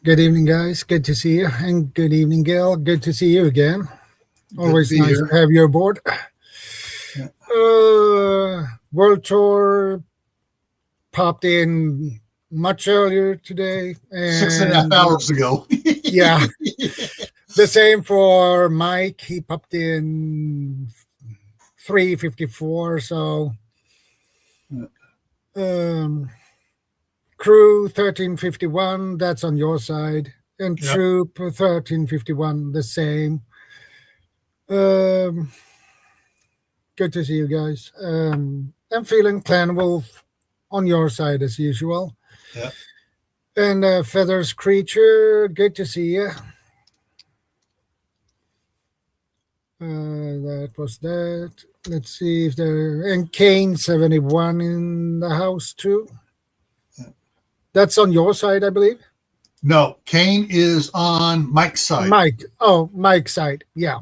Good evening, guys. Good to see you. And good evening, Gail. Good to see you again. Good to Always be nice here. to have you aboard. Yeah. World Tour popped in much earlier today. 6.5 And hours ago. yeah, the same for Mike. He popped in 3:54. So um, crew 13:51. That's on your side. And Yep. troop 13:51. The same. Um, Good to see you guys. I'm feeling Clan Wolf on your side as usual. Yep. And Feathers Creature, good to see you. That was that. Let's see if there. And Kane 71 in the house too. That's on your side, I believe. No, Kane is on Mike's side. Mike. Oh, Mike's side. Yeah.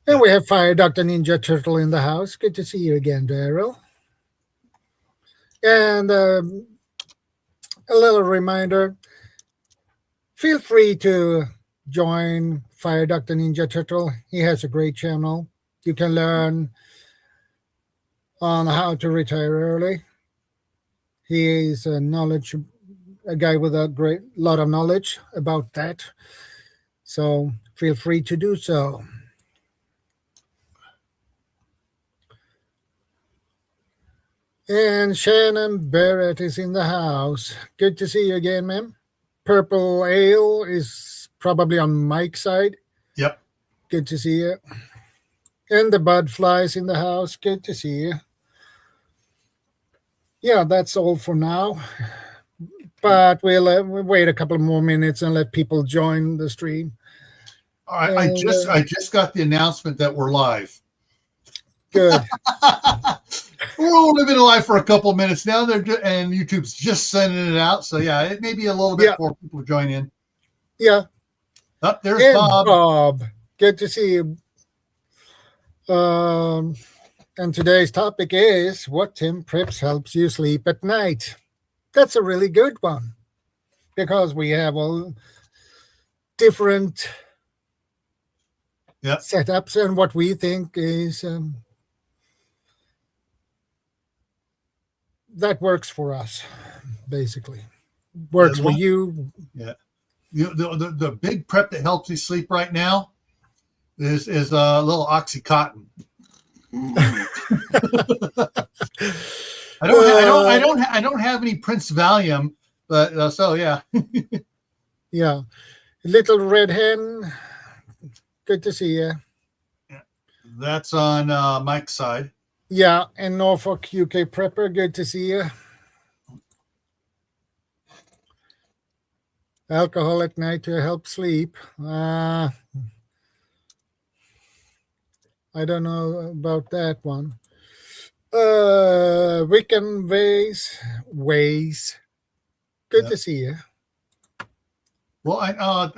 And we have Fire Dr. Ninja Turtle in the house. Good to see you again, Daryl. And a little reminder, feel free to join Fire Dr. Ninja Turtle. He has a great channel. You can learn on how to retire early. He is a guy with a great lot of knowledge about that. So feel free to do so. And Shannon Barrett is in the house. Good to see you again, ma'am. Purple Ale is probably on Mike's side. Yep. Good to see you. And the Bud Flies in the house. Good to see you. Yeah, that's all for now. But we'll wait a couple more minutes and let people join the stream. I just got the announcement that we're live. Good. We're only been live for a couple of minutes now. And YouTube's just sending it out. So yeah, it may be a little bit before people join in. Yeah. Oh, there's And Bob. Bob. Good to see you. And today's topic is what Tim Prips helps you sleep at night. That's a really good one because we have all different setups and what we think is that works for us, basically. Works for you. Yeah. The big prep that helps you sleep right now is a little Oxycontin. I don't have any Prince Valium, but so yeah. Yeah. Little Red Hen. Good to see you. Yeah. That's on Mike's side. Yeah, and Norfolk UK Prepper. Good to see you. Alcohol at night to help sleep. I don't know about that one. Wiccan Ways. Good to see you. Well,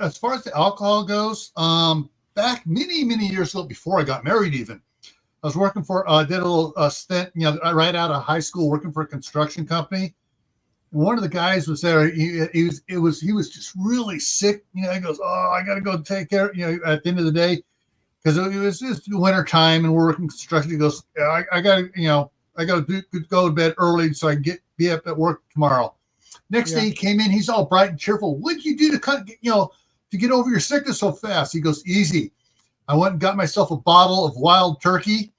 as far as the alcohol goes, back many years ago, before I got married, even I was working for did a little stint, right out of high school, working for a construction company. And one of the guys was there. He was just really sick. He goes, "Oh, I got to go take care." At the end of the day, because it was just winter time and we're working construction. He goes, I got to go to bed early so I can be up at work tomorrow. Next day he came in, he's all bright and cheerful. What'd you do to get over your sickness so fast? He goes, easy. I went and got myself a bottle of wild turkey,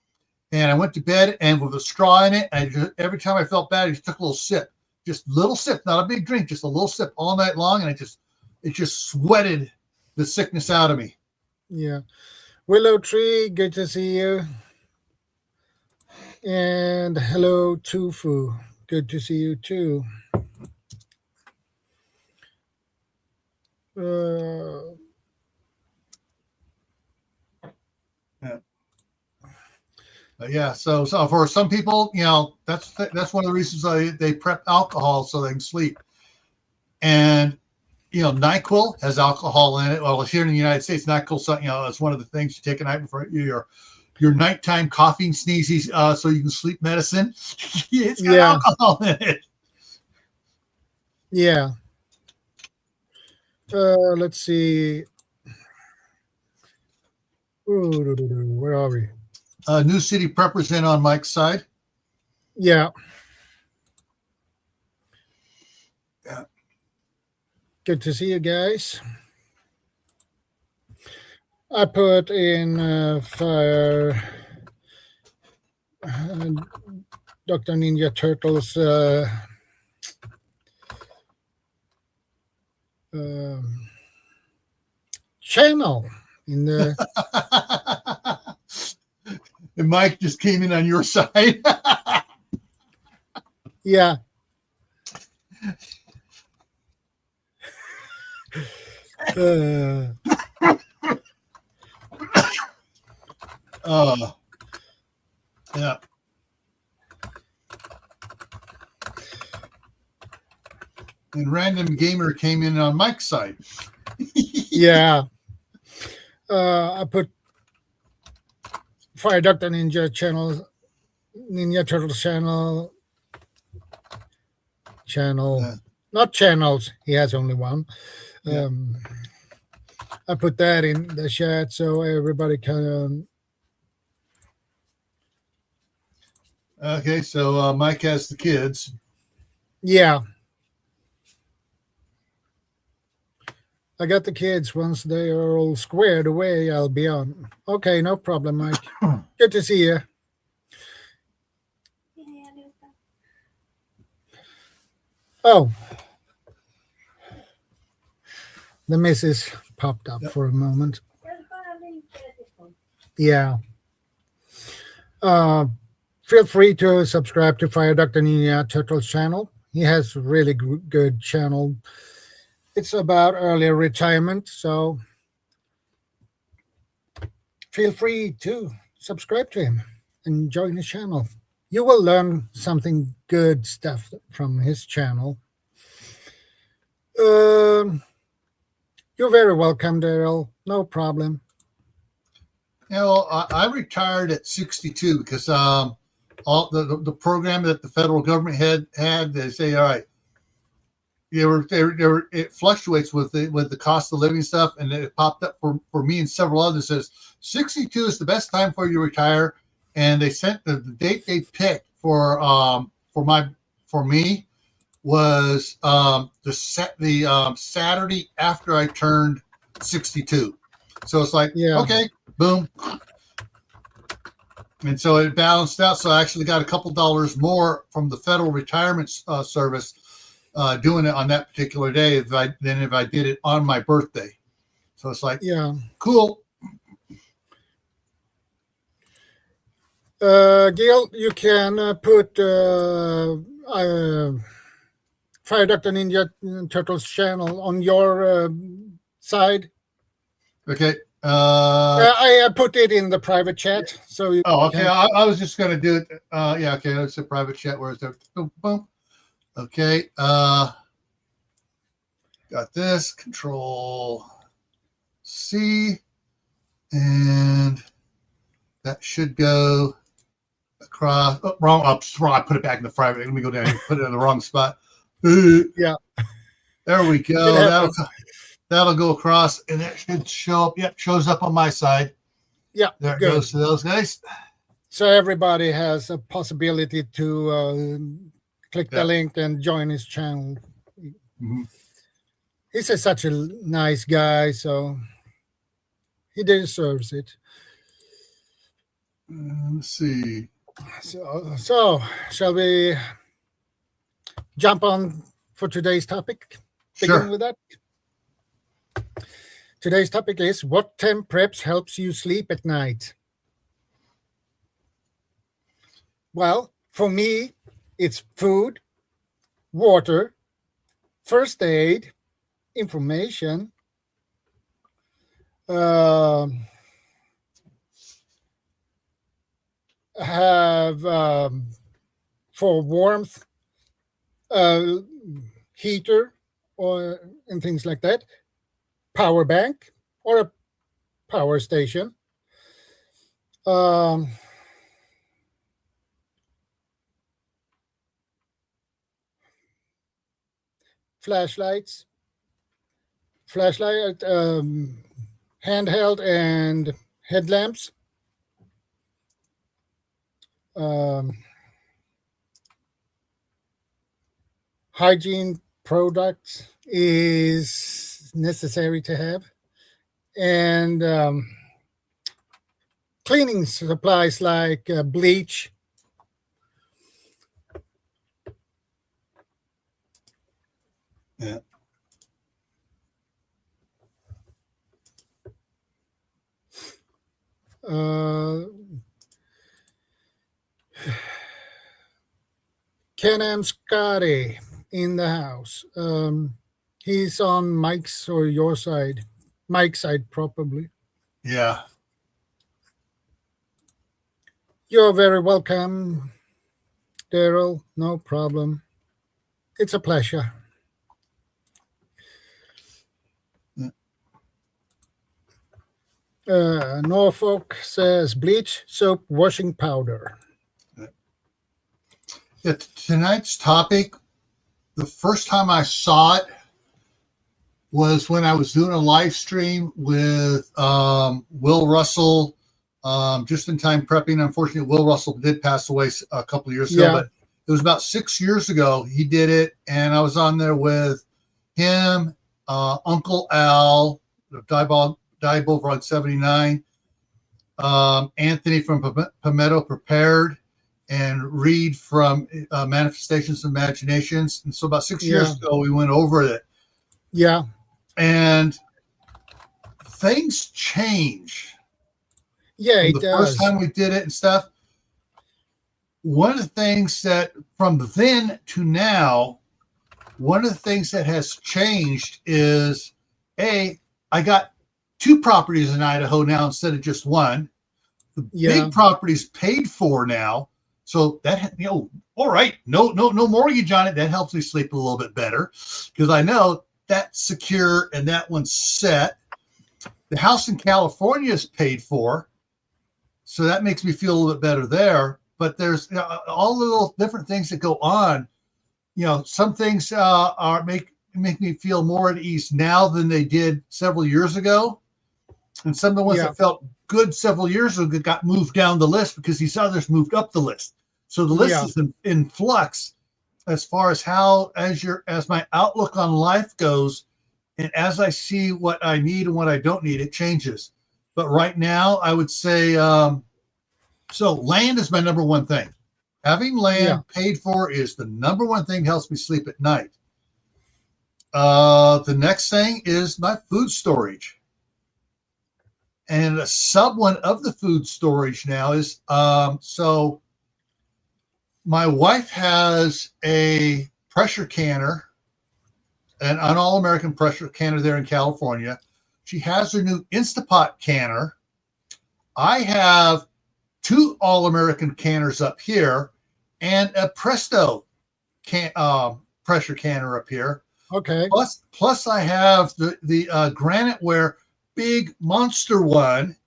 and I went to bed, and with a straw in it, every time I felt bad, I just took a little sip. Just a little sip, not a big drink, just a little sip all night long, and it just sweated the sickness out of me. Yeah. Willow Tree, good to see you. And hello, Tofu. Good to see you too. So for some people, that's one of the reasons they prep alcohol so they can sleep. And NyQuil has alcohol in it. Well, here in the United States, NyQuil, it's one of the things you take at night before your nighttime coughing, sneezes, so you can sleep medicine. It's got alcohol in it. Yeah. Let's see. Where are we? New City Preppers in on Mike's side. Yeah. Yeah. Good to see you guys. I put in fire Dr. Ninja Turtles um, channel in the And Mike just came in on your side. yeah. Uh, Yeah. And Random Gamer came in on Mike's side. yeah. I put Fire Dr. Ninja channel, Ninja Turtles channel, Yeah. not channels. He has only one. Yeah. I put that in the chat so everybody can. Okay, so Mike has the kids. Yeah. I got the kids. Once they are all squared away, I'll be on. Okay, no problem, Mike. Good to see you. Oh, the missus popped up for a moment. Yeah. Feel free to subscribe to Fire Dr. Ninja Turtles channel. He has a really good channel. It's about early retirement, so feel free to subscribe to him and join his channel. You will learn something good stuff from his channel. You're very welcome, Daryl. No problem. I retired at 62 because all the program that the federal government had they say, all right, it fluctuates with the cost of living stuff, and it popped up for me and several others, says 62 is the best time for you to retire, and they sent the date they picked for me was the Saturday after I turned 62. So it's like, Yeah. okay, boom. And so it balanced out. So I actually got a couple dollars more from the federal retirement service doing it on that particular day than if I did it on my birthday. So it's like, Yeah. cool. Gail, you can put Fire Dr. Ninja Turtles channel on your side. Okay. I put it in the private chat. So you okay. can... I was just going to do it. Yeah. Okay. It's a private chat. Where is there? Boom, boom. Okay. Got this. Control C. And that should go across. Oh, wrong. Wrong. I put it back in the private. Let me go down here. Put it in the wrong spot. Yeah. There we go. That'll go across, and it should show up. Yep, shows up on my side. Yeah. There it good. goes to those guys. So everybody has a possibility to click the link and join his channel. Mm-hmm. He's such a nice guy, so he deserves it. Let's see. So shall we jump on for today's topic? Sure. Begin with that. Today's topic is what 10 preps helps you sleep at night. Well, for me, it's food, water, first aid, information, have for warmth, heater, and things like that, power bank or a power station, flashlights, flashlight, handheld, and headlamps. Um, Hygiene products is necessary to have, and cleaning supplies like bleach. Yeah. Uh, Can Scotty in the house. He's on Mike's or your side. Mike's side, probably. Yeah. You're very welcome, Daryl. No problem. It's a pleasure. Norfolk says bleach, soap, washing powder. Yeah, tonight's topic, the first time I saw it was when I was doing a live stream with Will Russell, just in time prepping. Unfortunately, Will Russell did pass away a couple of years ago, but it was about 6 years ago he did it, and I was on there with him, Uncle Al, Dive over on 79, Anthony from Palmetto Prepared, and Reed from Manifestations of Imaginations. And so about 6 years ago, we went over it. Yeah. And things change. Yeah, from it the does. first time we did it and stuff. One of the things that from then to now, one of the things that has changed is I got 2 properties in Idaho now instead of just one. The big property's paid for now. So that, all right, no mortgage on it. That helps me sleep a little bit better because I know that's secure and that one's set. The house in California is paid for, so that makes me feel a little bit better there. But there's all the little different things that go on. Some things make me feel more at ease now than they did several years ago, and some of the ones that felt good several years ago got moved down the list because these others moved up the list. So the list is in flux as far as as my outlook on life goes, and as I see what I need and what I don't need, it changes. But right now, I would say, so land is my number one thing. Having land paid for is the number one thing that helps me sleep at night. The next thing is my food storage. And a sub one of the food storage now is, so my wife has a pressure canner, an All-American pressure canner there in California. She has her new Instapot canner. I have 2 All-American canners up here and a Presto pressure canner up here. Okay. Plus I have the Graniteware big monster one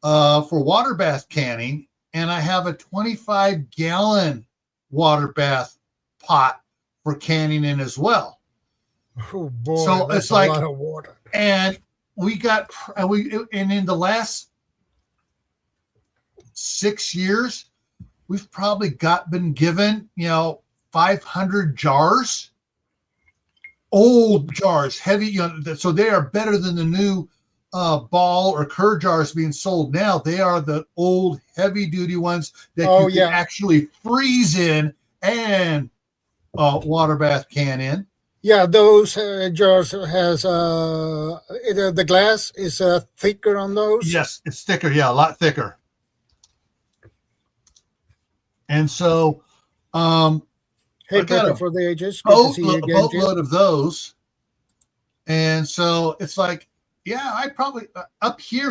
for water bath canning, and I have a 25-gallon water bath pot for canning in as well. Oh boy, so that's it's like a lot of water. And in the last 6 years, we've probably been given 500 jars, old jars, heavy. So they are better than the new ball or cur jars being sold now. They are the old heavy duty ones that you can actually freeze in and water bath can in. Yeah, those jars has the glass is thicker on those. Yes, it's thicker. Yeah, a lot thicker. And so, hey, Pepper for the ages. Good to see you again, boatload of those. And so it's like, I probably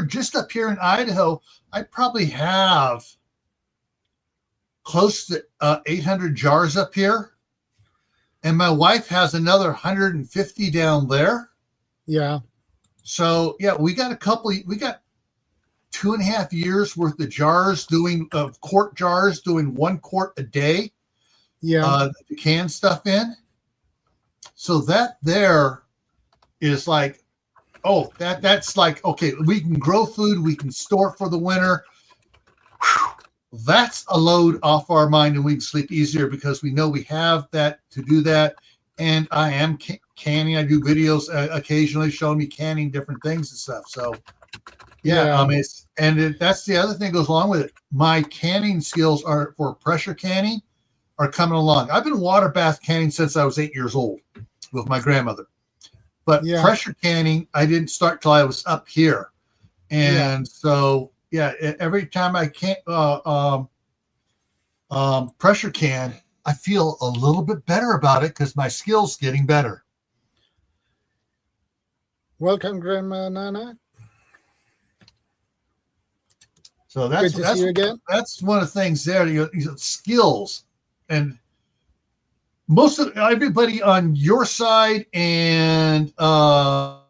just up here in Idaho, I probably have close to 800 jars up here. And my wife has another 150 down there. Yeah. So we got 2.5 years worth of jars quart jars doing 1 quart a day. Yeah. To can stuff in. So that there is like Oh, that's like, okay, we can grow food, we can store it for the winter. Whew. That's a load off our mind, and we can sleep easier because we know we have that to do that. And I am canning. I do videos occasionally showing me canning different things and stuff. So yeah, Yeah, that's the other thing that goes along with it. My canning skills are for pressure canning are coming along. I've been water bath canning since I was 8 years old with my grandmother. But yeah, pressure canning, I didn't start till I was up here. yeah. And so, yeah, every time I can't pressure can, I feel a little bit better about it because my skill's getting better. Welcome, Grandma Nana. So Good to see you again. that's one of the things there. Skills, and most of everybody on your side and On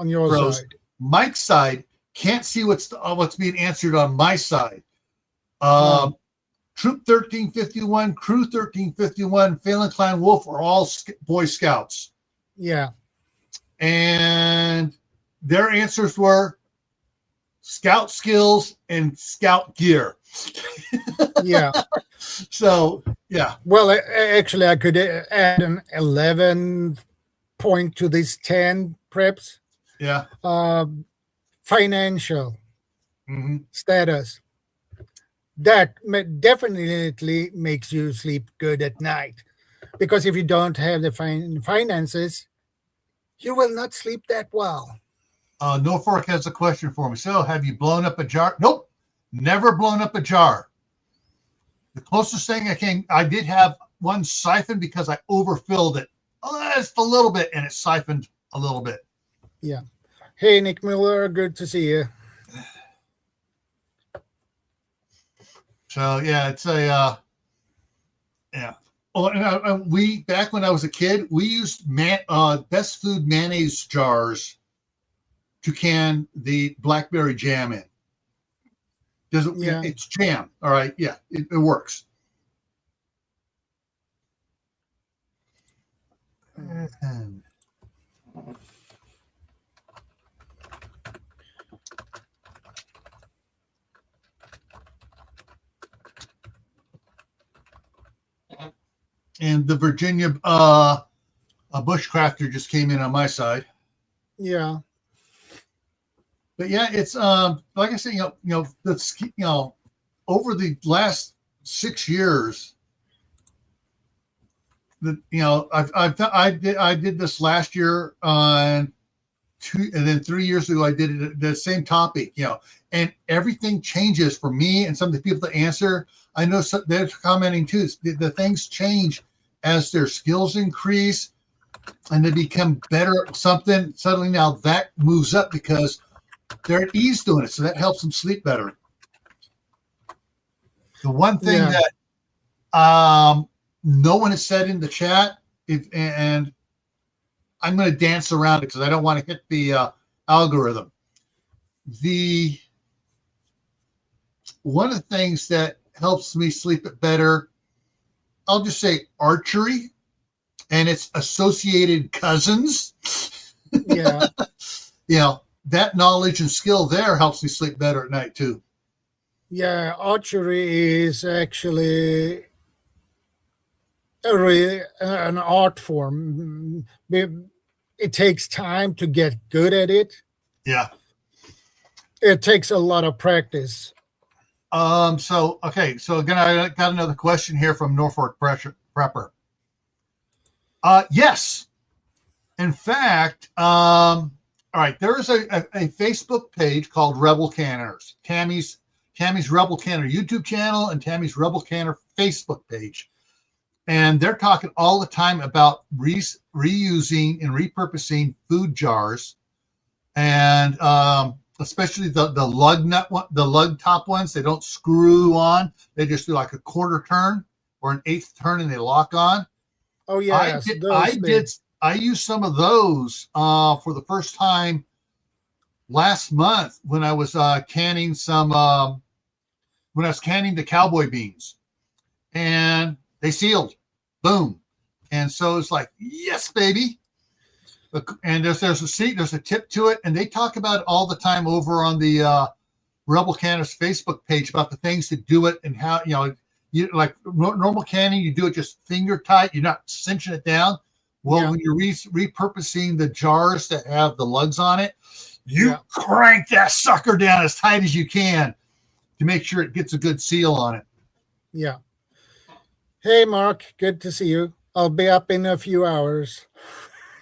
your pros, side. Mike's side can't see what's being answered on my side. Oh, Troop 1351, Crew 1351, Phelan Clan Wolf are all Boy Scouts. yeah, And their answers were Scout skills and Scout gear. yeah. So, yeah. Well, actually, I could add an 11 point to these 10 preps. Yeah. Financial Mm-hmm. status. That definitely makes you sleep good at night. Because if you don't have the finances, you will not sleep that well. Norfolk has a question for me. So, have you blown up a jar? Nope. Never blown up a jar. The closest thing I did have one siphon because I overfilled it just a little bit and it siphoned a little bit. Yeah. Hey, Nick Miller, good to see you. So yeah, it's a yeah. Oh, and we back when I was a kid, we used Best Food mayonnaise jars to can the blackberry jam in. Yeah. It's jam. All right. Yeah, it works. And the Virginia a bushcrafter just came in on my side. Yeah. But yeah, it's like I said, that's over the last 6 years, I did this last year on two, and then 3 years ago I did it the same topic, and everything changes for me and some of the people that answer. I know they're commenting too. The things change as their skills increase and they become better at something. Suddenly now that moves up because they're at ease doing it, so that helps them sleep better. The one thing that no one has said in the chat, and I'm going to dance around it because I don't want to hit the algorithm. One of the things that helps me sleep it better, I'll just say archery and its associated cousins. Yeah. That knowledge and skill there helps me sleep better at night too. Yeah, archery is actually an art form. It takes time to get good at it. Yeah. It takes a lot of practice. So again, I got another question here from Norfolk Prepper. Yes. In fact, all right, there is a Facebook page called Rebel Canners. Tammy's Rebel Canner YouTube channel and Tammy's Rebel Canner Facebook page. And they're talking all the time about reusing and repurposing food jars, and especially the lug nut one, the lug top ones. They don't screw on; they just do like a quarter turn or an eighth turn, and they lock on. Oh yes, I used some of those for the first time last month when I was canning the cowboy beans, and they sealed. Boom. And so it's like, yes, baby. And there's a tip to it, and they talk about it all the time over on the Rebel Canners Facebook page about the things to do it and how you like normal canning, you do it just finger tight, you're not cinching it down. Well, when you're repurposing the jars that have the lugs on it, you crank that sucker down as tight as you can to make sure it gets a good seal on it. Yeah. Hey, Mark, good to see you. I'll be up in a few hours.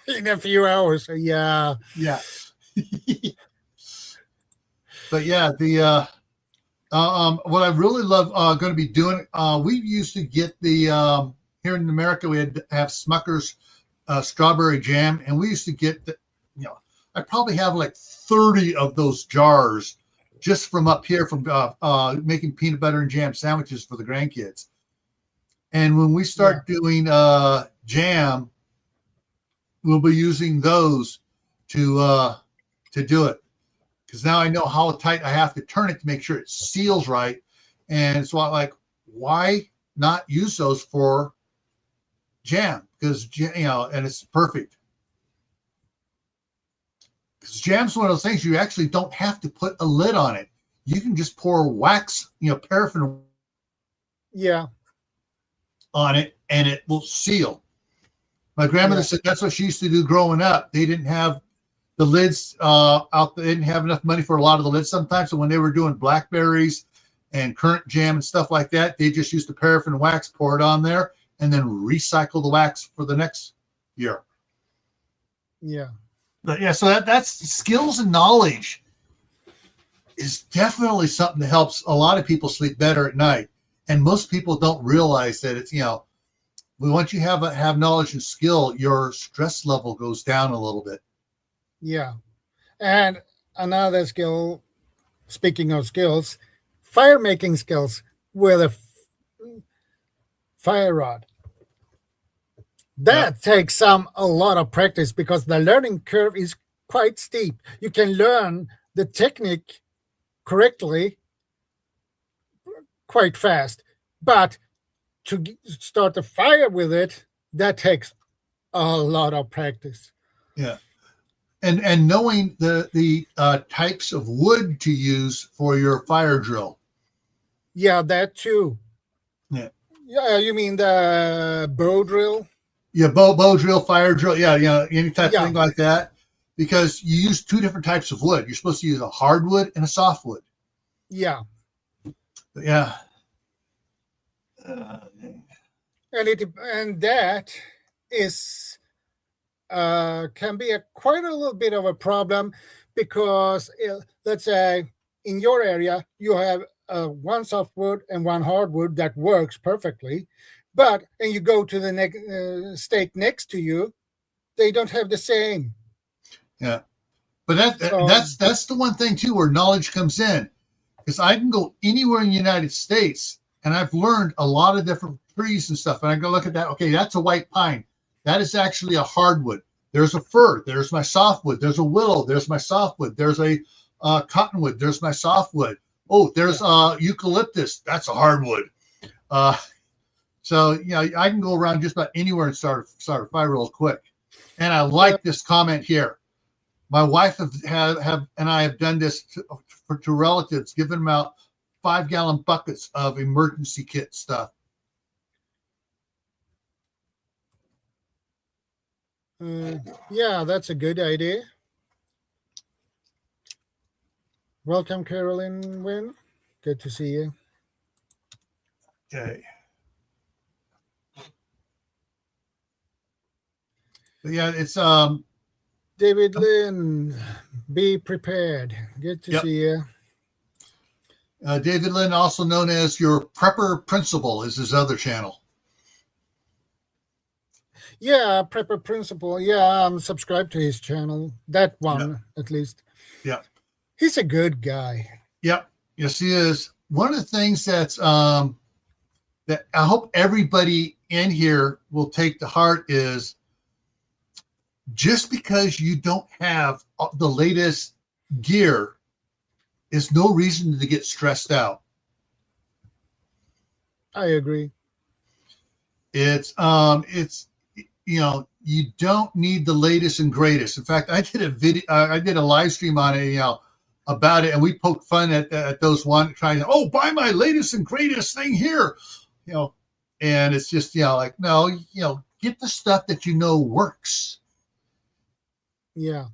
In a few hours, yeah. Yeah. But yeah, the what I really love going to be doing, we used to get the here in America we had to have Smucker's strawberry jam, and we used to get I probably have like 30 of those jars just from up here from making peanut butter and jam sandwiches for the grandkids. And when we start doing jam, we'll be using those to do it, because now I know how tight I have to turn it to make sure it seals right. And so I'm like, why not use those for jam? Because and it's perfect. Because jam's one of those things you actually don't have to put a lid on it. You can just pour wax, paraffin, on it, and it will seal. My grandmother said that's what she used to do growing up. They didn't have the lids out. They didn't have enough money for a lot of the lids sometimes. So when they were doing blackberries and currant jam and stuff like that, they just used the paraffin wax, pour it on there, and then recycle the wax for the next year. Yeah. But yeah, so that's skills and knowledge is definitely something that helps a lot of people sleep better at night. And most people don't realize that it's, once you have knowledge and skill, your stress level goes down a little bit. Yeah. And another skill, speaking of skills, fire making skills with a fire rod. That takes a lot of practice, because the learning curve is quite steep. You can learn the technique correctly quite fast, but to start a fire with it, that takes a lot of practice. Yeah. And knowing the types of wood to use for your fire drill. Yeah, that too. Yeah. Yeah, you mean the bow drill? Yeah, bow drill, fire drill. Yeah, any type of thing like that. Because you use two different types of wood. You're supposed to use a hardwood and a softwood. Yeah. Yeah. And that is can be quite a little bit of a problem, because let's say in your area you have one softwood and one hardwood that works perfectly, and you go to the state next to you, they don't have the same. Yeah, but that's the one thing too where knowledge comes in, because I can go anywhere in the United States and I've learned a lot of different trees and stuff, and I go look at that. Okay, that's a white pine. That is actually a hardwood. There's a fir. There's my softwood. There's a willow. There's my softwood. There's a cottonwood. There's my softwood. Oh, there's eucalyptus. That's a hardwood. So I can go around just about anywhere and start a fire real quick. And I like this comment here. My wife and I have done this to relatives, giving them out 5-gallon buckets of emergency kit stuff. Yeah, that's a good idea. Welcome, Carolyn Wynn. Good to see you. Okay. But yeah, it's David Lynn. Be prepared. Good to see you. David Lynn, also known as your Prepper Principal, is his other channel. Yeah, Prepper Principal. Yeah, I'm subscribed to his channel. That one, at least. Yeah. He's a good guy. Yep. Yes, he is. One of the things that's that I hope everybody in here will take to heart is, just because you don't have the latest gear is no reason to get stressed out. I agree. It's you don't need the latest and greatest. In fact, I did a video, I did a live stream on it, about it, and we poked fun at those one trying to, buy my latest and greatest thing here, and it's just, like, no, get the stuff that works. Yeah.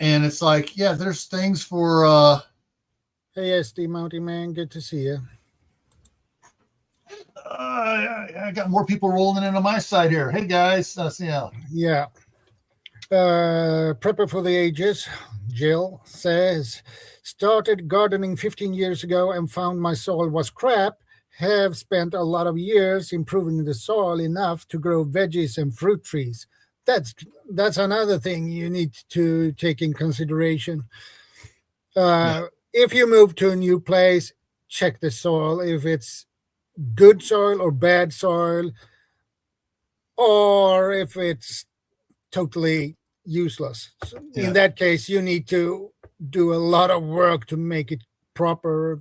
And it's like, there's things for. Hey, SD Mountain Man, good to see you. I got more people rolling in on my side here. Hey guys, Yeah. Prepper for the Ages, Jill says, started gardening 15 years ago and found my soil was crap. Have spent a lot of years improving the soil enough to grow veggies and fruit trees. That's another thing you need to take in consideration. If you move to a new place, check the soil, if it's good soil or bad soil, or if it's totally useless. So in that case, you need to do a lot of work to make it proper.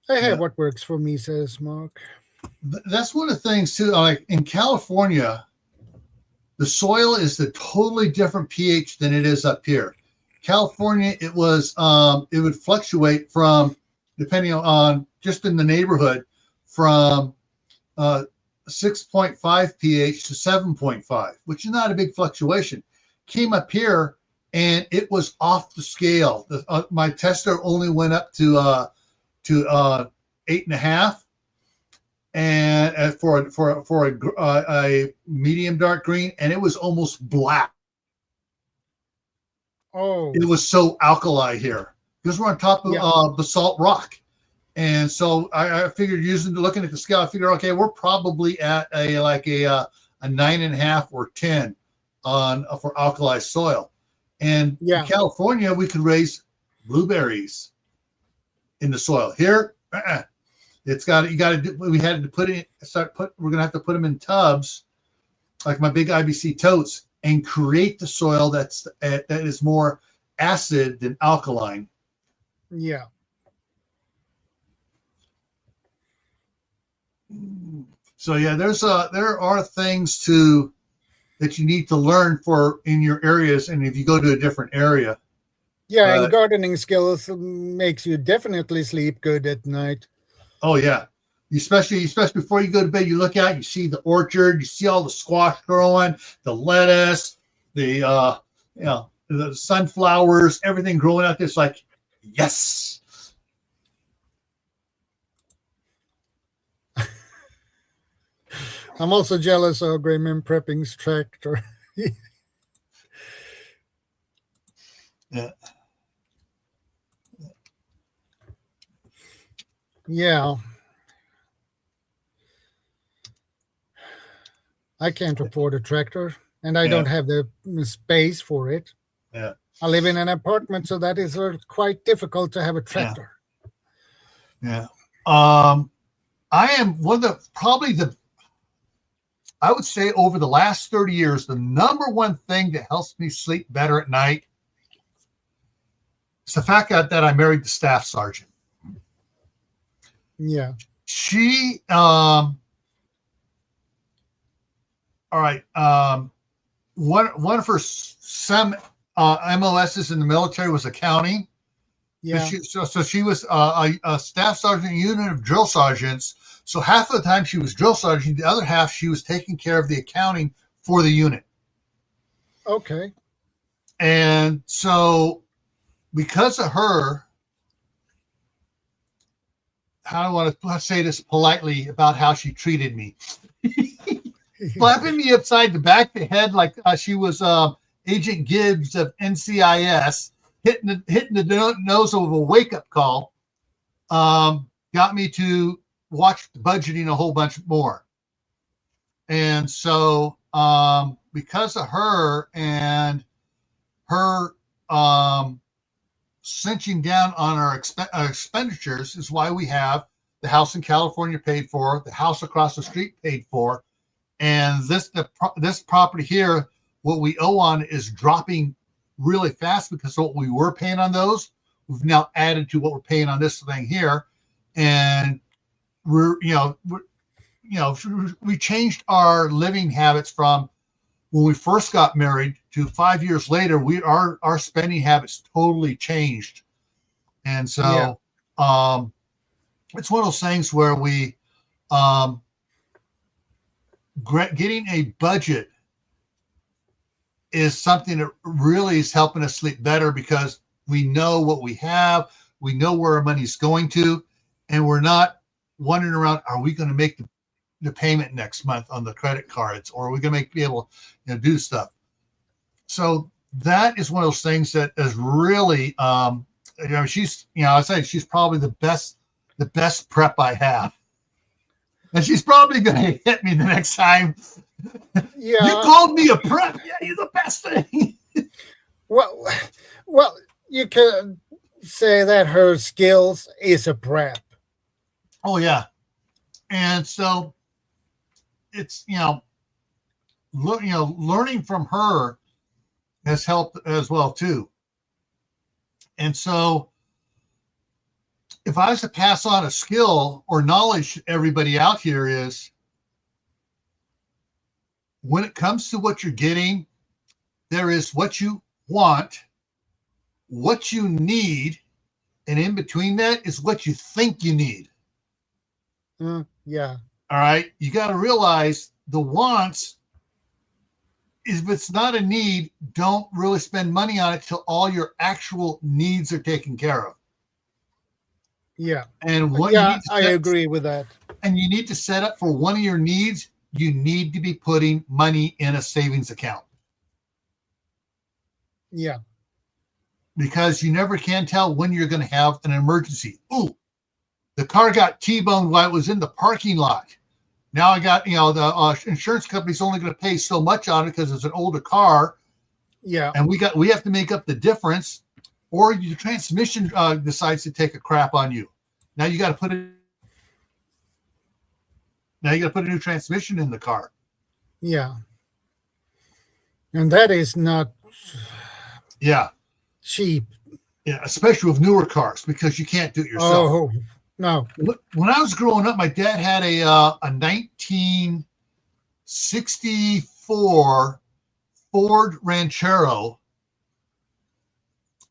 I have what works for me, says Mark. That's one of the things too. Like in California, the soil is a totally different pH than it is up here. California, it would fluctuate from, depending on just in the neighborhood, from 6.5 pH to 7.5, which is not a big fluctuation. Came up here and it was off the scale. My tester only went up to 8.5, and for a medium dark green, and it was almost black. Oh, it was so alkali here because we're on top of basalt rock. And so I figured, looking at the scale, I figured, okay, we're probably at a 9.5 or 10 for alkali soil. And in California, we could raise blueberries in the soil. Here, we're gonna have to put them in tubs, like my big IBC totes, and create the soil that is more acid than alkaline. Yeah. So there are things that you need to learn for in your areas, and if you go to a different area. Yeah, and gardening skills makes you definitely sleep good at night. Oh yeah, especially before you go to bed, you look out, you see the orchard, you see all the squash growing, the lettuce, the sunflowers, everything growing out there. It's like, yes. I'm also jealous of Grayman Prepping's tractor. Yeah. I can't afford a tractor, and I don't have the space for it. Yeah. I live in an apartment, so that is quite difficult to have a tractor. Yeah. I am I would say over the last 30 years, the number one thing that helps me sleep better at night is the fact that I married the staff sergeant. Yeah. She, all right. One of her MOSs in the military was accounting. Yeah. So she was a staff sergeant unit of drill sergeants. So half of the time she was drill sergeant, the other half she was taking care of the accounting for the unit. Okay. And so because of her, how do I want to say this politely about how she treated me? Slapping me upside the back of the head like she was Agent Gibbs of NCIS, hitting the nose of a wake-up call, got me to watch the budgeting a whole bunch more. And so because of her and her cinching down on our expenditures is why we have the house in California paid for, the house across the street paid for, and this property here, what we owe on is dropping really fast because what we were paying on those, we've now added to what we're paying on this thing here, and we changed our living habits from when we first got married to 5 years later, our spending habits totally changed. And so it's one of those things where we getting a budget is something that really is helping us sleep better, because we know what we have, we know where our money's going to, and we're not wondering around, are we going to make the payment next month on the credit cards, or are we going to be able to do stuff? So that is one of those things that is really, she's, I say she's probably the best prep I have. And she's probably going to hit me the next time. Yeah. You called me a prep. Yeah, you're the best thing. Well, you can say that her skills is a prep. Oh yeah, and so it's learning from her has helped as well too. And so, if I was to pass on a skill or knowledge to everybody out here, is when it comes to what you're getting, there is what you want, what you need, and in between that is what you think you need. Yeah. All right. You got to realize the wants, if it's not a need, don't really spend money on it till all your actual needs are taken care of. Yeah. And what I agree with that. And you need to set up for one of your needs. You need to be putting money in a savings account. Yeah. Because you never can tell when you're going to have an emergency. Ooh, the car got T-boned while it was in the parking lot. Now I got, the insurance company's only going to pay so much on it because it's an older car. Yeah. And we have to make up the difference, or your transmission decides to take a crap on you. Now you got to put a new transmission in the car. Yeah. And that is not cheap. Yeah, especially with newer cars, because you can't do it yourself. Oh, no. When I was growing up, my dad had a 1964 Ford Ranchero,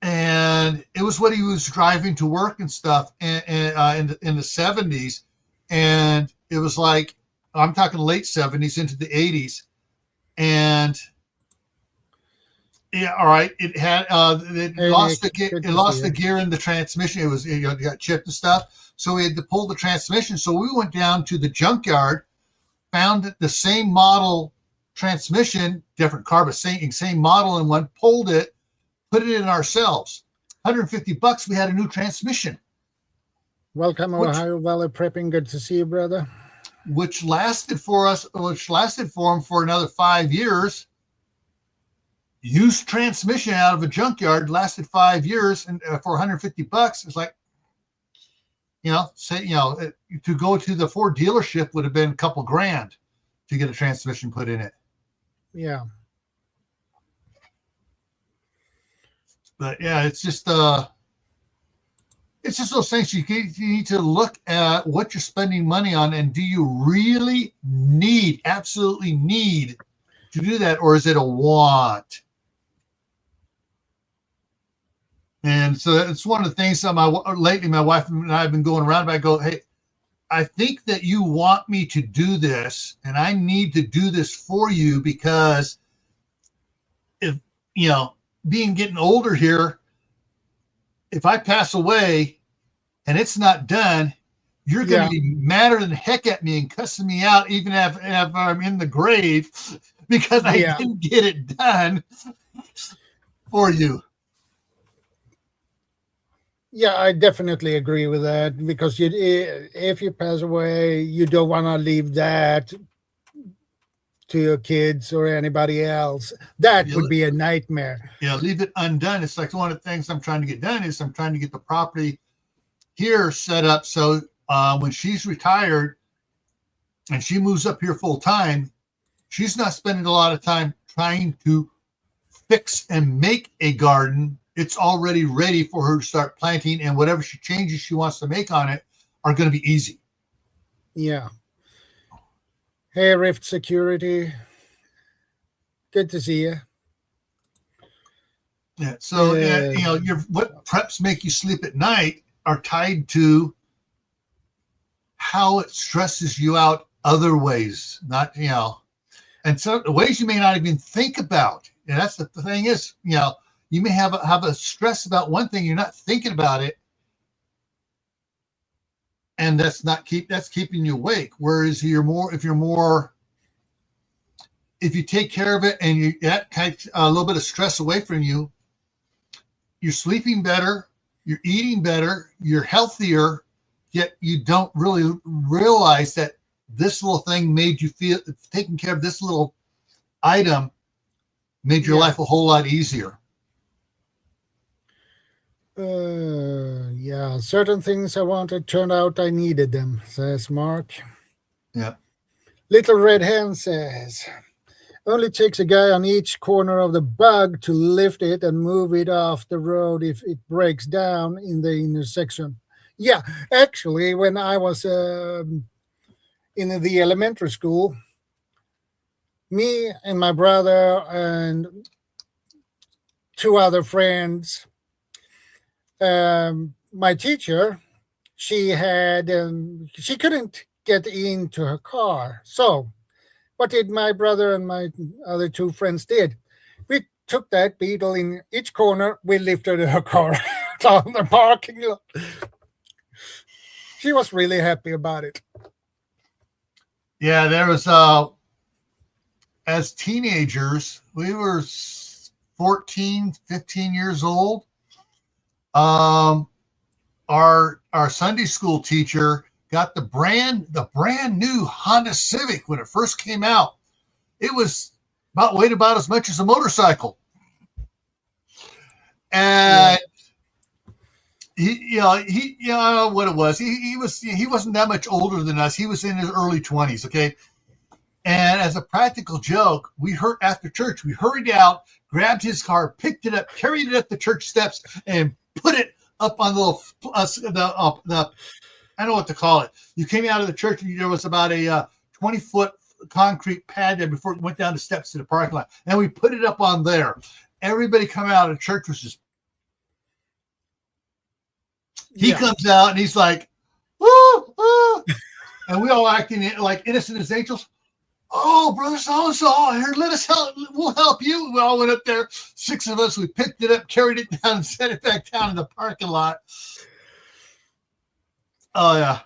and it was what he was driving to work and stuff in the 70s. And it was like, I'm talking late 70s into the 80s. And yeah, all right. It had it lost the gear in the transmission. It got chipped and stuff. So we had to pull the transmission. So we went down to the junkyard, found the same model transmission, different car, but same model in one, pulled it, put it in ourselves. $150, we had a new transmission. Welcome, Ohio Valley Prepping. Good to see you, brother. Which lasted for him for another 5 years. Used transmission out of a junkyard, lasted 5 years, and for $150, it's like, to go to the Ford dealership would have been a couple grand to get a transmission put in it. Yeah. But yeah, it's just those things you need to look at what you're spending money on, and do you really absolutely need to do that, or is it a want? And so it's one of the things that lately my wife and I have been going around about. I go, hey, I think that you want me to do this, and I need to do this for you, because if, getting older here, if I pass away and it's not done, you're going to be madder than heck at me and cussing me out, even if I'm in the grave, because I didn't get it done for you. Yeah, I definitely agree with that, because if you pass away, you don't want to leave that to your kids or anybody else. That would be a nightmare. Yeah, leave it undone. It's like one of the things I'm trying to get done is I'm trying to get the property here set up so when she's retired and she moves up here full time, she's not spending a lot of time trying to fix and make a garden. It's already ready for her to start planting, and whatever changes she wants to make on it are going to be easy. Yeah. Hey, Rift Security. Good to see you. Yeah. So your what preps make you sleep at night are tied to how it stresses you out other ways, not and so the ways you may not even think about. And that's the thing is, you may have a stress about one thing, you're not thinking about it, and that's keeping you awake. Whereas if you take care of it and that takes a little bit of stress away from you, you're sleeping better, you're eating better, you're healthier, yet you don't really realize that this little thing made you feel taking care of this little item made your life a whole lot easier. Yeah, certain things I wanted turned out I needed them, says Mark. Yeah. Little Red Hen says, only takes a guy on each corner of the bug to lift it and move it off the road if it breaks down in the intersection. Yeah, actually, when I was in the elementary school, me and my brother and two other friends, my teacher, she couldn't get into her car. So what did my brother and my other two friends did? We took that beetle in each corner. We lifted her car down the parking lot. She was really happy about it. Yeah, there was as teenagers, we were 14, 15 years old. Our Sunday school teacher got the brand new Honda Civic when it first came out. It was weighed about as much as a motorcycle. And he I don't know what it was. He wasn't that much older than us. He was in his early 20s. Okay. And as a practical joke, after church, we hurried out, grabbed his car, picked it up, carried it up the church steps, and put it up on the I don't know what to call it. You came out of the church and there was about a 20-foot concrete pad there before it went down the steps to the parking lot. And we put it up on there. Everybody coming out of the church was just, he comes out and he's like, woo, woo. And we all acting like innocent as angels. Oh, brother so-and-so, here, let us help. We'll help you. We all went up there. 6 of us, we picked it up, carried it down, and set it back down in the parking lot. Oh, yeah.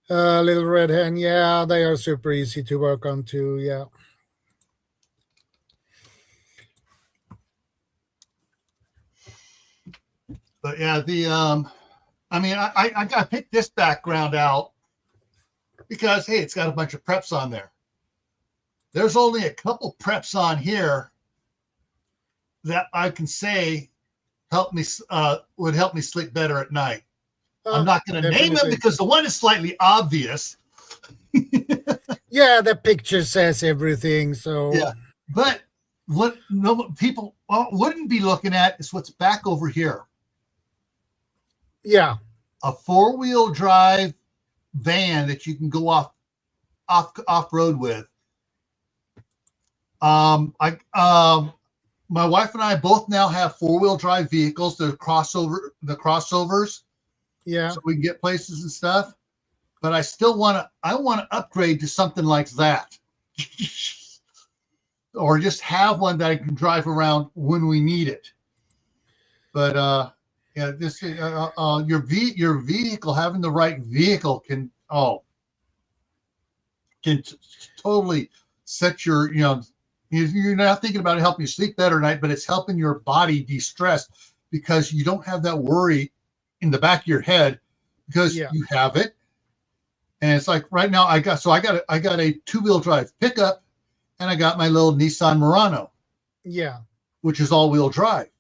Little Red Hen, yeah, they are super easy to work on too, yeah. But yeah, I picked this background out because, hey, it's got a bunch of preps on there. There's only a couple preps on here that I can say would help me sleep better at night. I'm not going to name them because the one is slightly obvious. Yeah, the picture says everything. So yeah, but what people wouldn't be looking at is what's back over here. Yeah, a 4-wheel drive van that you can go off road with. My wife and I both now have 4-wheel drive vehicles. The crossovers. Yeah. So we can get places and stuff. But I still want to upgrade to something like that. Or just have one that I can drive around when we need it. But yeah, this your vehicle, having the right vehicle can totally set your, you're not thinking about it helping you sleep better at night, but it's helping your body de-stress because you don't have that worry in the back of your head because you have it. And it's like right now I got a 2-wheel drive pickup and I got my little Nissan Murano. Yeah. Which is all-wheel drive.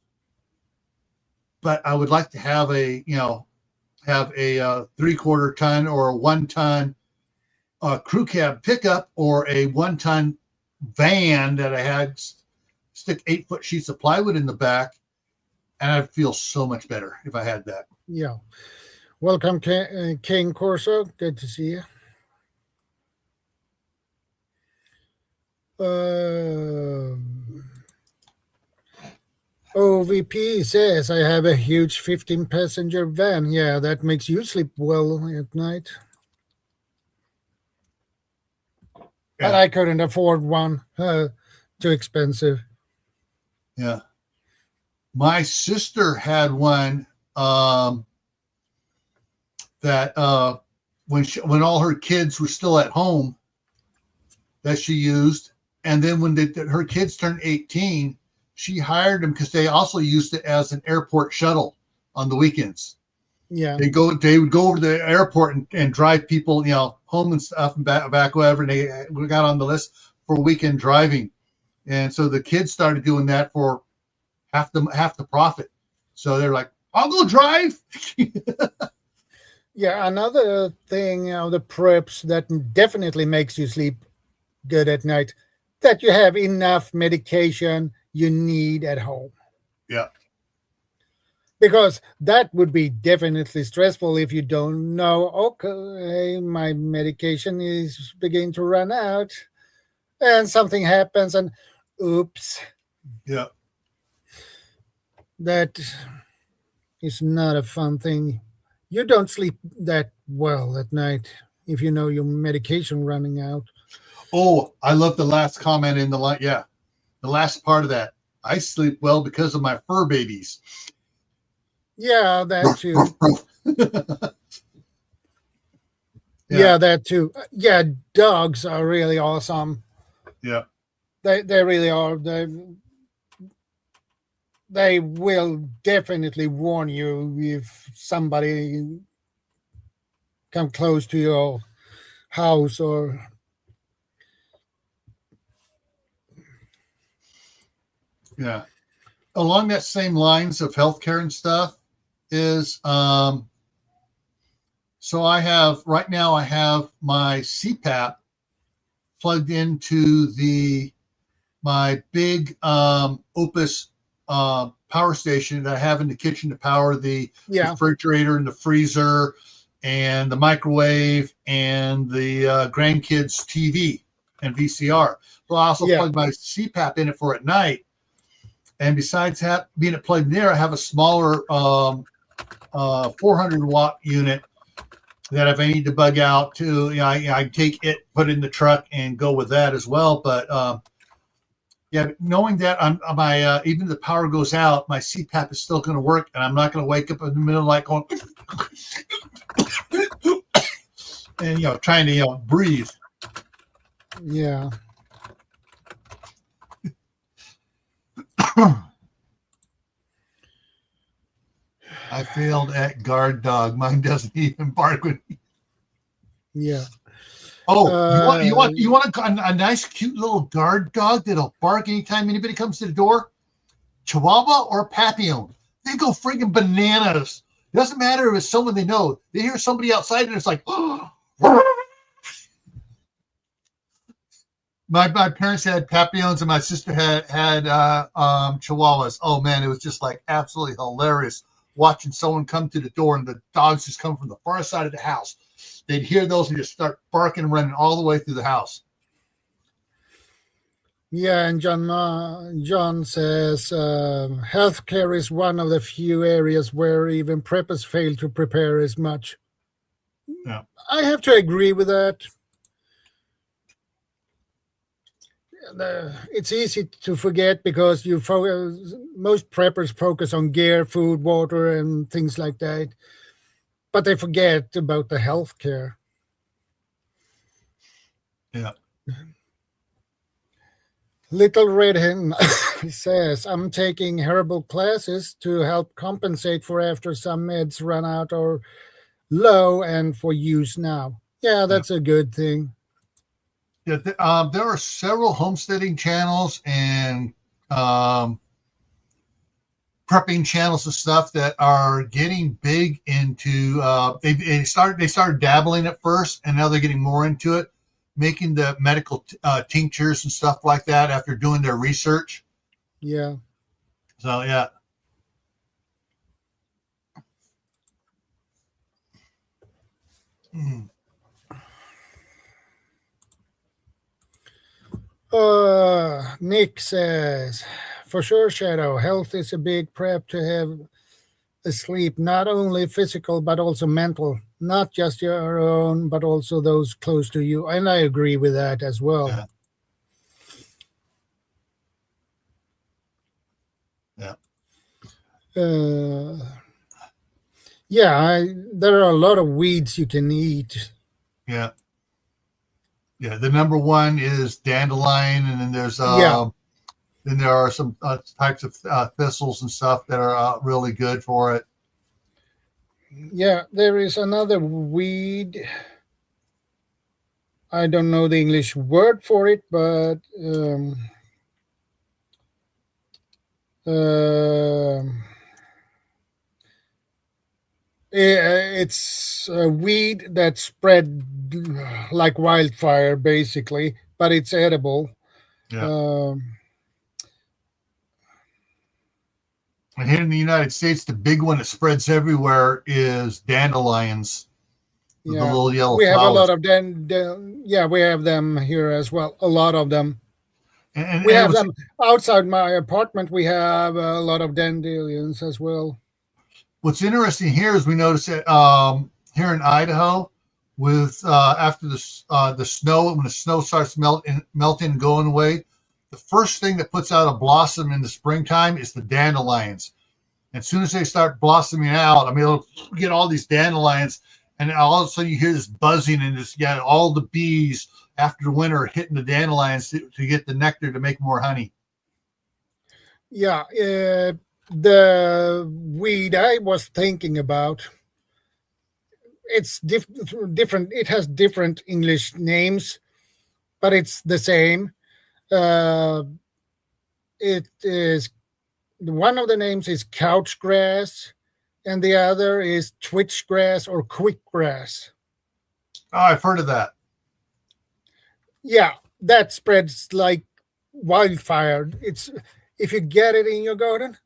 But I would like to have a 3/4 ton or a 1-ton crew cab pickup or a 1-ton van that I had stick 8-foot sheets of plywood in the back, and I'd feel so much better if I had that. Yeah. Welcome, King Corso. Good to see you. LVP says, I have a huge 15 passenger van. Yeah, that makes you sleep well at night. But Yeah. I couldn't afford one. Too expensive. Yeah. My sister had one that when all her kids were still at home that she used, and then when her kids turned 18, she hired them because they also used it as an airport shuttle on the weekends. Yeah. They would go over to the airport and drive people, home and stuff and back whatever. And they got on the list for weekend driving, and so the kids started doing that for half the profit. So they're like, I'll go drive. Yeah, another thing, the preps that definitely makes you sleep good at night, that you have enough medication you need at home. Yeah. Because that would be definitely stressful if you don't know, okay, my medication is beginning to run out and something happens and oops, Yeah. that is not a fun thing. You don't sleep that well at night if you know your medication running out. Oh, I love the last comment in the line. Yeah. The last part of that. I sleep well because of my fur babies. Yeah, that Ruff, too. ruff, ruff. Yeah, that too. Yeah, dogs are really awesome. Yeah. They really are. They will definitely warn you if somebody come close to your house or Yeah. Along that same lines of healthcare and stuff is so I have right now I have my CPAP plugged into my big Opus power station that I have in the kitchen to power the refrigerator and the freezer and the microwave and the grandkids' TV and VCR. But I also plug my CPAP in it for at night. And besides being it plugged in there, I have a smaller 400-watt unit that if I need to bug out to, I take it, put it in the truck, and go with that as well. But knowing that even if the power goes out, my CPAP is still going to work, and I'm not going to wake up in the middle of the night going and trying to breathe. Yeah. I failed at guard dog. Mine doesn't even bark with me. Yeah. Oh, you want a nice, cute little guard dog that'll bark anytime anybody comes to the door? Chihuahua or Papillon? They go friggin' bananas. It doesn't matter if it's someone they know. They hear somebody outside and it's like, oh. My parents had Papillons and my sister had Chihuahuas. Oh man, it was just like absolutely hilarious watching someone come to the door and the dogs just come from the far side of the house. They'd hear those and just start barking and running all the way through the house. Yeah, and John says healthcare is one of the few areas where even preppers fail to prepare as much. Yeah. I have to agree with that. It's easy to forget because most preppers focus on gear, food, water, and things like that, but they forget about the healthcare. Yeah. Little Red Hen says, I'm taking herbal classes to help compensate for after some meds run out or low and for use now. Yeah, that's a good thing. Yeah, there are several homesteading channels and prepping channels and stuff that are getting big into. They started dabbling at first, and now they're getting more into it, making the medical tinctures and stuff like that after doing their research. Yeah. So yeah. Mm. Nick says, for sure, Shadow. Health is a big prep to have a sleep, not only physical but also mental, not just your own, but also those close to you. And I agree with that as well. Yeah. Yeah. There are a lot of weeds you can eat. Yeah. Yeah. The number one is dandelion, and then Yeah, there are some types of thistles and stuff that are really good for it. yeah. There is another weed. I don't know the English word for it, but um it's a weed that spread like wildfire, basically, but it's edible. Yeah. Um, And here in the United States, the big one that spreads everywhere is dandelions, with the yeah, little yellow we have a lot flowers. of them. Yeah, we have them here as well. A lot of them. And We it have was them outside my apartment. We have a lot of dandelions as well. what's interesting here is we notice that here in Idaho, with after the snow, when the snow starts melting and going away, the first thing that puts out a blossom in the springtime is the dandelions. And as soon as they start blossoming out, I mean, it'll get all these dandelions, and all of a sudden you hear this buzzing and this, yeah, all the bees after the winter are hitting the dandelions to get the nectar to make more honey. Yeah, the weed I was thinking about, it's different. It has different English names, but it's the same. Uh, it is one of the names is couch grass, and the other is twitch grass or quick grass. Oh, I've heard of that. Yeah, that spreads like wildfire. It's if you get it in your garden,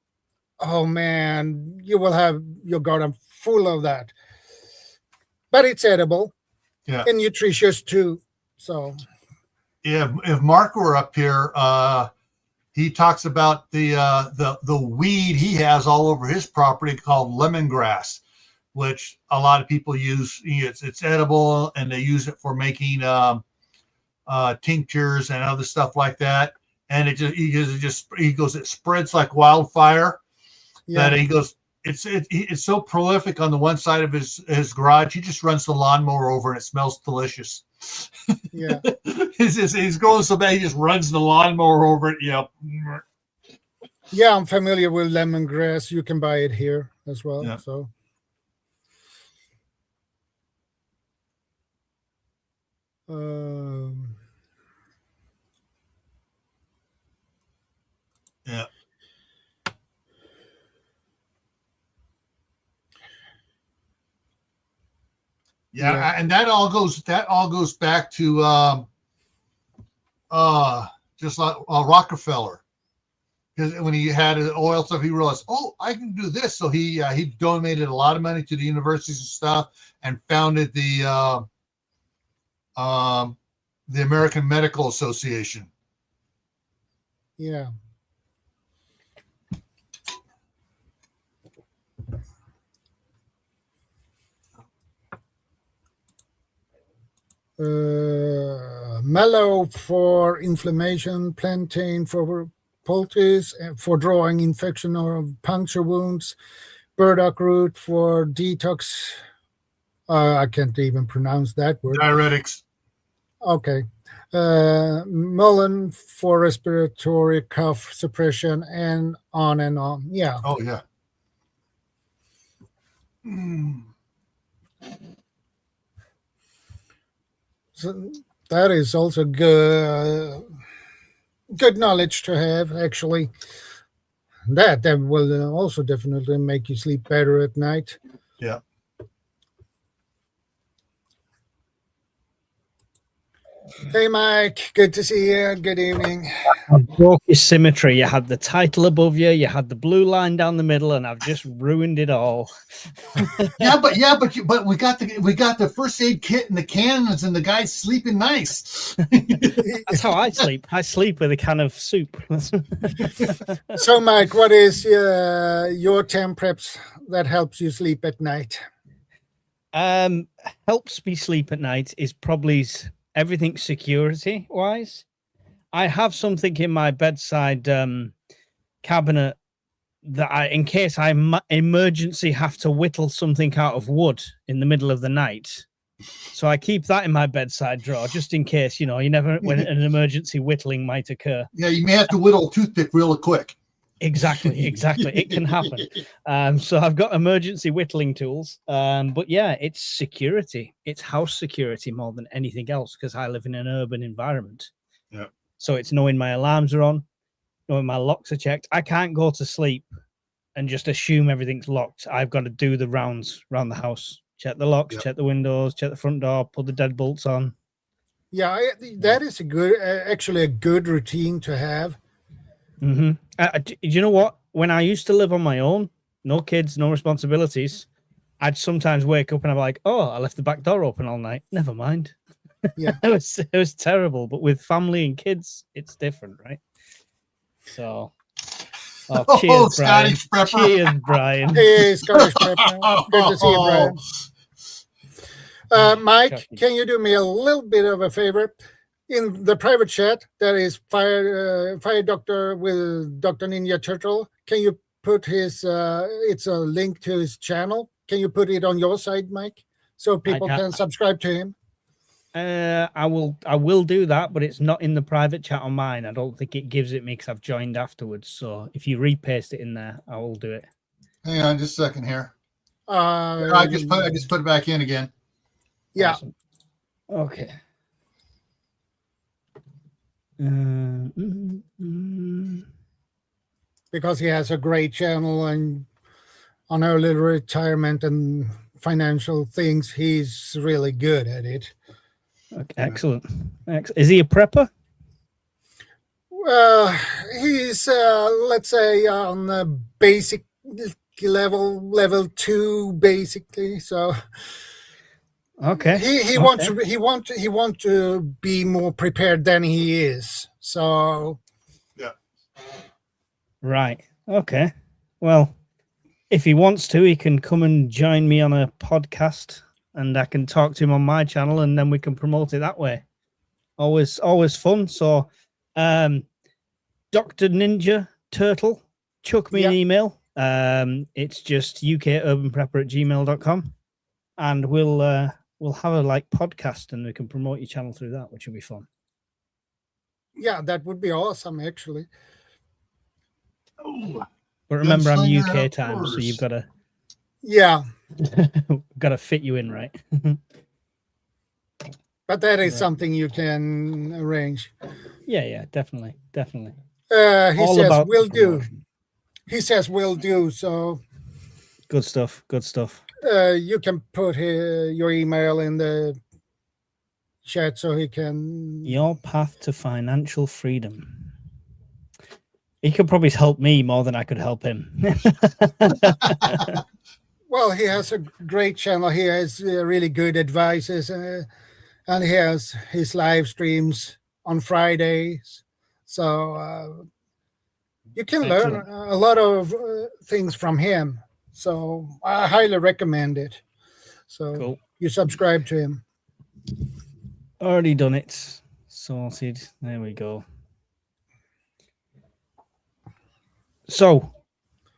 oh man, you will have your garden full of that. But it's edible Yeah. and nutritious too. So Yeah, if Mark were up here, he talks about the weed he has all over his property called lemongrass, which a lot of people use. It's edible, and they use it for making tinctures and other stuff like that. And he goes, it spreads like wildfire. yeah, That he goes, it's so prolific on the one side of his garage. He just runs the lawnmower over, and it smells delicious. yeah, He's going so bad, he just runs the lawnmower over it. Yep. yeah. I'm familiar with lemongrass. You can buy it here as well. Yeah. So Yeah. yeah, And that all goes back to just like Rockefeller, because when he had oil stuff, he realized, oh, I can do this. So he donated a lot of money to the universities and stuff, and founded the American Medical Association. yeah. Mallow for inflammation, plantain for poultice, for drawing infection or puncture wounds, burdock root for detox. I can't even pronounce that word. Diuretics. Okay. Mullein for respiratory cough suppression, and on and on. Yeah. Oh yeah. Mm. So that is also good knowledge to have, actually. That will also definitely make you sleep better at night. Yeah. Hey, Mike. Good to see you. Good evening. I broke your symmetry. You had the title above you, you had the blue line down the middle, and I've just ruined it all. but we got the first aid kit and the cannons, and the guy's sleeping nice. That's how I sleep. I sleep with a can of soup. So, Mike, what is your 10 preps that helps you sleep at night? Helps me sleep at night is probably everything security wise. I have something in my bedside cabinet that in case I emergency have to whittle something out of wood in the middle of the night. So I keep that in my bedside drawer just in case, you never when an emergency whittling might occur. Yeah, you may have to whittle a toothpick real quick. Exactly. It can happen. So I've got emergency whittling tools. But yeah, it's security. It's house security more than anything else because I live in an urban environment. Yeah. So it's knowing my alarms are on, knowing my locks are checked. I can't go to sleep and just assume everything's locked. I've got to do the rounds around the house. Check the locks, check the windows, check the front door, put the deadbolts on. Yeah, that is actually a good routine to have. Do you know what? When I used to live on my own, no kids, no responsibilities, I'd sometimes wake up and I'm like, oh, I left the back door open all night. Never mind. Yeah. it was terrible. But with family and kids, it's different, right? So, cheers, Brian. Cheers, Brian. Hey, Scottish Prepper. Good to see you, Brian. Mike, can you do me a little bit of a favor? In the private chat, that is Fire Doctor with Dr. Ninja Turtle. Can you put his? It's a link to his channel. Can you put it on your side, Mike, so people can subscribe to him? I will do that, but it's not in the private chat on mine. I don't think it gives it me because I've joined afterwards. So if you repaste it in there, I will do it. Hang on just a second here. I just put it back in again. Yeah. Awesome. Okay. Because he has a great channel and on early retirement and financial things, he's really good at it. Okay, excellent. Is he a prepper? He's let's say on the basic level 2, basically. So okay, he wants to be more prepared than he is. So yeah, right. Okay. Well, if he wants to, he can come and join me on a podcast, and I can talk to him on my channel, and then we can promote it that way. Always fun. So, Dr. Ninja Turtle, chuck me an email. It's just ukurbanprepper@gmail.com, and we'll have a podcast, and we can promote your channel through that, which will be fun. Yeah, that would be awesome, actually. But remember, I'm UK time, so you've got to got to fit you in, right? But that is something you can arrange. Yeah, definitely. He says will do. He says will do. So good stuff. You can put your email in the chat so he can. Your path to financial freedom. He could probably help me more than I could help him. Well, he has a great channel. He has really good advices, and he has his live streams on Fridays. So you can learn a lot of things from him. So I highly recommend it. So cool. You subscribe to him. Already done it. Sorted. There we go. So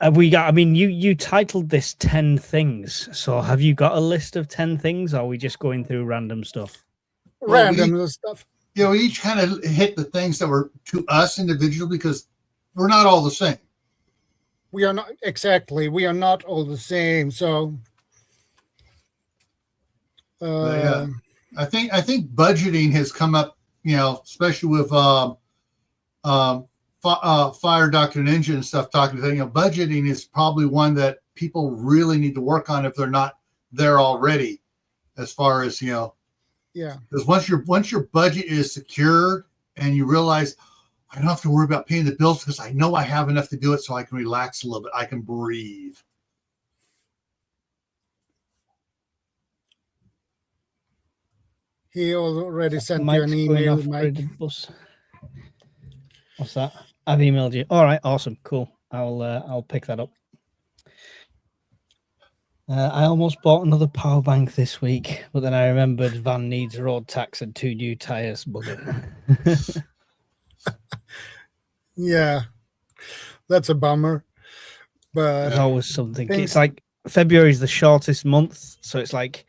have we got, you titled this 10 things. So have you got a list of 10 things, or are we just going through random stuff? Random stuff. We each kind of hit the things that were to us individually, because we're not all the same. We are not exactly. We are not all the same. So yeah, I think budgeting has come up, especially with Fire Dr. Ninja and stuff talking to them. Budgeting is probably one that people really need to work on if they're not there already, as far as Yeah. Because once your budget is secure and you realize I don't have to worry about paying the bills because I know I have enough to do it, so I can relax a little bit. I can breathe. He already sent you Mike's an going email, off Mike. grid bus. What's that? I've emailed you. All right, awesome, cool. I'll pick that up. I almost bought another power bank this week, but then I remembered van needs road tax and 2 new tires. Bugger. Yeah, that's a bummer. But There's always something. things- It's like February is the shortest month, so it's like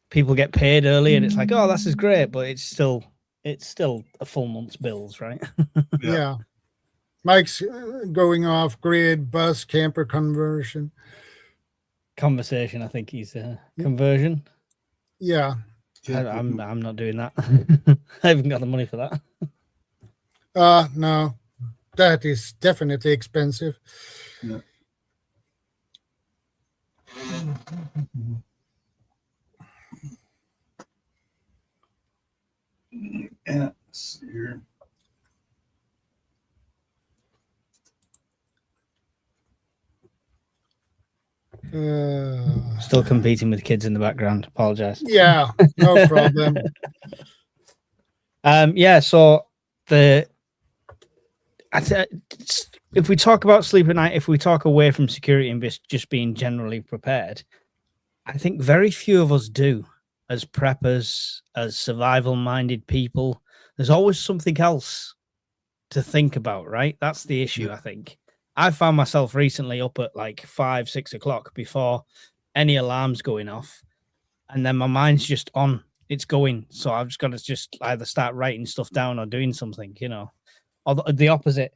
people get paid early, and it's like, oh, this is great, but it's still a full month's bills, right? yeah. Mike's going off grid bus camper conversion. Conversation, I think he's conversion. Yeah. I'm not doing that. I haven't got the money for that. No, that is definitely expensive. Yeah. And let's see here. Still competing with kids in the background. Apologize. Yeah, no problem. Yeah. So if we talk about sleep at night, if we talk away from security and just being generally prepared, I think very few of us do as preppers, as survival-minded people. There's always something else to think about, right? That's the issue, I think. I found myself recently up at like 5, 6 o'clock before any alarms going off. And then my mind's just on. It's going. So I've just got to just either start writing stuff down or doing something, you know. Or the opposite.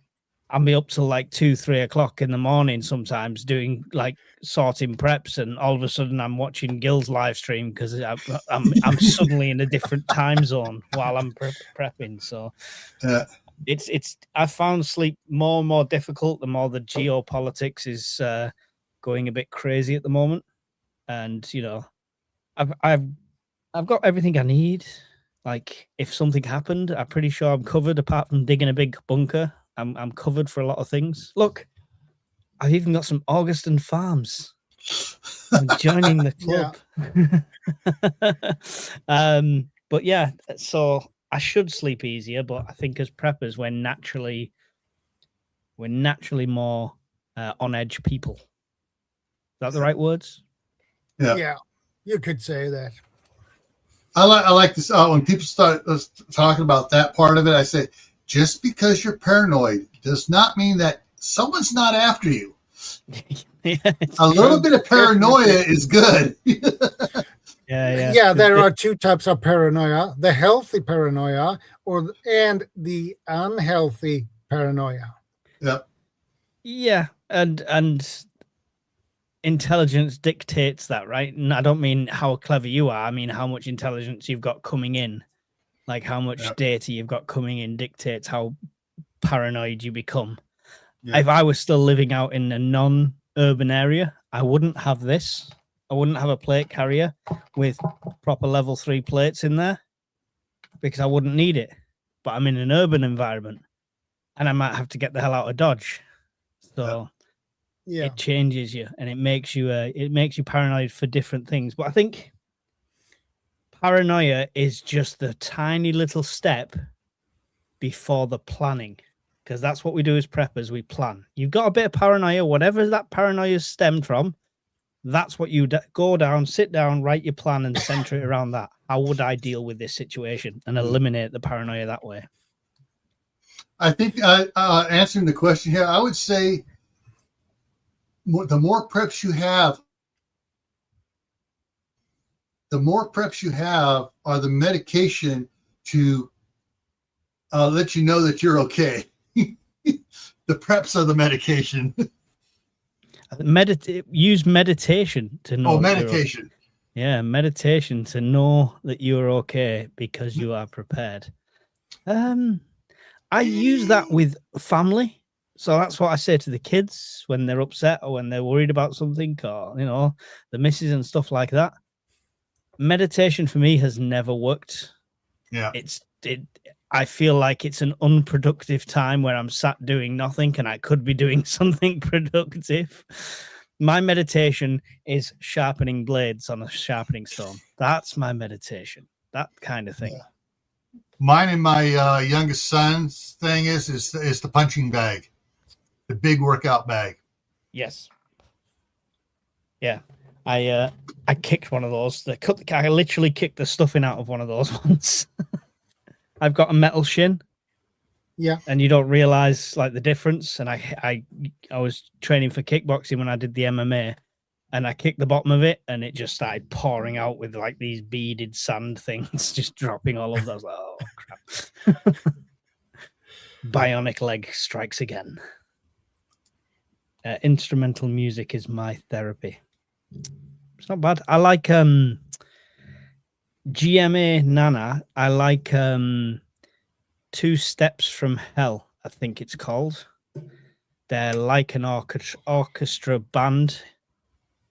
I'll be up till like 2, 3 o'clock in the morning sometimes doing like sorting preps, and all of a sudden I'm watching Gil's live stream because I'm suddenly in a different time zone while I'm prepping. So it's I found sleep more and more difficult the more the geopolitics is going a bit crazy at the moment. And you know, I've got everything I need. Like if something happened, I'm pretty sure I'm covered apart from digging a big bunker. I'm covered for a lot of things. Look, I've even got some Augustin farms. I'm joining the club. But yeah, so I should sleep easier, but I think as preppers, we're naturally more on edge people. Is that the right words? Yeah, you could say that. I like this. When people start talking about that part of it, I say, just because you're paranoid does not mean that someone's not after you. A little bit of paranoia is good. Yeah, there are two types of paranoia: the healthy paranoia and the unhealthy paranoia. Yeah, and intelligence dictates that, right? And I don't mean how clever you are. I mean how much intelligence you've got coming in. Like how much data you've got coming in dictates how paranoid you become. If I was still living out in a non-urban area, I wouldn't have this. I wouldn't have a plate carrier with proper level 3 plates in there because I wouldn't need it. But I'm in an urban environment and I might have to get the hell out of Dodge. So it changes you and it makes you paranoid for different things. But I think paranoia is just the tiny little step before the planning, because that's what we do as preppers. We plan. You've got a bit of paranoia, whatever that paranoia stemmed from. That's what you go down, sit down, write your plan, and center it around that. How would I deal with this situation and eliminate the paranoia that way? I think answering the question here, I would say the more preps you have, are the medication to let you know that you're okay. The preps are the medication. Use meditation to know. Meditation. Yeah, meditation to know that you're okay because you are prepared. I use that with family. So that's what I say to the kids when they're upset or when they're worried about something, or, you know, the missus and stuff like that. meditation for me has never worked. Yeah. I feel like it's an unproductive time where I'm sat doing nothing and I could be doing something productive. My meditation is sharpening blades on a sharpening stone. That's my meditation. That kind of thing. Yeah. Mine and my youngest son's thing is the punching bag, the big workout bag. Yes. Yeah. I kicked one of those. I literally kicked the stuffing out of one of those once. I've got a metal shin. Yeah. And you don't realize like the difference. And I was training for kickboxing when I did the MMA, and I kicked the bottom of it, and it just started pouring out with like these beaded sand things just dropping all over. I was like, oh crap. Bionic leg strikes again. Instrumental music is my therapy. It's not bad. I like GMA Nana. I like 2 Steps from Hell, I think it's called. They're like an orchestra band,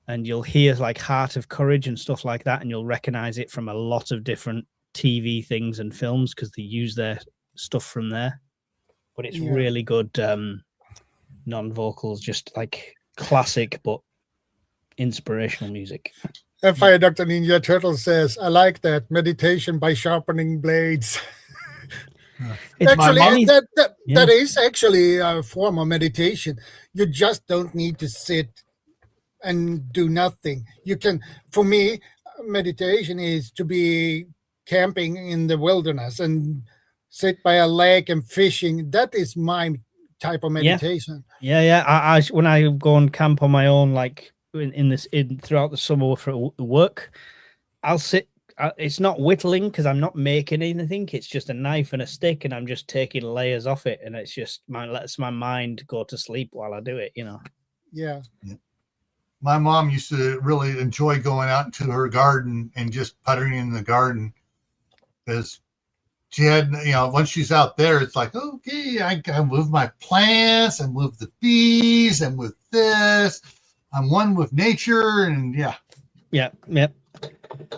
and you'll hear like Heart of Courage and stuff like that, and you'll recognize it from a lot of different TV things and films because they use their stuff from there. But it's really good non-vocals, just like classic but inspirational music. And Fire Dr. Ninja Turtle says, I like that. Meditation by sharpening blades. It's Actually, that is actually a form of meditation. You just don't need to sit and do nothing. You can, for me, meditation is to be camping in the wilderness and sit by a lake and fishing. That is my type of meditation. Yeah. I when I go and camp on my own, like throughout the summer for work, I'll sit. It's not whittling because I'm not making anything. It's just a knife and a stick, and I'm just taking layers off it, and it's just lets my mind go to sleep while I do it. Yeah. My mom used to really enjoy going out into her garden and just puttering in the garden because she had, once she's out there, it's like, okay, I can move my plants and move the bees and with this. I'm one with nature, and yeah.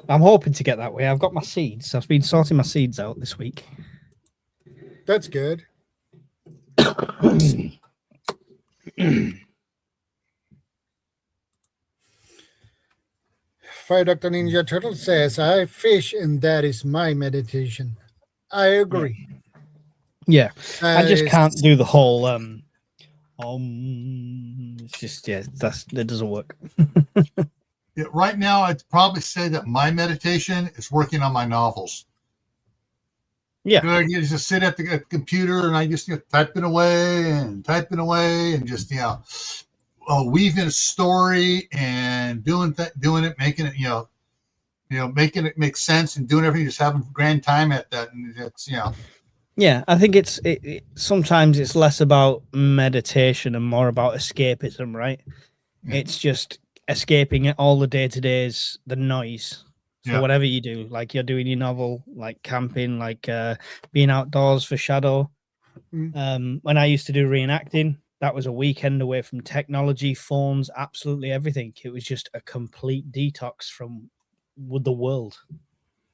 I'm hoping to get that way. I've got my seeds. I've been sorting my seeds out this week. That's good. Fire Dr. Ninja Turtle says, I fish and that is my meditation. I agree. Yeah. I just can't do the whole it's just that doesn't work. Yeah, right now, I'd probably say that my meditation is working on my novels. Yeah. I just sit at the computer and I just typing away and just weaving a story and doing it, making it making it make sense and doing everything, just having a grand time at that, and it's Yeah, I think it's sometimes it's less about meditation and more about escapism, right? Yeah. It's just escaping all the day-to-days, the noise. So whatever you do, like you're doing your novel, like camping, like being outdoors for Shadow. When I used to do reenacting, that was a weekend away from technology, phones, absolutely everything. It was just a complete detox from the world,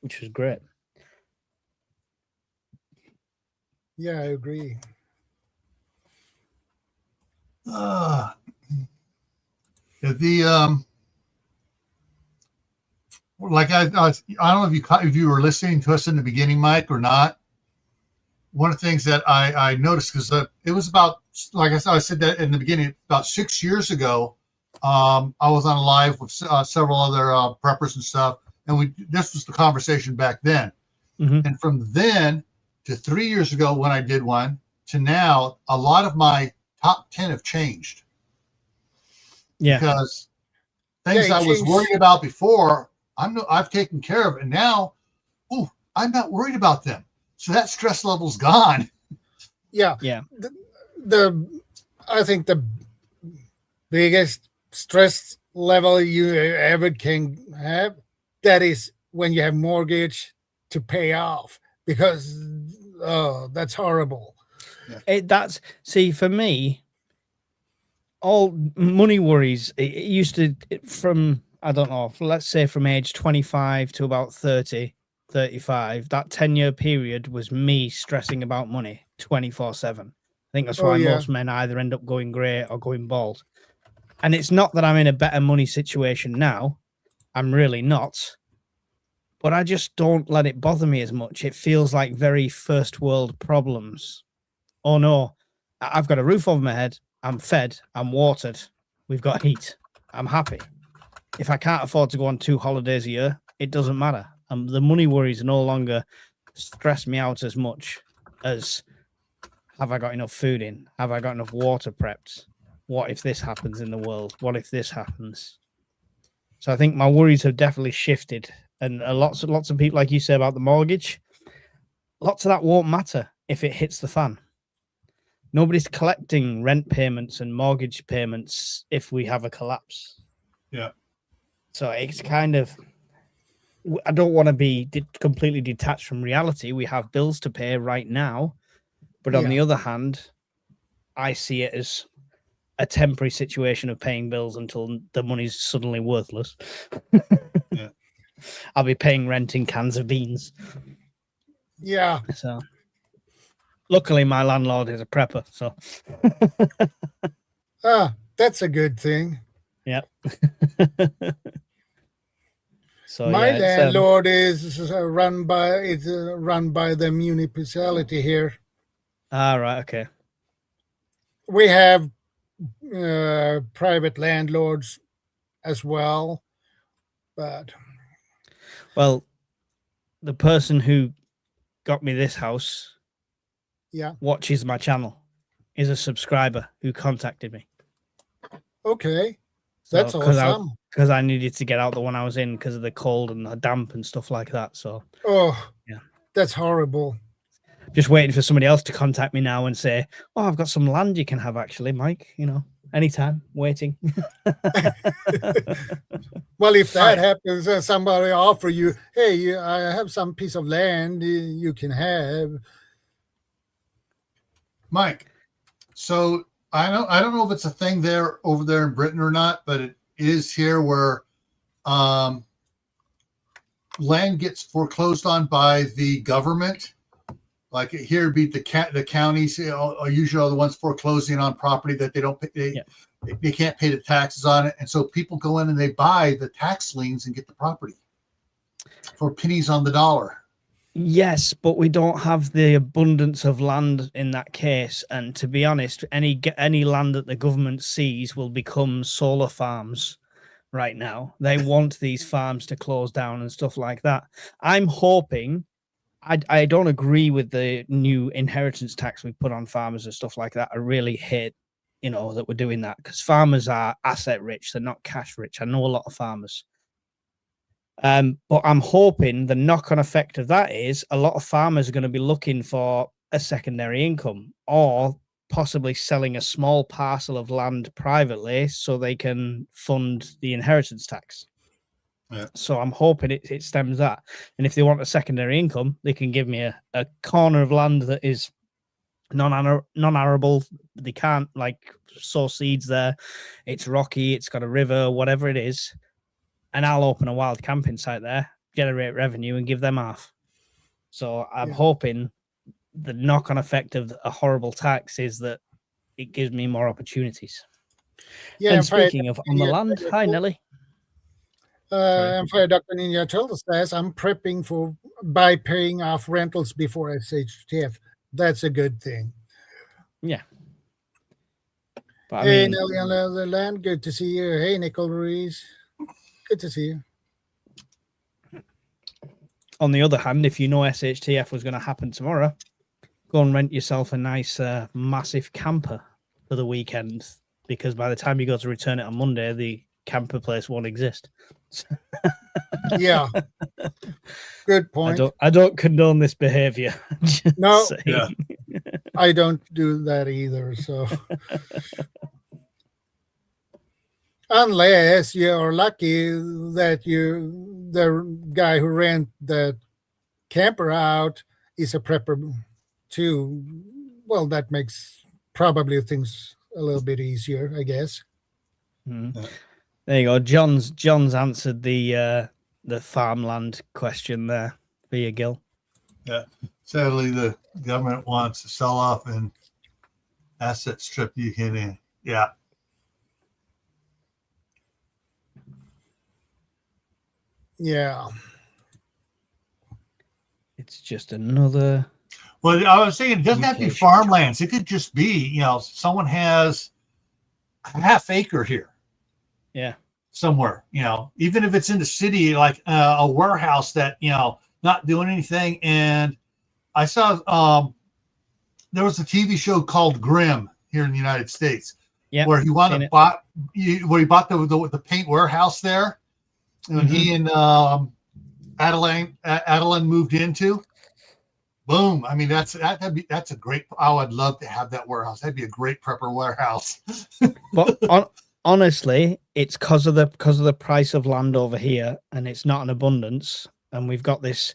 which was great. Yeah, I agree. Like I don't know if you were listening to us in the beginning, Mike, or not. One of the things that I noticed, because it was about, like I said that in the beginning, about 6 years ago, I was on live with several other preppers and stuff, and this was the conversation back then. Mm-hmm. And from then to 3 years ago when I did one to now, a lot of my top 10 have changed. Yeah. Because things I was worried about before, I've taken care of, and now, I'm not worried about them. So that stress level's gone. Yeah. I think the biggest stress level you ever can have, that is when you have mortgage to pay off, because that's horrible. See, for me, all money worries, it used to, from I don't know, let's say from age 25 to about 30, 35, that 10-year period was me stressing about money 24/7. I think that's Oh, why yeah. most men either end up going grey or going bald. And it's not that I'm in a better money situation now. I'm really not. But I just don't let it bother me as much. It feels like very first world problems. Oh no, I've got a roof over my head. I'm fed. I'm watered. We've got heat. I'm happy. If I can't afford to go on 2 holidays a year, it doesn't matter. The money worries no longer stress me out as much as have I got enough food in? Have I got enough water prepped? What if this happens in the world? What if this happens? So I think my worries have definitely shifted. And lots of people, like you say about the mortgage, lots of that won't matter if it hits the fan. Nobody's collecting rent payments and mortgage payments if we have a collapse. Yeah. So it's kind of, I don't want to be completely detached from reality. We have bills to pay right now. But on the other hand, I see it as a temporary situation of paying bills until the money's suddenly worthless. Yeah. I'll be paying rent in cans of beans. Yeah. So luckily my landlord is a prepper. So That's a good thing. Yep. So My yeah, landlord is run by the municipality here. Right, okay. We have private landlords as well, but Well, the person who got me this house watches my channel, is a subscriber who contacted me. Okay. So, That's awesome. Because I needed to get out the one I was in because of the cold and the damp and stuff like that. So yeah, that's horrible. Just waiting for somebody else to contact me now and say, "Oh, I've got some land you can have, actually, Mike. You know, anytime. Waiting." Well, if that happens, somebody offer you, "Hey, I have some piece of land you can have." Mike, so I don't know if it's a thing there over there in Britain or not, but it is here where land gets foreclosed on by the government. Like here would be the counties are usually the ones foreclosing on property that they don't pay, they can't pay the taxes on it, and so people go in and they buy the tax liens and get the property for pennies on the dollar. Yes, but we don't have the abundance of land in that case. And to be honest, any land that the government sees will become solar farms right now. They want these farms to close down and stuff like that. I'm hoping, I don't agree with the new inheritance tax we put on farmers and stuff like that. I really hate, that we're doing that because farmers are asset rich. They're not cash rich. I know a lot of farmers. But I'm hoping the knock-on effect of that is a lot of farmers are going to be looking for a secondary income or possibly selling a small parcel of land privately so they can fund the inheritance tax. Yeah. So I'm hoping it stems that. And if they want a secondary income, they can give me a corner of land that is non-arable. They can't sow seeds there. It's rocky. It's got a river, whatever it is. And I'll open a wild camping site there, generate revenue, and give them half. So I'm hoping the knock-on effect of a horrible tax is that it gives me more opportunities. Yeah. And speaking of on the land, hi Nelly. And Fire Dr. Ninja Turtle says, "I'm prepping by paying off rentals before SHTF. That's a good thing." Yeah. But Hey, Nelly on the land, good to see you. Hey, Nicole Ruiz. Good to see you. On the other hand, if you know SHTF was going to happen tomorrow, go and rent yourself a nice, massive camper for the weekend, because by the time you go to return it on Monday, the camper place won't exist. Yeah. Good point. I don't condone this behavior. No, I don't do that either. So unless you're lucky that the guy who rent the camper out is a prepper too, well, that makes probably things a little bit easier, I guess. Mm-hmm. There you go. John's answered the farmland question there for you, Gil. Yeah. Sadly, the government wants to sell off an asset strip you hit in. Yeah. Yeah. It's just another. Well, I was saying it doesn't have to be mutation. farmlands. It could just be, someone has a half acre here. Yeah. Somewhere, even if it's in the city, like a warehouse that, not doing anything. And I saw there was a TV show called Grimm here in the United States, where he bought the paint warehouse there, and he and Adeline moved into. Boom! I mean, that's a great. I would love to have that warehouse. That'd be a great prepper warehouse. But honestly, it's because of the price of land over here, and it's not an abundance, and we've got this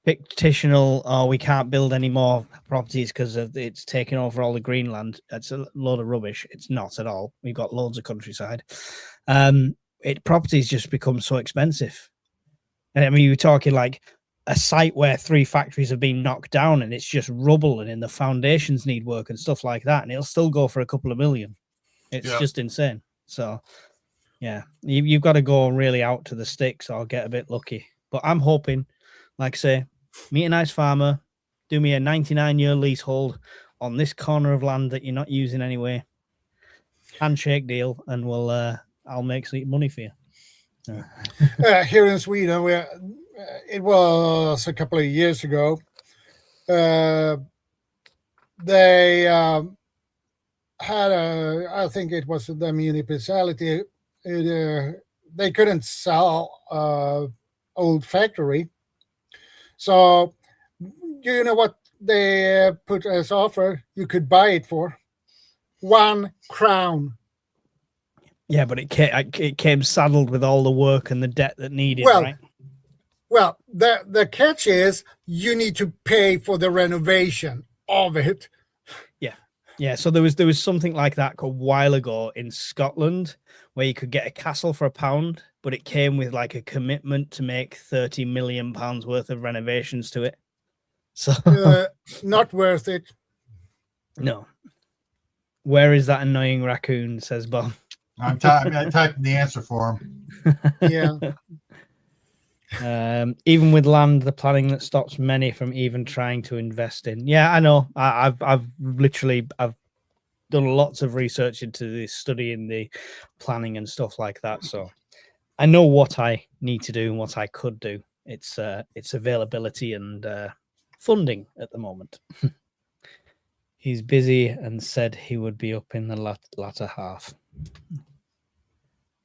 fictional, we can't build any more properties because it's taking over all the green land. That's a load of rubbish. It's not at all. We've got loads of countryside. Properties just become so expensive. And I mean, you're talking like a site where 3 factories have been knocked down and it's just rubble and then the foundations need work and stuff like that, and it'll still go for a couple of million. It's just insane. So yeah, you've got to go really out to the sticks or get a bit lucky. But I'm hoping, like I say, meet a nice farmer, do me a 99-year leasehold on this corner of land that you're not using anyway. Handshake deal, and I'll make some money for you. Here in Sweden, it was a couple of years ago. They had I think it was the municipality. They couldn't sell old factory, so you know what they put as offer? You could buy it for 1 crown. Yeah, but it came saddled with all the work and the debt that needed, right? Well, the catch is you need to pay for the renovation of it. Yeah. So there was something like that a while ago in Scotland where you could get a castle for £1, but it came with like a commitment to make £30 million worth of renovations to it. So not worth it. No. Where is that annoying raccoon? Says Bob. I typed the answer for him. Yeah. Even with land, the planning that stops many from even trying to invest in. Yeah, I know. I've done lots of research into the studying the planning and stuff like that. So I know what I need to do and what I could do. It's availability and funding at the moment. He's busy and said he would be up in the latter half.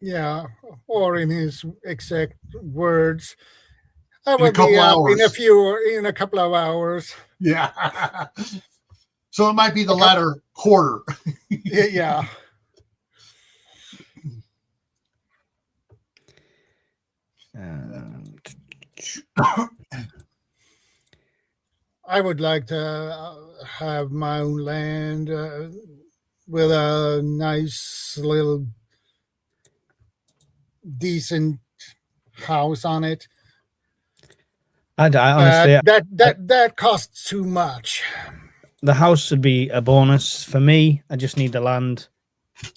Yeah, or in his exact words, I In a will couple be up hours. in a couple of hours. Yeah. So it might be the latter quarter. Yeah. I would like to have my own land with a nice little decent house on it. I honestly, that costs too much. The house would be a bonus for me. I just need the land.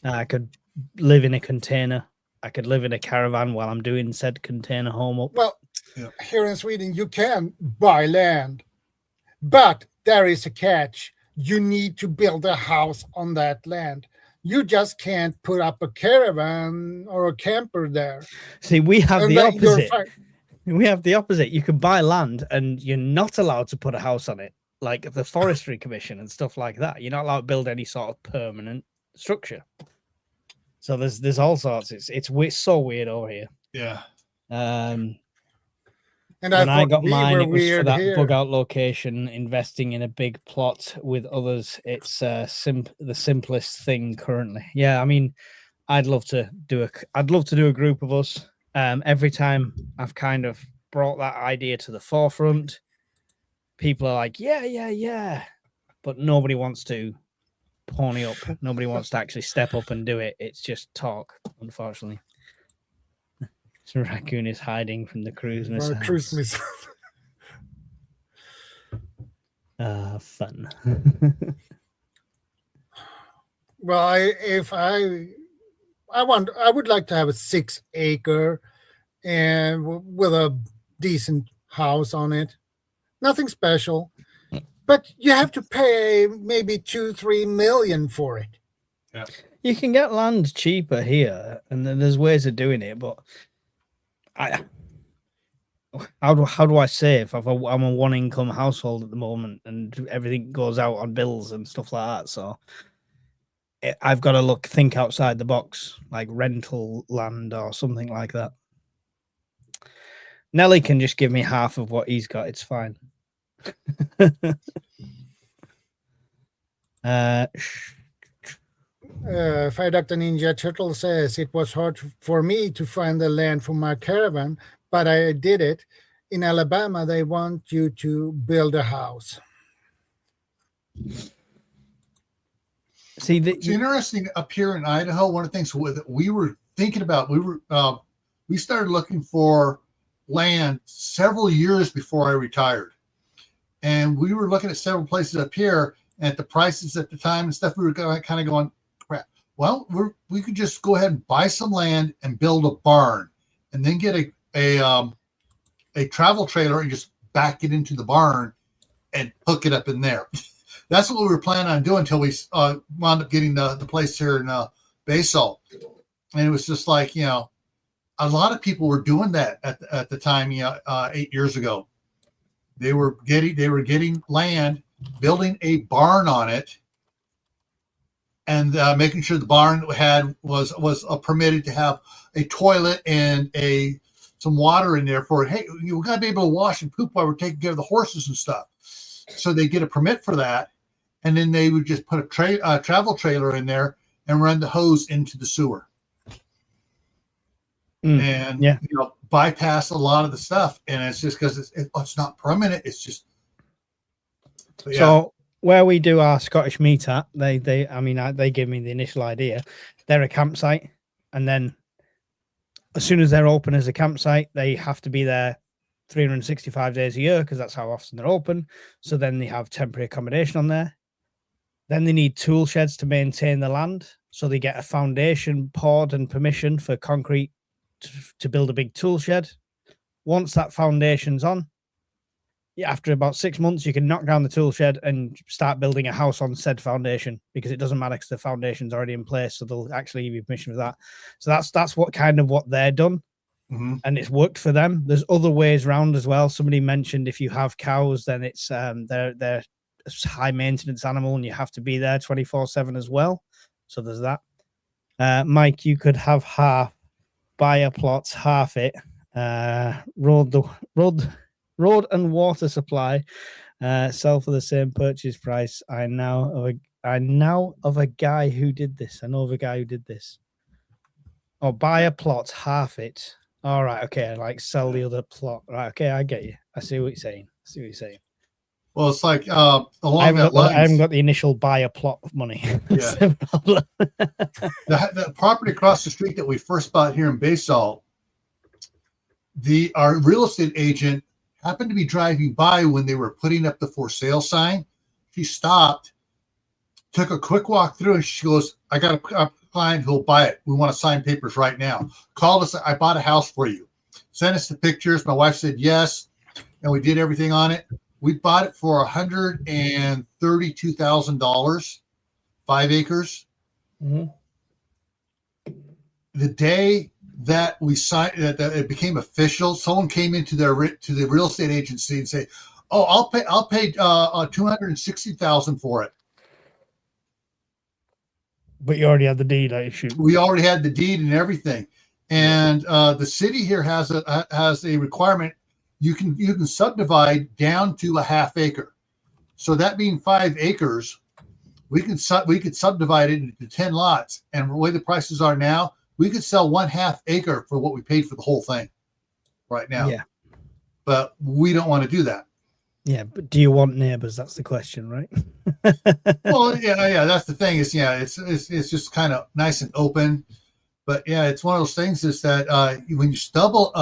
I could live in a container. I could live in a caravan while I'm doing said container home up. Well, here in Sweden, you can buy land, but there is a catch. You need to build a house on that land. You just can't put up a caravan or a camper there. See, we have the opposite. We have the opposite. You can buy land and you're not allowed to put a house on it, like the Forestry Commission and stuff like that. You're not allowed to build any sort of permanent structure. So there's all sorts. It's so weird over here. Yeah. And when I got mine, it was for that here. bug out location, investing in a big plot with others. It's the simplest thing currently. Yeah, I mean, I'd love to do a group of us. Every time I've kind of brought that idea to the forefront, people are like, yeah, but nobody wants to pony up. Nobody wants to actually step up and do it. It's just talk, unfortunately. So raccoon is hiding from the cruise Well, cruise missiles. missile. Fun. Well, I would like to have a 6 acre and with a decent house on it. Nothing special, but you have to pay maybe 2-3 million for it. Yeah. You can get land cheaper here, and then there's ways of doing it. But how do I save? I'm a one income household at the moment, and everything goes out on bills and stuff like that. So I've got to think outside the box, like rental land or something like that. Nelly can just give me half of what he's got. It's fine. Fire Doctor Ninja Turtle says it was hard for me to find the land for my caravan, but I did it. In Alabama, they want you to build a house. See, it's interesting up here in Idaho. One of the things that we were thinking about, we started looking for land several years before I retired, and we were looking at several places up here at the prices at the time and stuff. We were kind of going, crap. Well, we could just go ahead and buy some land and build a barn, and then get a travel trailer and just back it into the barn and hook it up in there. That's what we were planning on doing until we wound up getting the place here in Basalt. And it was just like, a lot of people were doing that at the time, 8 years ago. They were getting land, building a barn on it, and making sure the barn was permitted to have a toilet and some water in there for, hey, we got to be able to wash and poop while we're taking care of the horses and stuff. So they get a permit for that, and then they would just put a travel trailer in there and run the hose into the sewer. And bypass a lot of the stuff, and it's just because it's not permanent. It's just So where we do our Scottish meet at, they give me the initial idea. They're a campsite, and then as soon as they're open as a campsite, they have to be there 365 days a year because that's how often they're open. So then they have temporary accommodation on there. Then they need tool sheds to maintain the land, so they get a foundation poured and permission for concrete to build a big tool shed. Once that foundation's on, after about 6 months, you can knock down the tool shed and start building a house on said foundation, because it doesn't matter because the foundation's already in place. So they'll actually give you permission for that. So that's what they're done. Mm-hmm. And it's worked for them. There's other ways around as well. Somebody mentioned if you have cows, then it's they're a high maintenance animal and you have to be there 24/7 as well. So there's that. Mike, you could have half, buy a plot, half it, road and water supply, sell for the same purchase price. I know of a guy who did this. Or buy a plot, half it. All right, okay, like sell the other plot. Right, okay, I get you. I see what you're saying. Well, it's like along that line. I haven't got the initial buy a plot of money. Yeah. the property across the street that we first bought here in Basalt, our real estate agent happened to be driving by when they were putting up the for sale sign. She stopped, took a quick walk through, and she goes, I got a client who'll buy it. We want to sign papers right now. Called us. I bought a house for you. Sent us the pictures. My wife said yes, and we did everything on it. We bought it for $132,000, 5 acres. Mm-hmm. The day that we signed, that it became official, someone came into the real estate agency and say, "Oh, I'll pay $260,000 for it." But you already had the deed, I assume. We already had the deed and everything, and the city here has a requirement. You can subdivide down to a half acre. So that being 5 acres, we could subdivide it into 10 lots. And the way the prices are now, we could sell 1/2 acre for what we paid for the whole thing right now. Yeah. But we don't want to do that. Yeah, but do you want neighbors? That's the question, right? Well, yeah. That's the thing. It's just kind of nice and open. But yeah, it's one of those things is that when you stumble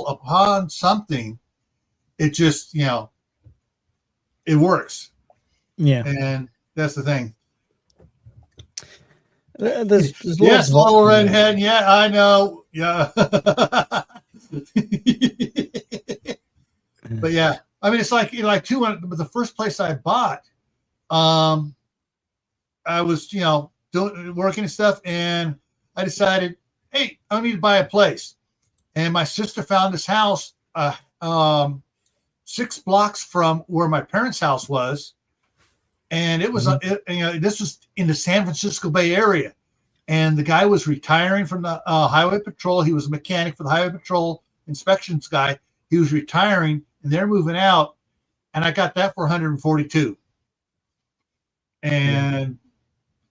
upon something, it just it works, Yeah. and that's the thing. There's Yes, loads of little options. redhead. Yeah, I know. Yeah. But yeah, I mean, it's like too. But the first place I bought, I was doing working and stuff, and I decided, hey, I need to buy a place. And my sister found this house 6 blocks from where my parents' house was, and it was this was in the San Francisco Bay Area, and the guy was retiring from the highway patrol. He was a mechanic for the highway patrol inspections guy. He was retiring, and they're moving out, and I got that for 142. And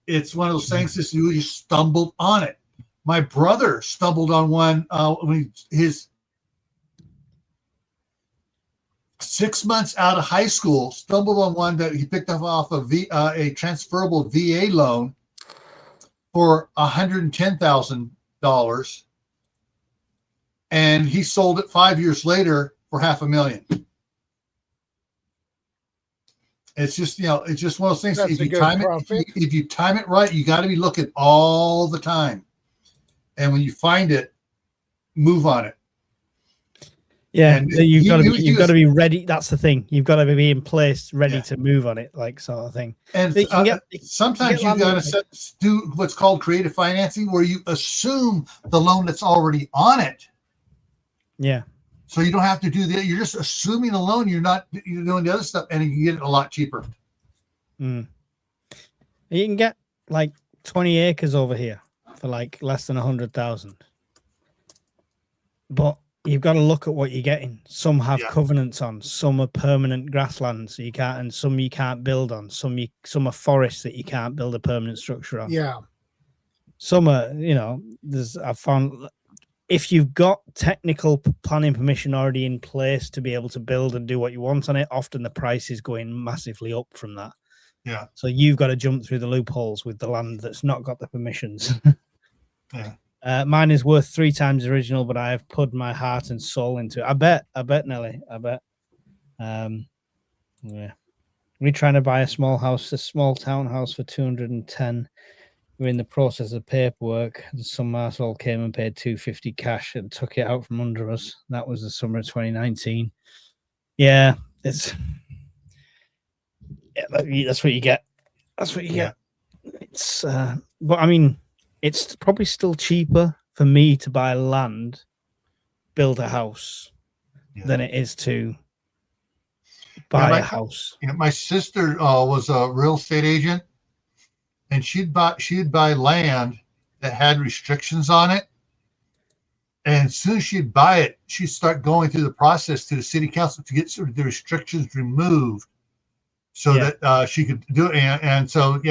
it's one of those things that you just stumbled on it. My brother stumbled on one when his 6 months out of high school, stumbled on one that he picked up off of a transferable VA loan for $110,000, and he sold it 5 years later for $500,000. It's just it's just one of those things. That's If a you good time profit. it, if you time it right, you got to be looking all the time, and when you find it, move on it. Yeah, And you've got to be ready. That's the thing. You've got to be in place, ready Yeah. to move on it, like sort of thing. And So you can sometimes you got to do what's called creative financing, where you assume the loan that's already on it. Yeah. So you don't have to do that. You're just assuming a loan. You're doing the other stuff, and you can get it a lot cheaper. You can get like 20 acres over here for like less than 100,000. But you've got to look at what you're getting. Some have covenants on, some are permanent grasslands, so you can't, and some you can't build on. Some are forests that you can't build a permanent structure on. Yeah. Some are, I've found if you've got technical planning permission already in place to be able to build and do what you want on it, often the price is going massively up from that. Yeah. So you've got to jump through the loopholes with the land that's not got the permissions. Yeah. Mine is worth 3 times the original, but I have put my heart and soul into it. I bet, Nelly. I bet. Yeah. We're trying to buy a small townhouse for 210. We're in the process of paperwork. Some arsehole came and paid 250 cash and took it out from under us. That was the summer of 2019. Yeah, that's what you get. That's what you get. It's but I mean, it's probably still cheaper for me to buy land, build a house, than it is to buy a house. My sister was a real estate agent, and she'd buy land that had restrictions on it. And as soon as she'd buy it, she'd start going through the process to the city council to get sort of the restrictions removed, so that she could do it. And so,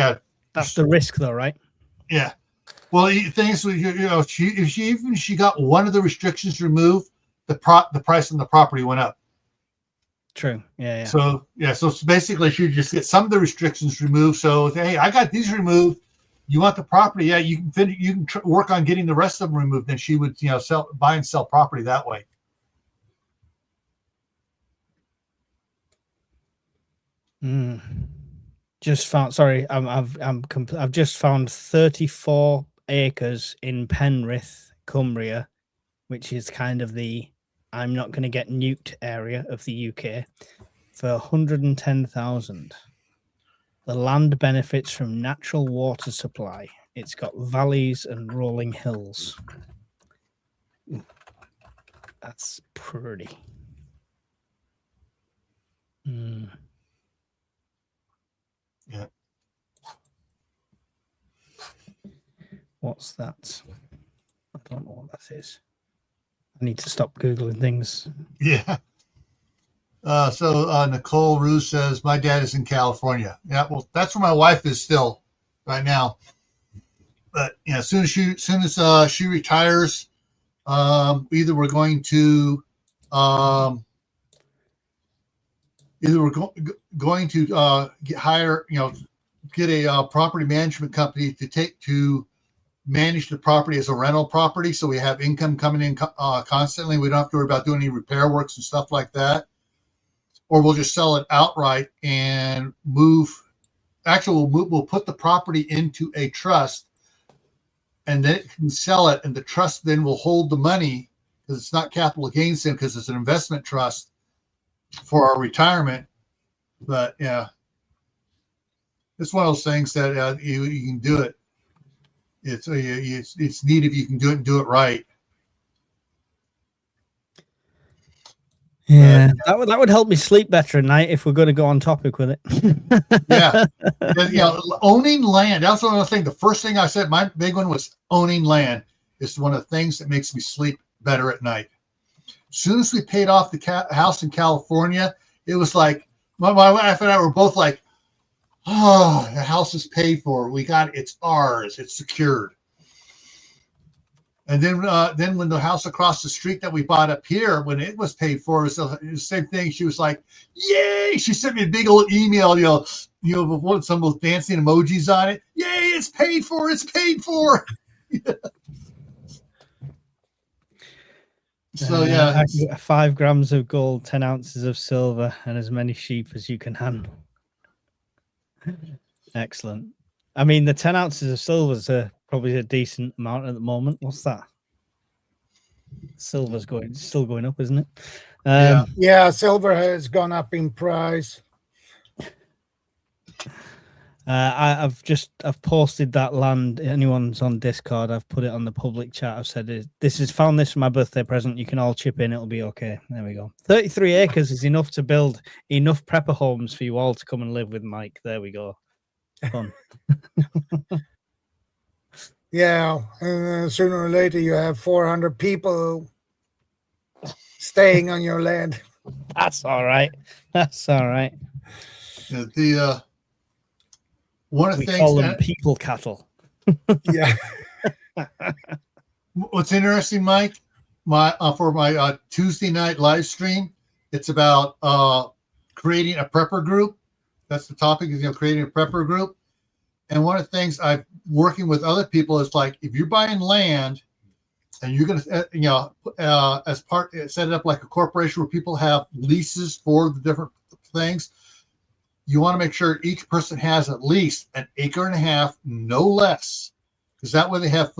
that's the risk, though, right? Yeah. Well, things if she got one of the restrictions removed, the price on the property went up. True. Yeah. So basically, she just get some of the restrictions removed. So hey, I got these removed. You want the property? Yeah, you can work on getting the rest of them removed. Then she would buy and sell property that way. Just found. Sorry, I've just found 34 acres in Penrith, Cumbria, which is kind of the I'm not going to get nuked area of the UK, for 110,000. The land benefits from natural water supply. It's got valleys and rolling hills. That's pretty. Yeah. What's that? I don't know what that is. I need to stop Googling things. Yeah. So Nicole Ruse says, my dad is in California. Yeah, well, that's where my wife is still right now. But as soon as she retires, either we're going to get a property management company to manage the property as a rental property, so we have income coming in constantly. We don't have to worry about doing any repair works and stuff like that. Or we'll just sell it outright and move. Actually, we'll put the property into a trust, and then it can sell it, and the trust then will hold the money because it's not capital gains then because it's an investment trust for our retirement. But yeah, it's one of those things that you can do it. It's neat if you can do it and do it right. Yeah, that would help me sleep better at night if we're going to go on topic with it. Yeah. Owning land. That's one of the things. The first thing I said, my big one was owning land. It's one of the things that makes me sleep better at night. As soon as we paid off the house in California, it was like my wife and I were both like, "Oh, the house is paid for. We got it. It's ours. It's secured." And then when the house across the street that we bought up here, when it was paid for, it was the same thing. She was like, "Yay!" She sent me a big old email, with some of those dancing emojis on it. "Yay! It's paid for. It's paid for." So yeah, 5 grams of gold, 10 ounces of silver, and as many sheep as you can handle. Excellent. I mean, the 10 ounces of silver is probably a decent amount at the moment. What's that? Silver's still going up, isn't it? Yeah, silver has gone up in price. I've posted that land. Anyone's on Discord, I've put it on the public chat. I've said this is found this for my birthday present. You can all chip in. It'll be okay. There we go. 33 acres is enough to build enough prepper homes for you all to come and live with Mike. There we go. Fun. Yeah, and sooner or later you have 400 people staying on your land. That's all right. That's all right. The one of the things call them people cattle. Yeah. What's interesting, Mike, for my Tuesday night live stream, it's about creating a prepper group. That's the topic, is creating a prepper group. And one of the things I'm working with other people is like, if you're buying land and you're going to, as part, set it up like a corporation where people have leases for the different things, you want to make sure each person has at least an acre and a half, no less, because that way they have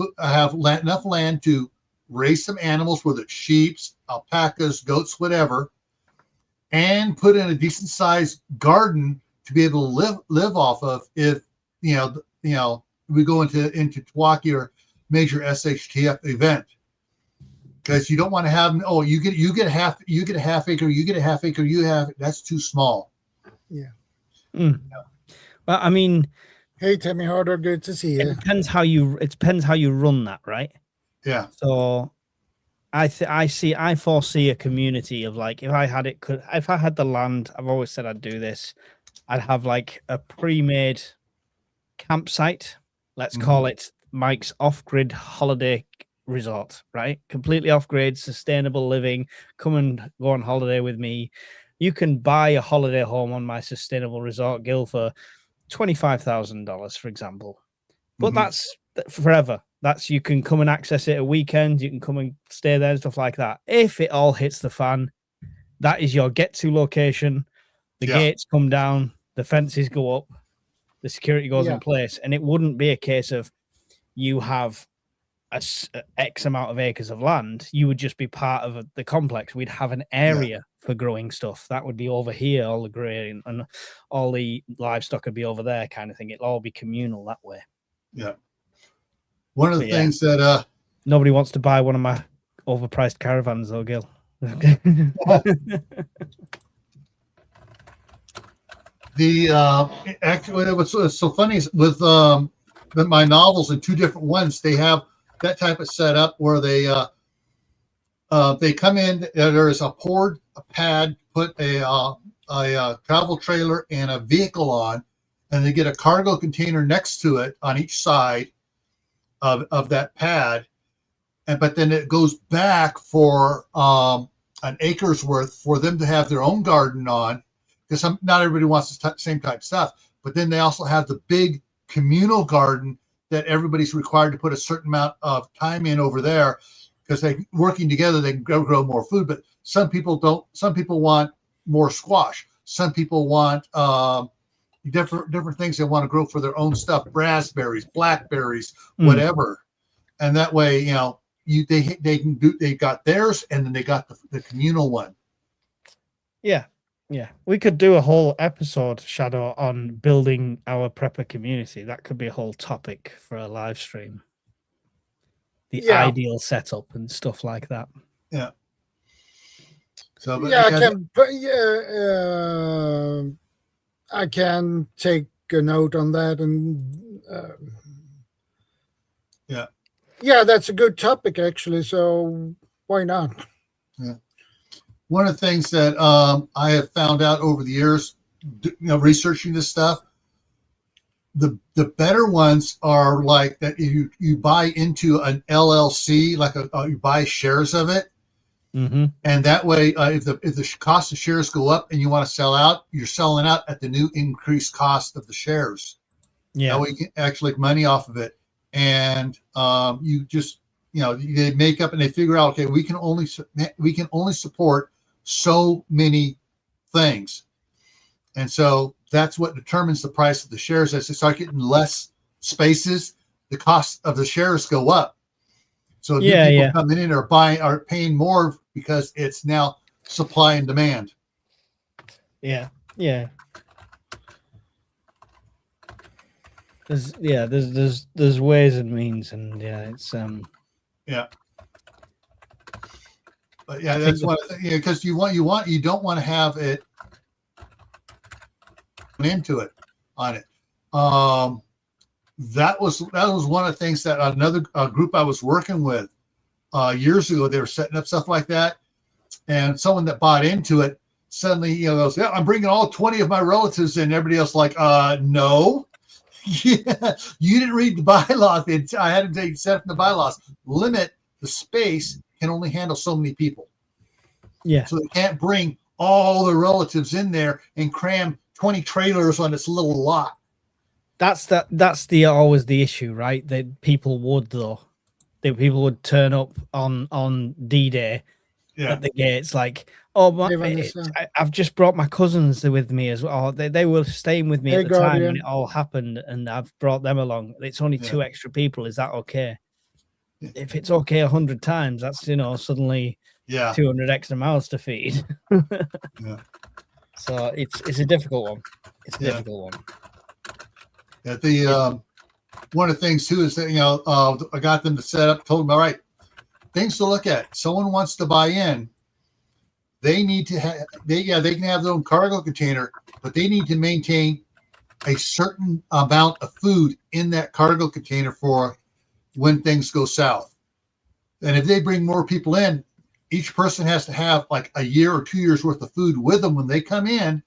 enough land to raise some animals, whether it's sheep, alpacas, goats, whatever, and put in a decent sized garden to be able to live off of if we go into Twaki or major SHTF event, because you don't want to have you get a half acre, that's too small. Yeah. Mm. Well, I mean, hey Timmy Harder, good to see you. It depends how you run that, right? Yeah. So I foresee a community of like, if I had the land, I've always said I'd do this. I'd have like a pre-made campsite. Let's call it Mike's off-grid holiday resort, right? Completely off-grid, sustainable living. Come and go on holiday with me. You can buy a holiday home on my sustainable resort, Gil, for $25,000, for example. But that's forever. You can come and access it a weekend. You can come and stay there and stuff like that. If it all hits the fan, that is your get-to location. The gates come down, the fences go up, the security goes in place, and it wouldn't be a case of you have X amount of acres of land. You would just be part of the complex. We'd have an area for growing stuff. That would be over here, all the grain and all the livestock would be over there, kind of thing. It'll all be communal that way. Yeah. One of the things that nobody wants to buy one of my overpriced caravans, though, Gil. Actually, what's so funny is with my novels and 2 different ones, they have that type of setup where they come in. There is a pad, put a travel trailer and a vehicle on, and they get a cargo container next to it on each side of that pad, but then it goes back for an acre's worth for them to have their own garden on, because not everybody wants the same type of stuff. But then they also have the big communal garden that everybody's required to put a certain amount of time in over there, because they working together they can grow more food. But some people don't. Some people want more squash. Some people want different things they want to grow for their own stuff: raspberries, blackberries, whatever. And that way, they got theirs, and then they got the communal one. Yeah. We could do a whole episode, Shadow, on building our prepper community. That could be a whole topic for a live stream. The ideal setup and stuff like that. Yeah. So, but I can take a note on that, and that's a good topic actually. So why not? Yeah. One of the things that I have found out over the years, researching this stuff, the better ones are like that. You buy into an LLC, like you buy shares of it, and that way, if the cost of shares go up and you want to sell out, you're selling out at the new increased cost of the shares. Yeah, that way you can actually make money off of it, and you just they make up and they figure out, okay, we can only support so many things, and so that's what determines the price of the shares. As they start getting less spaces, the cost of the shares go up. So new people coming in are paying more because it's now supply and demand. Yeah. There's ways and means, and it's But that's one of the, because you don't want to have it into it on it. That was one of the things that another group I was working with years ago, they were setting up stuff like that, and someone that bought into it suddenly goes, yeah, I'm bringing all 20 of my relatives in. Everybody else like, no. Yeah, you didn't read the bylaws. I had to set up the bylaws. Limit the space can only handle so many people. Yeah. So they can't bring all the relatives in there and cram 20 trailers on this little lot. That's always the issue, right? That people would people would turn up on D-Day at the gates like, oh, I've just brought my cousins with me as well. They were staying with me at the time when it all happened, and I've brought them along. It's only 2 extra people. Is that okay? If it's okay 100 times, that's suddenly 200 extra mouths to feed. So it's a difficult one. It's a difficult one. One of the things too is that I got them to set up, told them, all right, things to look at. Someone wants to buy in. They need to have they can have their own cargo container, but they need to maintain a certain amount of food in that cargo container for when things go south. And if they bring more people in, each person has to have like a year or 2 years worth of food with them when they come in,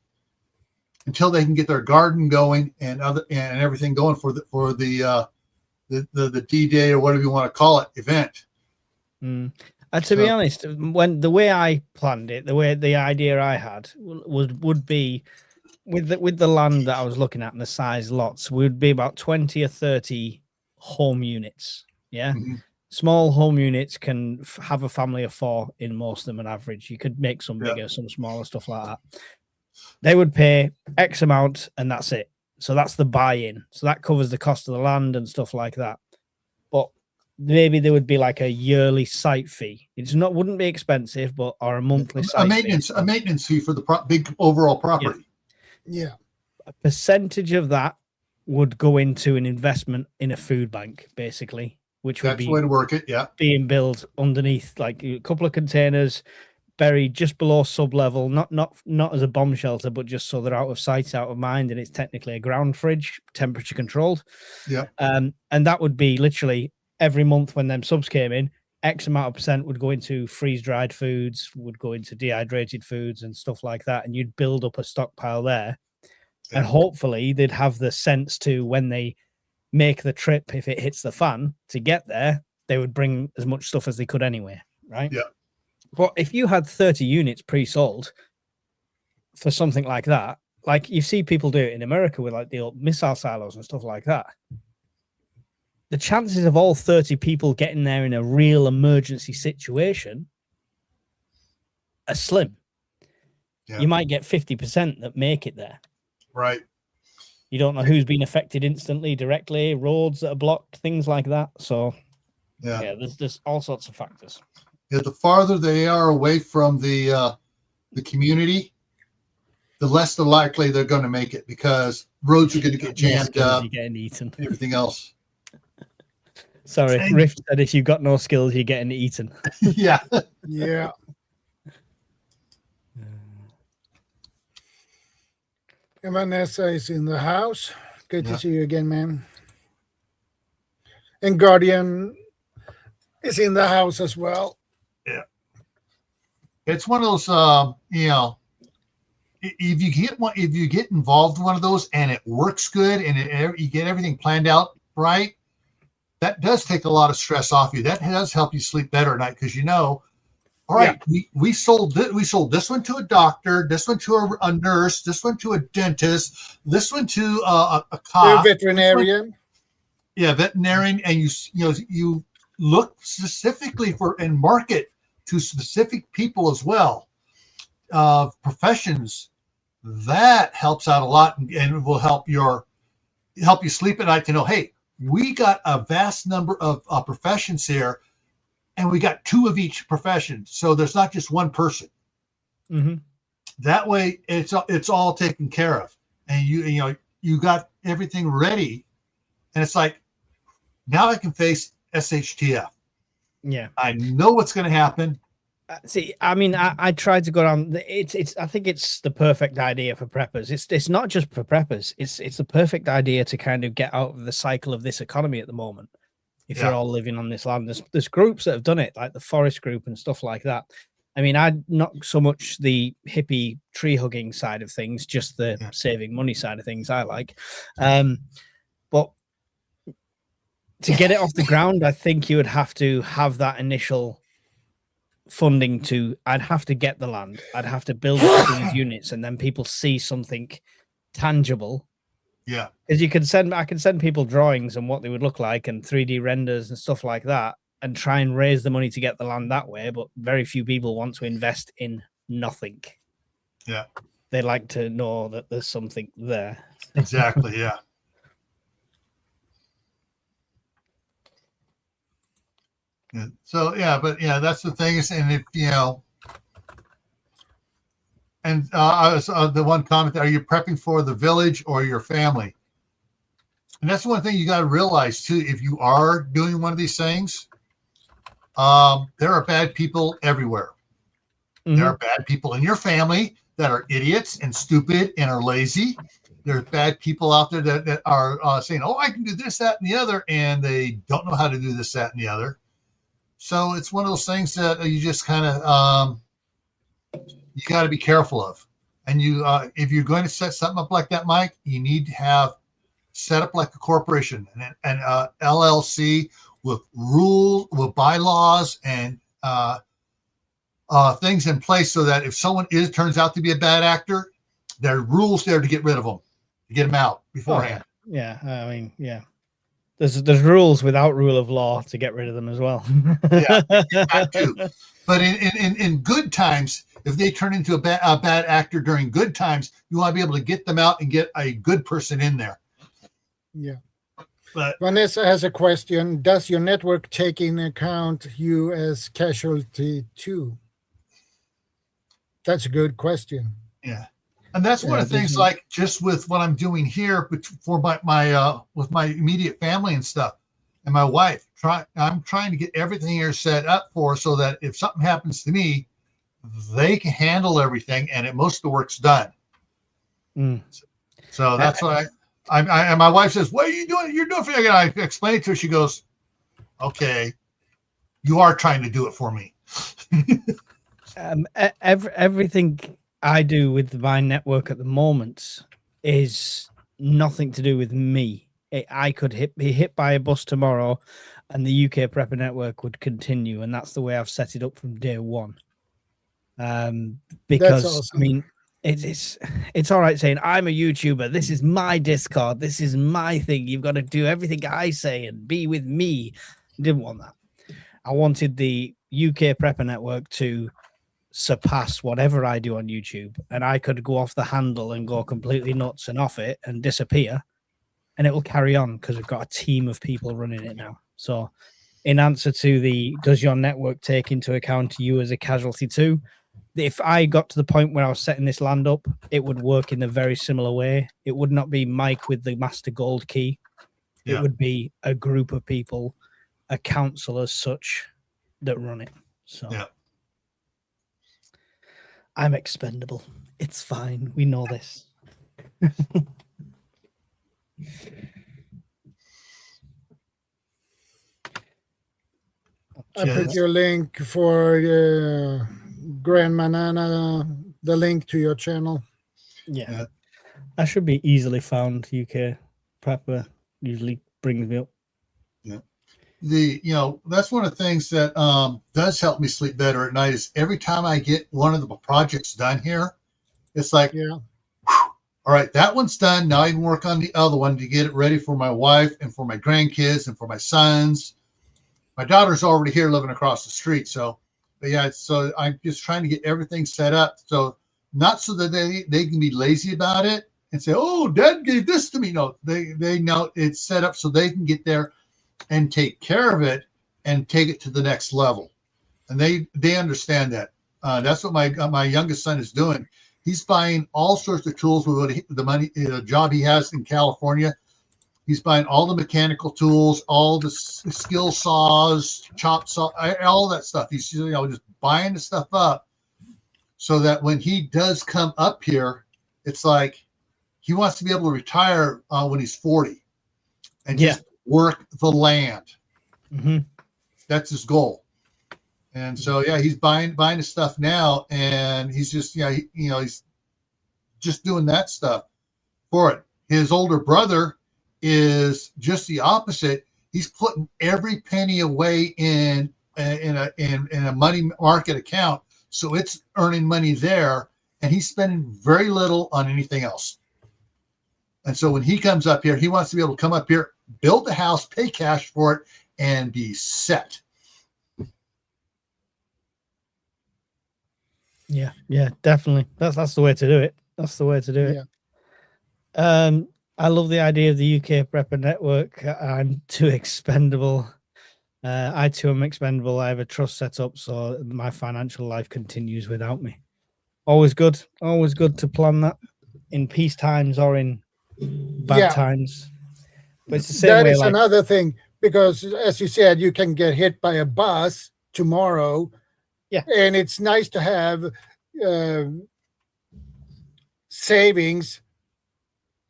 until they can get their garden going and everything going for the D-Day or whatever you want to call it event. And to be honest, when the way I planned it, the idea I had would be with the land that I was looking at and the size lots, would be about 20 or 30 home units. Yeah. Small home units can have a family of 4 in most of them on average. You could make some bigger, some smaller, stuff like that. They would pay X amount and that's it. So that's the buy-in. So that covers the cost of the land and stuff like that. But maybe there would be like a yearly site fee. Wouldn't be expensive, but or a monthly site fee. A maintenance fee for the big overall property. Yeah. A percentage of that would go into an investment in a food bank, basically, which would be the way to work it. Yeah. Being built underneath like a couple of containers buried just below sub-level, not as a bomb shelter, but just so they're out of sight, out of mind, and it's technically a ground fridge, temperature controlled. Yeah. And that would be literally every month when them subs came in, X amount of percent would go into freeze-dried foods, would go into dehydrated foods and stuff like that, and you'd build up a stockpile there. Yeah. And hopefully they'd have the sense to, when they make the trip, if it hits the fan, to get there, they would bring as much stuff as they could anyway, right? Yeah. But if you had 30 units pre-sold for something like that, like you see people do it in America with like the old missile silos and stuff like that, the chances of all 30 people getting there in a real emergency situation are slim. Yeah. You might get 50% that make it there. Right. You don't know who's been affected instantly, directly, roads that are blocked, things like that. So, yeah, there's all sorts of factors. Yeah, the farther they are away from the community, the less the likely they're going to make it, because roads are going to get jammed up. You're getting eaten. Everything else. Sorry, Dang. Rift said if you've got no skills, you're getting eaten. Yeah. Yeah. And Vanessa is in the house. Good to see you again, man. And Guardian is in the house as well. Yeah. It's one of those, you know, if you get involved in one of those and it works good and you get everything planned out right, that does take a lot of stress off you. That does help you sleep better at night, because you know, all right, we sold this one to a doctor, this one to a nurse, this one to a dentist, this one to a cop, a veterinarian. Veterinarian, and you look specifically for and market to specific people as well, professions. That helps out a lot and will help you sleep at night to know, hey, we got a vast number of professions here, and we got 2 of each profession, so there's not just one person. Mm-hmm. That way, it's all taken care of, and you got everything ready, and it's like, now I can face SHTF. Yeah, I know what's going to happen. See, I mean, I tried to go down. It's. I think it's the perfect idea for preppers. It's not just for preppers. It's the perfect idea to kind of get out of the cycle of this economy at the moment. If you're all living on this land, there's groups that have done it, like the Forest Group and stuff like that. I mean, I not so much the hippie tree hugging side of things, just the saving money side of things. I like, but to get it off the ground, I think you would have to have that initial funding I'd have to get the land, I'd have to build up these units, and then people see something tangible. Yeah, because I can send people drawings and what they would look like and 3D renders and stuff like that, and try and raise the money to get the land that way. But very few people want to invest in nothing. Yeah, they like to know that there's something there. Exactly. Yeah. So that's the thing is, and if and the one comment, are you prepping for the village or your family? And that's one thing you got to realize too. If you are doing one of these things, there are bad people everywhere. Mm-hmm. There are bad people in your family that are idiots and stupid and are lazy. There's bad people out there that are saying, "Oh, I can do this, that, and the other," and they don't know how to do this, that, and the other. So it's one of those things that you just kind of you got to be careful of. And you, if you're going to set something up like that, Mike, you need to have set up like a corporation, an LLC with rules, with bylaws, and things in place so that if someone turns out to be a bad actor, there are rules there to get rid of them, to get them out beforehand. Oh, yeah, I mean, yeah. There's rules without rule of law to get rid of them as well. Yeah, that too. But in good times, if they turn into a bad actor during good times, you want to be able to get them out and get a good person in there. Yeah. But Vanessa has a question. Does your network take into account you as casualty too? That's a good question. Yeah. And that's one of the things, like just with what I'm doing here, but for my with my immediate family and stuff, and my wife. I'm trying to get everything here set up so that if something happens to me, they can handle everything, and most of the work's done. Mm. So that's why I my wife says, "What are you doing? You're doing for me." I explain it to her. She goes, "Okay, you are trying to do it for me." Everything I do with my network at the moment is nothing to do with me. I could be hit by a bus tomorrow and the UK Prepper Network would continue. And that's the way I've set it up from day one. Because, awesome. I mean, it's all right saying I'm a YouTuber. This is my Discord. This is my thing. You've got to do everything I say and be with me. Didn't want that. I wanted the UK Prepper Network to surpass whatever I do on YouTube, and I could go off the handle and go completely nuts and off it and disappear, and it will carry on because we've got a team of people running it now. So, in answer to the does your network take into account you as a casualty too? If I got to the point where I was setting this land up, it would work in a very similar way. It would not be Mike with the master gold key. Yeah. It would be a group of people, a council as such, that run it. So Yeah. I'm expendable. It's fine. We know this. I put your link for Grand Manana, the link to your channel. Yeah. I should be easily found. UK Prepper usually brings me up. Yeah. That's one of the things that does help me sleep better at night is every time I get one of the projects done here, it's like, yeah, all right, that one's done. Now I can work on the other one to get it ready for my wife and for my grandkids and for my sons. My daughter's already here living across the street. So I'm just trying to get everything set up. So not so that they can be lazy about it and say, oh, Dad gave this to me. No, they know it's set up so they can get there and take care of it and take it to the next level. And they understand that. That's what my youngest son is doing. He's buying all sorts of tools with the job he has in California. He's buying all the mechanical tools, all the skill saws, chop saw, all that stuff. He's just buying the stuff up so that when he does come up here, it's like he wants to be able to retire when he's 40 and just work the land. Mm-hmm. That's his goal. And so, he's buying the stuff now, and he's just, he's just doing that stuff for it. His older brother is just the opposite. He's putting every penny away in a money market account, so it's earning money there, and he's spending very little on anything else. And so when he comes up here, he wants to be able to come up here, build the house, pay cash for it, and be set. Yeah, definitely. That's the way to do it. That's the way to do it. Yeah. I love the idea of the UK Prepper Network. I'm too expendable. I too am expendable. I have a trust set up, so my financial life continues without me. Always good. Always good to plan that in peace times or in bad times. But it's the same that way. Is another thing, because as you said, you can get hit by a bus tomorrow. Yeah. And it's nice to have savings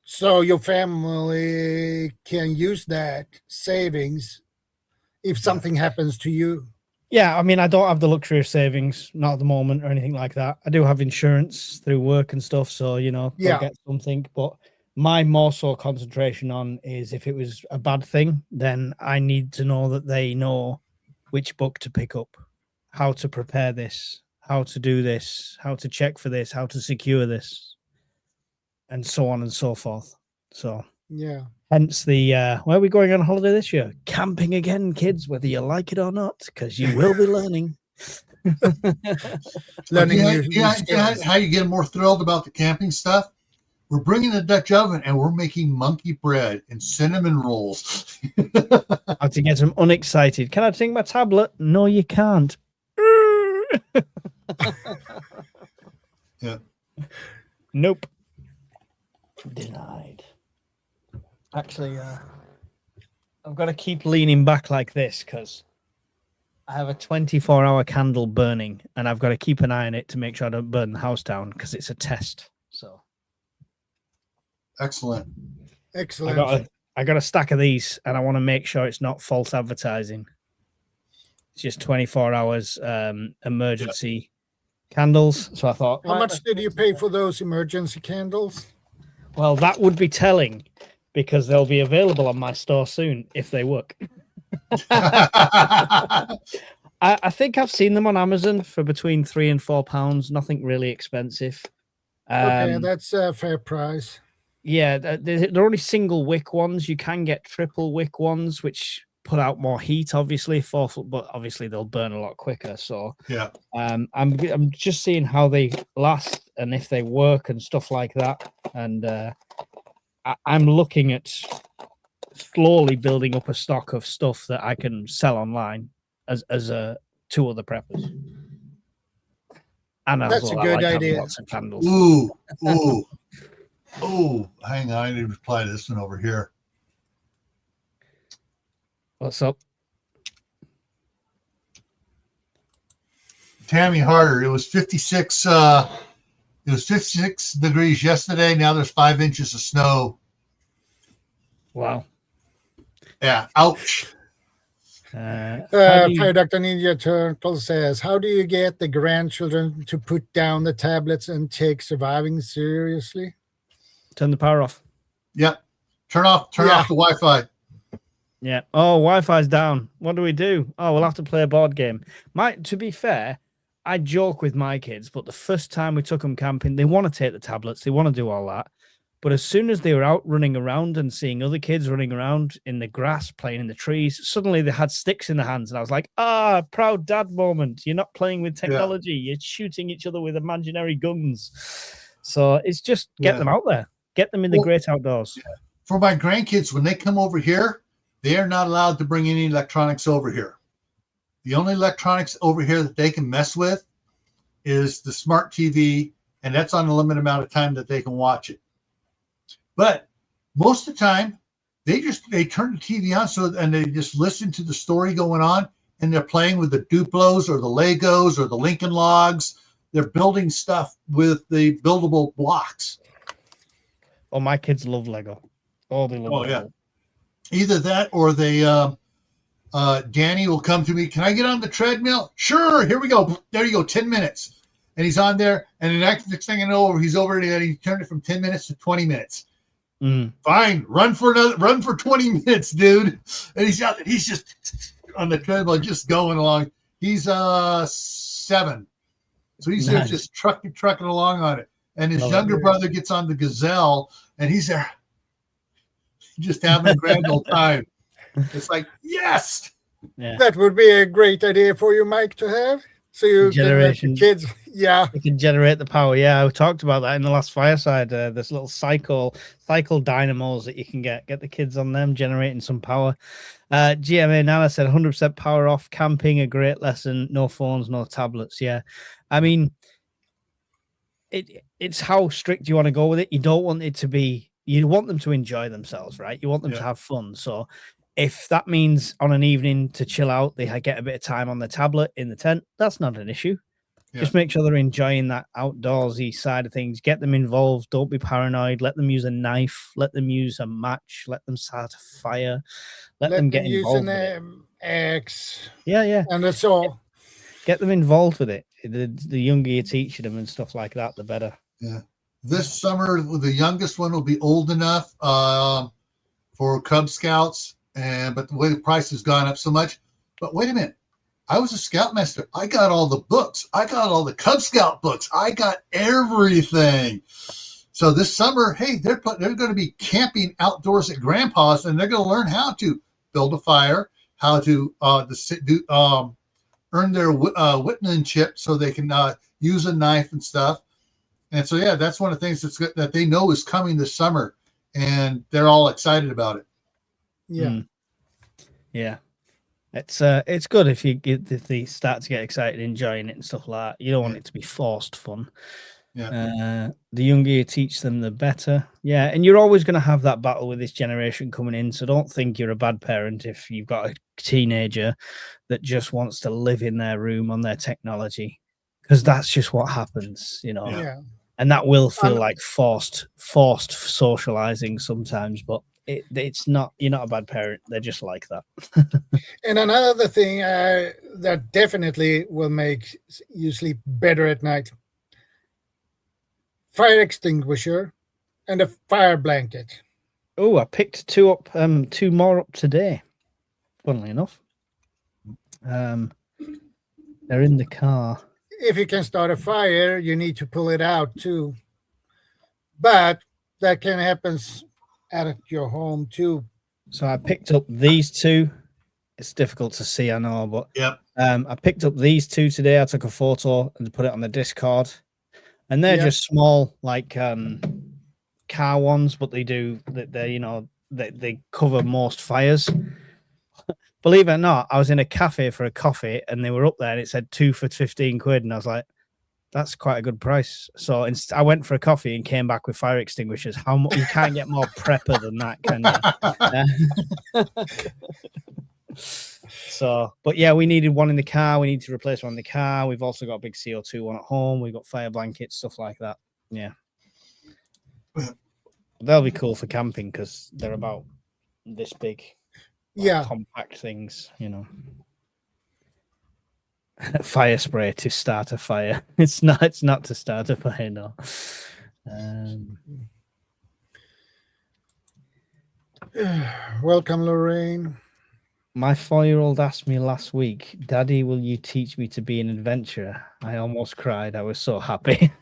so your family can use that savings if something happens to you. Yeah, I mean, I don't have the luxury of savings, not at the moment or anything like that. I do have insurance through work and stuff, so, I'll get something. But my more so concentration on is if it was a bad thing, then I need to know that they know which book to pick up, how to prepare this, how to do this, how to check for this, how to secure this, and so on and so forth. So, hence the, where are we going on holiday this year? Camping again, kids, whether you like it or not, because you will be learning. How you get more thrilled about the camping stuff? We're bringing the Dutch oven and we're making monkey bread and cinnamon rolls. How to get them unexcited. Can I take my tablet? No, you can't. Yeah. Nope. Denied. Actually, I've got to keep leaning back like this because I have a 24-hour candle burning and I've got to keep an eye on it to make sure I don't burn the house down because it's a test. So excellent. I got a stack of these and I want to make sure it's not false advertising. It's just 24 hours emergency candles. So I thought, how much did you pay for those emergency candles? Well, that would be telling because they'll be available on my store soon if they work. I think I've seen them on Amazon for between £3 and £4. Nothing really expensive. Okay, that's a fair price. Yeah, they're only single wick ones. You can get triple wick ones, which put out more heat, obviously, but obviously they'll burn a lot quicker. So Yeah. I'm just seeing how they last and if they work and stuff like that. And I'm looking at slowly building up a stock of stuff that I can sell online as two other preppers. And That's also, a I good like having idea. lots of candles. Ooh. Oh, hang on. I need to reply to this one over here. What's up? Tammy Harder. It was 56. It was 56 degrees yesterday. Now there's 5 inches of snow. Wow. Yeah. Ouch. Fire Dr. Ninja Turtle says, how do you get the grandchildren to put down the tablets and take surviving seriously? Turn the power off. Yep. Turn off the Wi-Fi. Yeah. Oh, Wi-Fi's down. What do we do? Oh, we'll have to play a board game. To be fair, I joke with my kids, but the first time we took them camping, they want to take the tablets. They want to do all that. But as soon as they were out running around and seeing other kids running around in the grass, playing in the trees, suddenly they had sticks in their hands. And I was like, proud dad moment. You're not playing with technology. Yeah. You're shooting each other with imaginary guns. So it's just get them out there. Get them in the great outdoors. Yeah. For my grandkids, when they come over here, they are not allowed to bring any electronics over here. The only electronics over here that they can mess with is the smart TV, and that's on a limited amount of time that they can watch it. But most of the time, they turn the TV on and they just listen to the story going on, and they're playing with the Duplos or the Legos or the Lincoln Logs. They're building stuff with the buildable blocks. Oh, my kids love Lego. Oh, they love Lego. Yeah. Either that or they Danny will come to me. Can I get on the treadmill? Sure. Here we go. There you go. 10 minutes. And he's on there. And the next thing I know, he's over there. He turned it from 10 minutes to 20 minutes. Fine. Run for 20 minutes, dude. And he's out there. He's just on the treadmill, just going along. He's 7. So he's there just trucking along on it. And his younger brother gets on the Gazelle, and he's there just having a grand old time. It's like, yes. Yeah. That would be a great idea for you, Mike, to have. So you can let the kids, they can generate the power. Yeah, we talked about that in the last fireside. There's little cycle dynamos that you can get the kids on them, generating some power. GMA Nana said 100% power off, camping, a great lesson, no phones, no tablets. Yeah. I mean, it's how strict you want to go with it. You don't want it to be, you want them to enjoy themselves, right? You want them to have fun. So if that means on an evening to chill out, they get a bit of time on the tablet in the tent, that's not an issue. Yeah. Just make sure they're enjoying that outdoorsy side of things. Get them involved. Don't be paranoid. Let them use a knife. Let them use a match. Let them start a fire. Let them get involved with it. Axe. Yeah. And that's all. Get them involved with it. The younger you teach them and stuff like that, the better. Yeah. This summer, the youngest one will be old enough for Cub Scouts, but the way the price has gone up so much. But wait a minute. I was a scoutmaster. I got all the books. I got all the Cub Scout books. I got everything. So this summer, hey, they're going to be camping outdoors at Grandpa's, and they're going to learn how to build a fire, how to earn their whitmanship so they can use a knife and stuff. And so, yeah, that's one of the things that they know is coming this summer, and they're all excited about it. Yeah. Yeah. It's good if they start to get excited, enjoying it and stuff like that. You don't want it to be forced fun. Yeah. The younger you teach them, the better. Yeah, and you're always going to have that battle with this generation coming in. So don't think you're a bad parent if you've got a teenager that just wants to live in their room on their technology, because that's just what happens, you know. Yeah. And that will feel like forced socializing sometimes, but it's not. You're not a bad parent. They're just like that. And another thing that definitely will make you sleep better at night: fire extinguisher and a fire blanket. Oh, I picked two more up today. Funnily enough, they're in the car. If you can start a fire, you need to pull it out too. but that can happen at your home too. So I picked up these two. It's difficult to see, I know, but Yep. I picked up these two today. I took a photo and put it on the Discord, and they're Yeah. just small, like car ones, but they cover most fires. Believe it or not, I was in a cafe for a coffee, and they were up there, and it said 2 for 15 quid, and I was like, that's quite a good price. So I went for a coffee and came back with fire extinguishers. You can't get more prepper than that, can you? So, but yeah, we needed one in the car. We need to replace one in the car. We've also got a big CO2 one at home. We've got fire blankets, stuff like that. Yeah. They'll be cool for camping because they're about this big. Yeah. Compact things, Fire spray to start a fire. It's not to start a fire, no. Welcome, Lorraine. My 4-year-old asked me last week, Daddy, will you teach me to be an adventurer? I almost cried. I was so happy.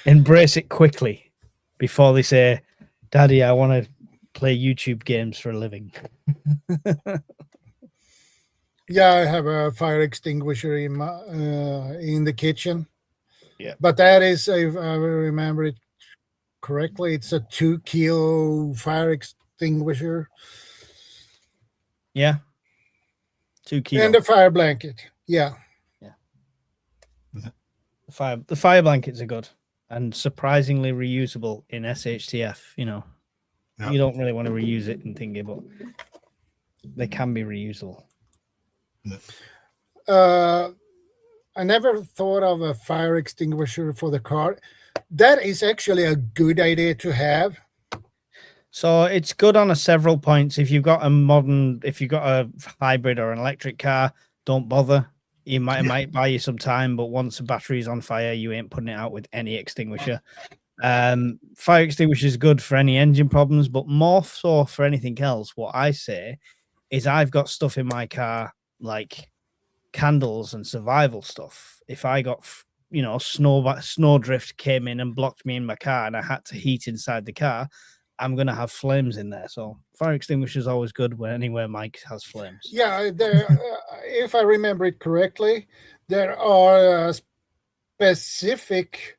Embrace it quickly before they say, Daddy, I want to play YouTube games for a living. Yeah, I have a fire extinguisher in my in the kitchen. Yeah, but that is, if I remember it correctly, it's a 2 kilo fire extinguisher. Yeah, 2 kilos. And a fire blanket. Yeah. The fire blankets are good and surprisingly reusable in SHTF. You don't really want to reuse it and thingy, but they can be reusable. I never thought of a fire extinguisher for the car. That is actually a good idea to have. So it's good on several points. If you've got a hybrid or an electric car, don't bother. It might buy you some time, but once the battery's on fire, you ain't putting it out with any extinguisher. Fire extinguisher is good for any engine problems, but more so for anything else. What I say is I've got stuff in my car like candles and survival stuff. If I got snowdrift came in and blocked me in my car and I had to heat inside the car, I'm gonna have flames in there. So fire extinguisher is always good anywhere Mike has flames. Yeah, if I remember it correctly, there are specific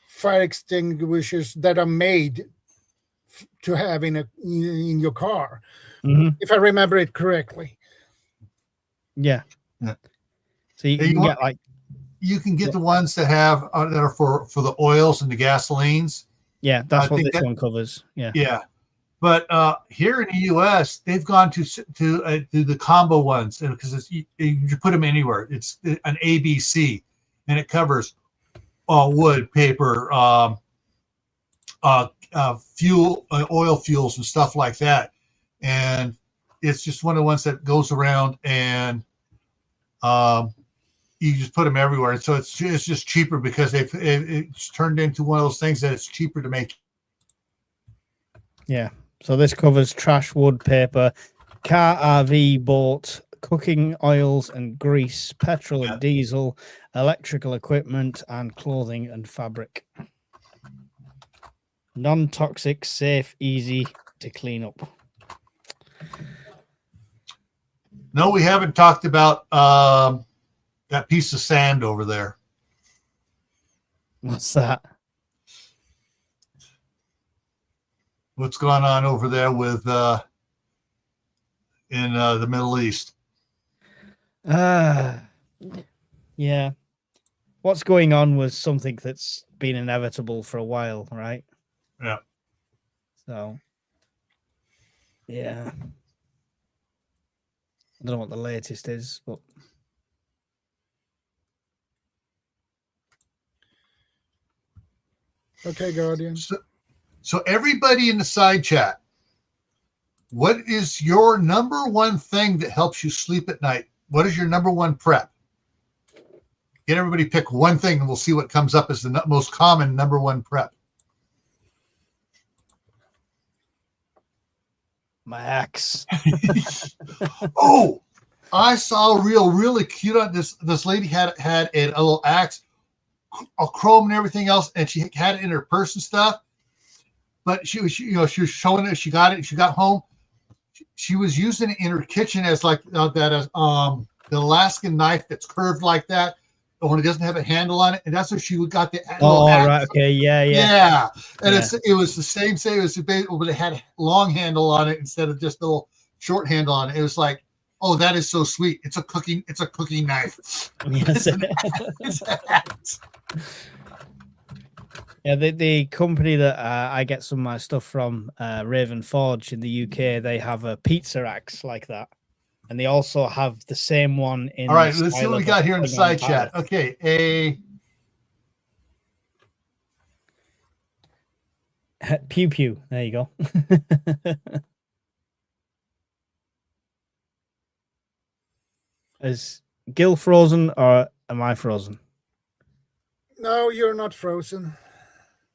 fire extinguishers that are made to have in your car. Mm-hmm. If I remember it correctly. Yeah. So you can get you can get the ones that have that are for the oils and the gasolines. Yeah, that's what this one covers. Yeah. Yeah. But here in the U.S., they've gone to the combo ones because you put them anywhere. It's an ABC, and it covers wood, paper, fuel, oil fuels, and stuff like that. And it's just one of the ones that goes around, and you just put them everywhere. And so it's just cheaper because it's turned into one of those things that it's cheaper to make. Yeah. So this covers trash, wood, paper, car, RV, boat, cooking oils and grease, petrol and diesel, electrical equipment, and clothing and fabric. Non-toxic, safe, easy to clean up. No, we haven't talked about that piece of sand over there. What's that? What's going on over there with in the Middle East? Yeah. What's going on was something that's been inevitable for a while, right? Yeah. So, yeah. I don't know what the latest is, but Okay, Guardian. So everybody in the side chat, what is your number one thing that helps you sleep at night? What is your number one prep? Get everybody pick one thing, and we'll see what comes up as the most common number one prep. my axe. Oh, I saw a reel really cute on this. This lady had a little axe. chrome and everything else, and she had it in her purse and stuff. But she was showing it. She got it. She got home. She was using it in her kitchen as like the Alaskan knife that's curved like that, when it doesn't have a handle on it, and that's where she got the Oh, axe. right, okay, yeah. And it was the same it was but it had a long handle on it instead of just a little short handle on it. It was like, oh, that is so sweet. It's a cooking knife. Yes. It's an axe. Yeah, the company that I get some of my stuff from, Raven Forge in the UK, they have a pizza axe like that, and they also have the same one in. All right, let's see what we got here in the side chat. Okay, pew pew. There you go. Is Gil frozen or am I frozen? No, you're not frozen.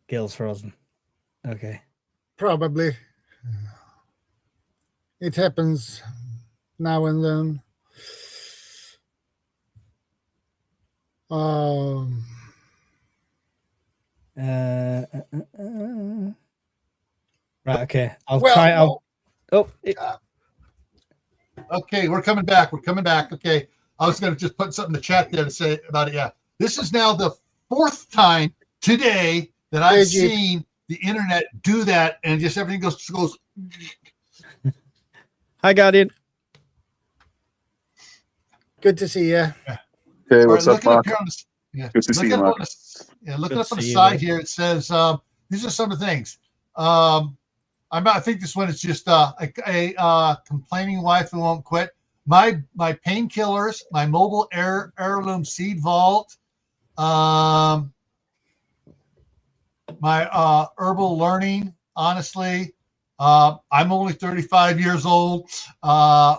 Gil's frozen. Okay. Probably. It happens now and then. Right. Okay. I'll try. Okay, we're coming back. Okay, I was going to just put something in the chat there to say about it. Yeah, this is now the 4th time today that I've seen the internet do that, and just everything goes. Hi, Guardian. Good to see you. Hey, what's up, Mark? Good to see you, Mark. Looking up on the side here, it says these are some of the things. I think this one is just a complaining wife who won't quit. My painkillers, my mobile heirloom seed vault, my herbal learning. Honestly, I'm only 35 years old. Fire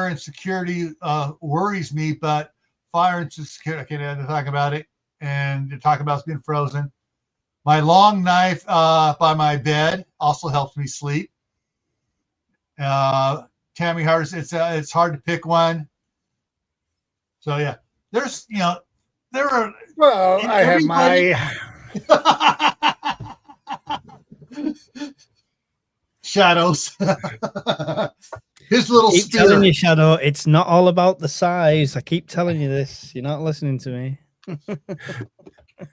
and security worries me, but fire and security. Okay, they're talking about it, and they're talking about it's being frozen. My long knife by my bed also helps me sleep. Tammy Hart, it's hard to pick one. So yeah, there's there are. Well, I have my Shadows. His little keep spear. Telling you, Shadow, it's not all about the size. I keep telling you this. You're not listening to me.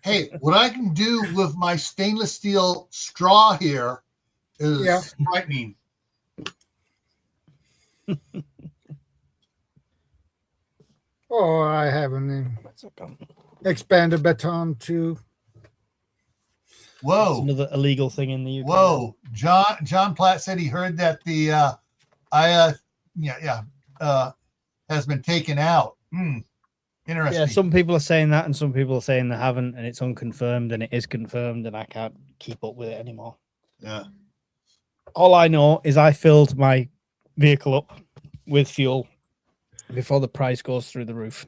Hey, what I can do with my stainless steel straw here is frightening. Oh, I have an expanded baton too. Whoa. That's another illegal thing in the UK. Whoa. John Platt said he heard that the has been taken out. Interesting. Yeah, some people are saying that and some people are saying they haven't, and it's unconfirmed, and it is confirmed, and I can't keep up with it anymore. Yeah. All I know is I filled my vehicle up with fuel before the price goes through the roof.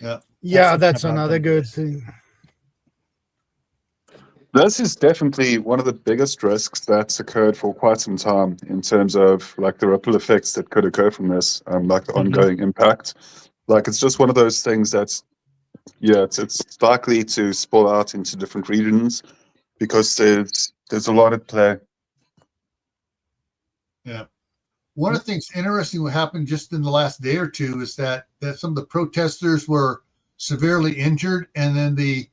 Yeah. Yeah, that's another good thing. This is definitely one of the biggest risks that's occurred for quite some time in terms of like the ripple effects that could occur from this, like the ongoing impact. Like it's just one of those things that's, it's likely to spill out into different regions because there's a lot at play. Yeah. One of the things interesting what happened just in the last day or two is that some of the protesters were severely injured, and then the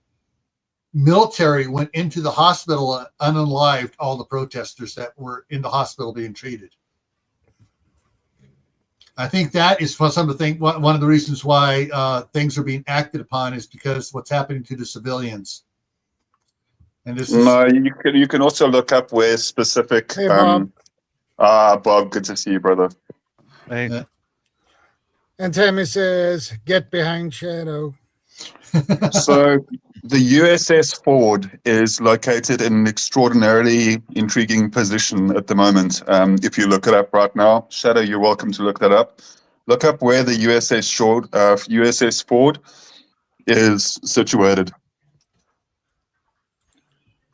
military went into the hospital and unalived all the protesters that were in the hospital being treated. I think that is one of the reasons why things are being acted upon is because what's happening to the civilians. And this you can also look up where specific. Hey, Bob. Bob, good to see you, brother. Hey. Yeah. And Tammy says, "Get behind Shadow." So the USS Ford is located in an extraordinarily intriguing position at the moment. If you look it up right now, Shadow, you're welcome to look that up. Look up where the USS Ford is situated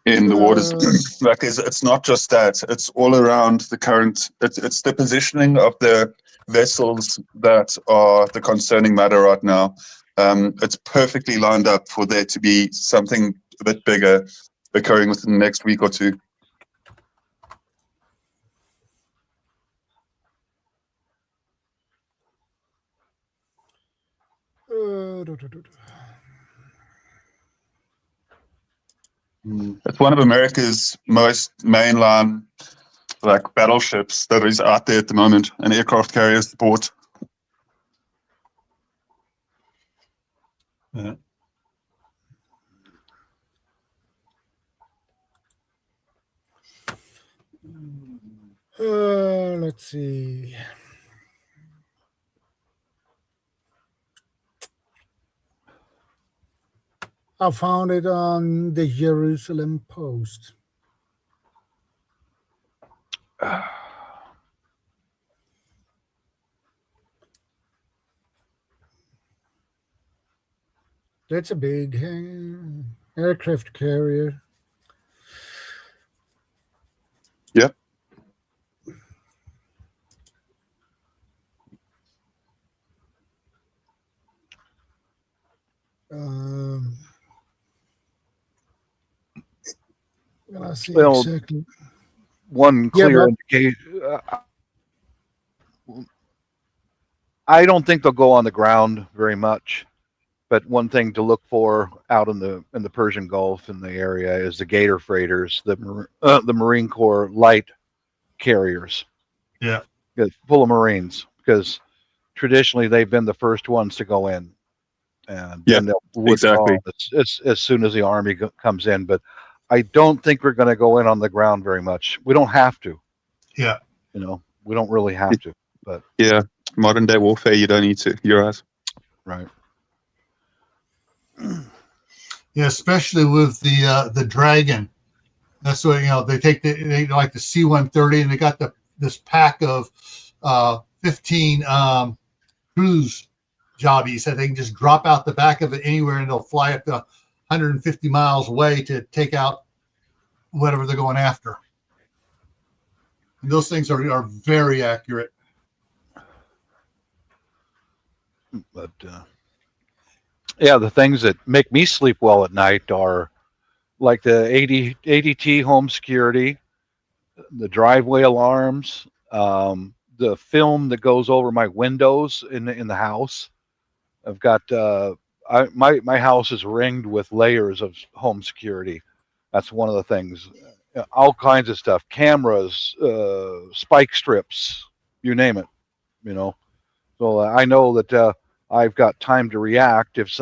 in the waters. Like it's not just that; it's all around the current. It's the positioning of the vessels that are the concerning matter right now. it's perfectly lined up for there to be something a bit bigger occurring within the next week or two. It's one of America's most mainline battleships that is out there at the moment, an aircraft carrier support. Yeah. Let's see. I found it on the Jerusalem Post. That's a big aircraft carrier. Yep. I see Well, exactly. One Yeah, clear but indication. I don't think they'll go on the ground very much, but one thing to look for out in the Persian Gulf in the area is the Gator freighters, the Marine Corps light carriers. Yeah. Full of Marines, because traditionally they've been the first ones to go in, and then they'll withdraw as soon as the Army comes in. But I don't think we're going to go in on the ground very much. We don't have to. Yeah. We don't really have to. But yeah, modern day warfare, you don't need to. You're right. Right. Yeah, especially with the Dragon. That's what they take they like the C-130, and they got this pack of 15 cruise jobbies that they can just drop out the back of it anywhere, and they'll fly up to 150 miles away to take out whatever they're going after. And those things are very accurate. But yeah, the things that make me sleep well at night are like the ADT home security, the driveway alarms, the film that goes over my windows in the house. I've got my house is ringed with layers of home security. That's one of the things. All kinds of stuff, cameras, spike strips, you name it. So I know that I've got time to react if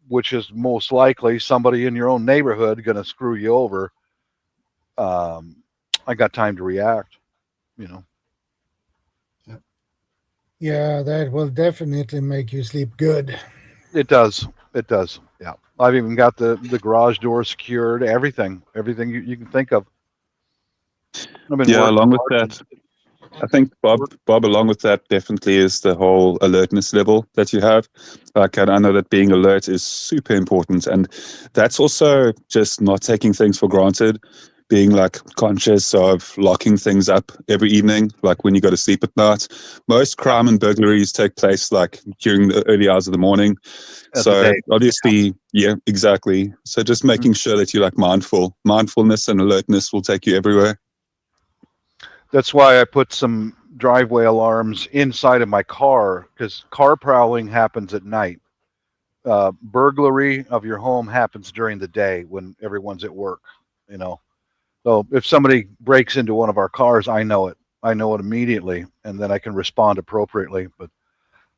which is most likely somebody in your own neighborhood going to screw you over. I got time to react. Yeah, that will definitely make you sleep good. It does. Yeah. I've even got the garage door secured. Everything you can think of. Along with that, I think Bob, along with that, definitely is the whole alertness level that you have. Like, I know that being alert is super important, and that's also just not taking things for granted. Being conscious of locking things up every evening, like when you go to sleep at night. Most crime and burglaries take place during the early hours of the morning. So obviously, yeah, exactly. So just making sure that you're mindful. Mindfulness and alertness will take you everywhere. That's why I put some driveway alarms inside of my car, because car prowling happens at night. Burglary of your home happens during the day when everyone's at work. So if somebody breaks into one of our cars, I know it. I know it immediately, and then I can respond appropriately. But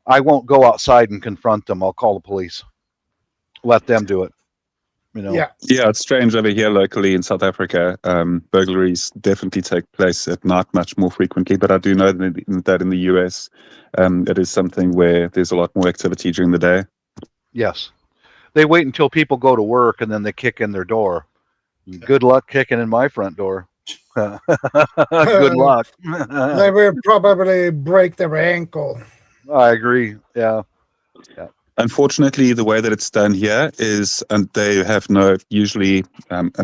I won't go outside and confront them. I'll call the police. Let them do it. Yeah, it's strange over here locally in South Africa. Burglaries definitely take place at night much more frequently, but I do know that in the US, it is something where there's a lot more activity during the day. Yes. They wait until people go to work, and then they kick in their door. Good luck kicking in my front door. Good luck. They will probably break their ankle. I agree. Yeah. Unfortunately, the way that it's done here is, and they have usually, and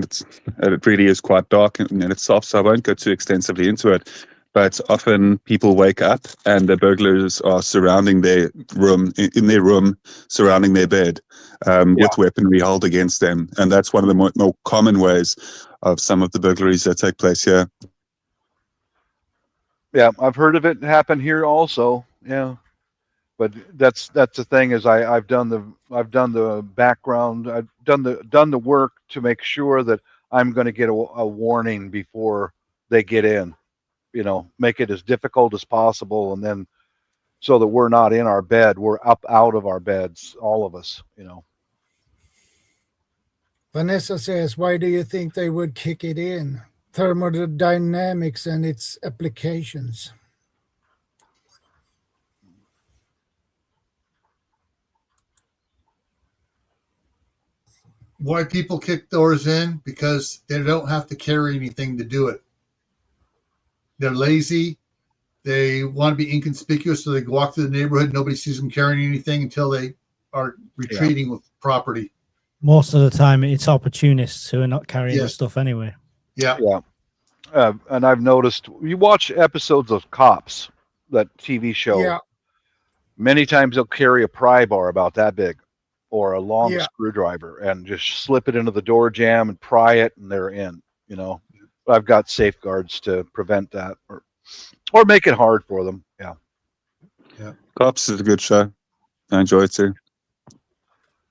it really is quite dark in itself, so I won't go too extensively into it. but often people wake up and the burglars are surrounding their room, in their room, surrounding their bed, with weaponry held against them. And that's one of the more common ways of some of the burglaries that take place here. Yeah, I've heard of it happen here also. Yeah, but that's the thing is I've done the background. I've done the work to make sure that I'm going to get a warning before they get in. You know, make it as difficult as possible, and then so that we're not in our bed, we're up out of our beds, all of us. You know. Vanessa says, why do you think they would kick it in? Thermodynamics and its applications. Why people kick doors in? Because they don't have to carry anything to do it. They're lazy. They want to be inconspicuous, so they walk through the neighborhood. Nobody sees them carrying anything until they are retreating with property. Most of the time, it's opportunists who are not carrying the Yes. stuff anyway. Yeah. Yeah. And I've noticed you watch episodes of Cops, that TV show. Yeah. Many times they'll carry a pry bar about that big, or a long Yeah. screwdriver, and just slip it into the door jamb and pry it, and they're in. You know, I've got safeguards to prevent that, or make it hard for them. Yeah. Cops is a good show. I enjoy it too.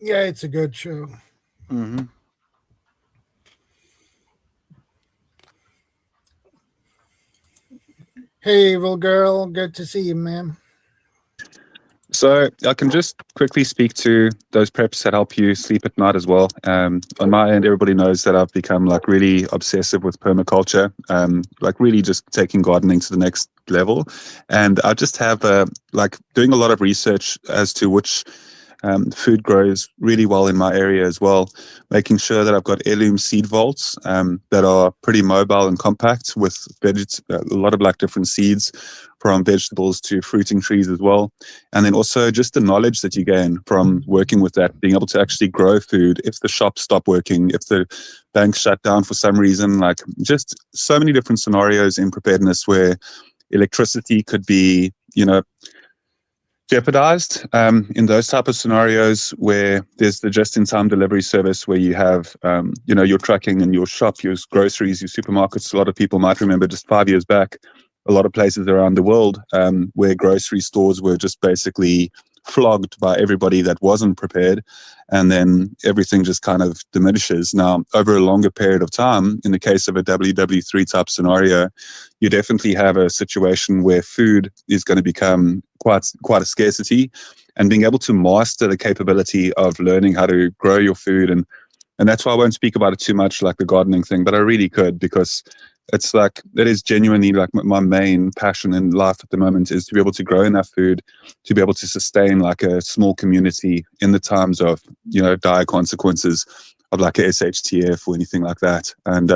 Yeah, it's a good show. Mm-hmm. Hey, evil girl. Good to see you, ma'am. So I can just quickly speak to those preps that help you sleep at night as well. On my end, everybody knows that I've become like really obsessive with permaculture, like really just taking gardening to the next level. And I just have like doing a lot of research as to which food grows really well in my area as well, making sure that I've got heirloom seed vaults that are pretty mobile and compact with a lot of like different seeds from vegetables to fruiting trees as well. And then also just the knowledge that you gain from working with that, being able to actually grow food if the shops stop working, if the banks shut down for some reason, like just so many different scenarios in preparedness where electricity could be, jeopardized in those type of scenarios where there's the just-in-time delivery service where you have, your trucking and your shop, your groceries, your supermarkets. A lot of people might remember just 5 years back, a lot of places around the world where grocery stores were just basically flogged by everybody that wasn't prepared, and then everything just kind of diminishes. Now, over a longer period of time, in the case of a WW3 type scenario, you definitely have a situation where food is going to become quite a scarcity, and being able to master the capability of learning how to grow your food. And that's why I won't speak about it too much, like the gardening thing, but I really could, because it's like, that is genuinely like my main passion in life at the moment, is to be able to grow enough food to be able to sustain like a small community in the times of, dire consequences of like a SHTF or anything like that. And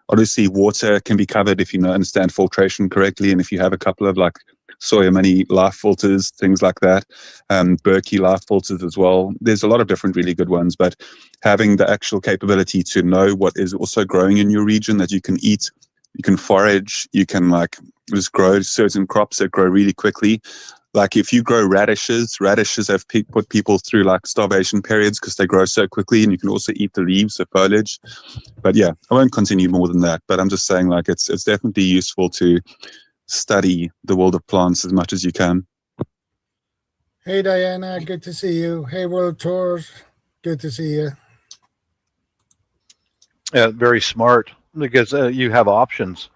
obviously water can be covered if you understand filtration correctly, and if you have a couple of like soya money life filters, things like that, Berkey life filters as well. There's a lot of different really good ones, but having the actual capability to know what is also growing in your region that you can eat, you can forage, you can like just grow certain crops that grow really quickly. Like if you grow radishes have put people through like starvation periods because they grow so quickly, and you can also eat the leaves, the foliage. But yeah, I won't continue more than that, but I'm just saying like it's definitely useful to study the world of plants as much as you can. Hey, Diana. Good to see you. Hey, World Tours. Good to see you. Yeah, very smart, because you have options,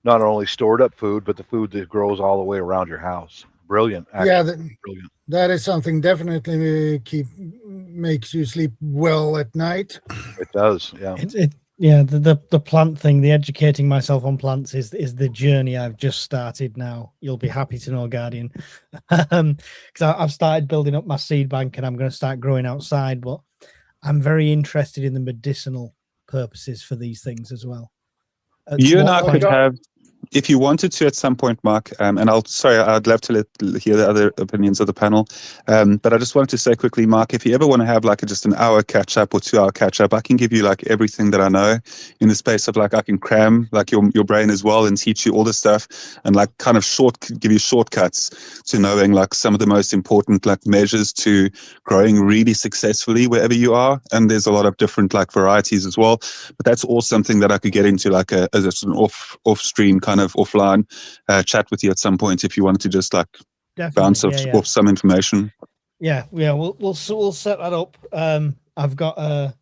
not only stored up food, but the food that grows all the way around your house. Brilliant. Actually. Yeah, Brilliant. that is something definitely makes you sleep well at night. It does. Yeah. The plant thing, the educating myself on plants is the journey I've just started now. You'll be happy to know, Guardian, because I've started building up my seed bank and I'm going to start growing outside. But I'm very interested in the medicinal purposes for these things as well. You and I could have if you wanted to at some point, Mark, and I'd love to hear the other opinions of the panel, but I just wanted to say quickly, Mark, if you ever want to have like just an hour catch up or 2 hour catch up, I can give you like everything that I know in the space of like, I can cram like your brain as well and teach you all this stuff and like kind of give you shortcuts to knowing like some of the most important like measures to growing really successfully wherever you are. And there's a lot of different like varieties as well, but that's all something that I could get into like as an off stream kind of offline chat with you at some point if you wanted to just like bounce off some information. We'll set that up. I've got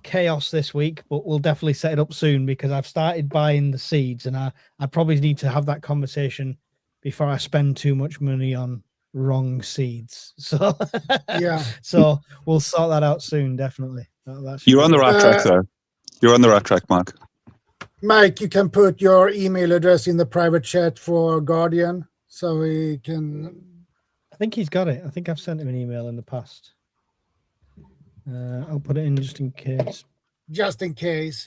chaos this week, but we'll definitely set it up soon because I've started buying the seeds, and I probably need to have that conversation before I spend too much money on wrong seeds. So so we'll sort that out soon. Definitely. You're on the right track, though. You're on the right track, Mark. Mike, you can put your email address in the private chat for Guardian so he can... I think he's got it. I think I've sent him an email in the past. I'll put it in just in case. Just in case.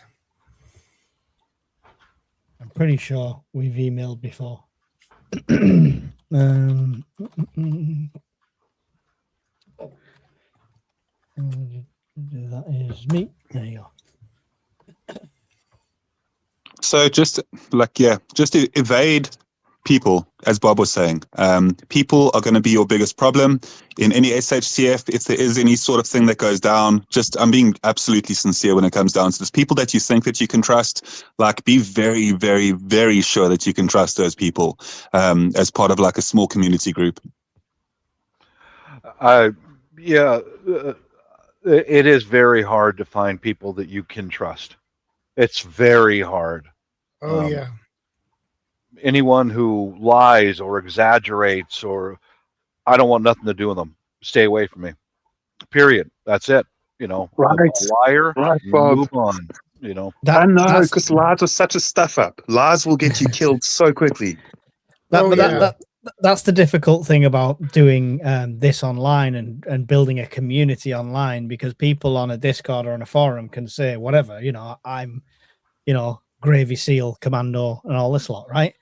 I'm pretty sure we've emailed before. That is me. There you go. So just evade people, as Bob was saying. People are going to be your biggest problem in any SHCF. If there is any sort of thing that goes down, I'm being absolutely sincere when it comes down to this. People that you think that you can trust, like be very, very, very sure that you can trust those people as part of like a small community group. It is very hard to find people that you can trust. It's very hard. Oh, yeah. Anyone who lies or exaggerates, or I don't want nothing to do with them. Stay away from me. Period. That's it. You know, right. A liar, right, Bob. Move on. You know, I know, because lies are such a stuff up. Lies will get you killed so quickly. That's the difficult thing about doing this online and building a community online, because people on a Discord or on a forum can say whatever, I'm, Gravy Seal Commando and all this lot, right?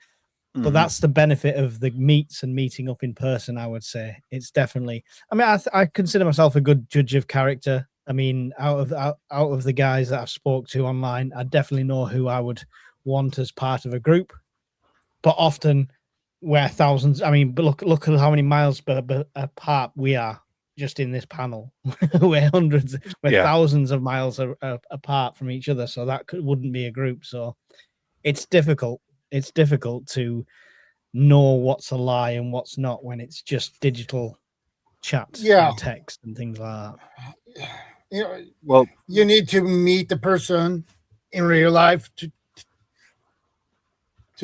Mm-hmm. But that's the benefit of the meets and meeting up in person, I would say. It's definitely, I consider myself a good judge of character. I mean, out of the guys that I've spoke to online, I definitely know who I would want as part of a group. But often we're thousands. But look at how many miles apart we are just in this panel. We're thousands of miles apart from each other. So that wouldn't be a group. So it's difficult. It's difficult to know what's a lie and what's not when it's just digital chat and text and things like that. Well, you need to meet the person in real life to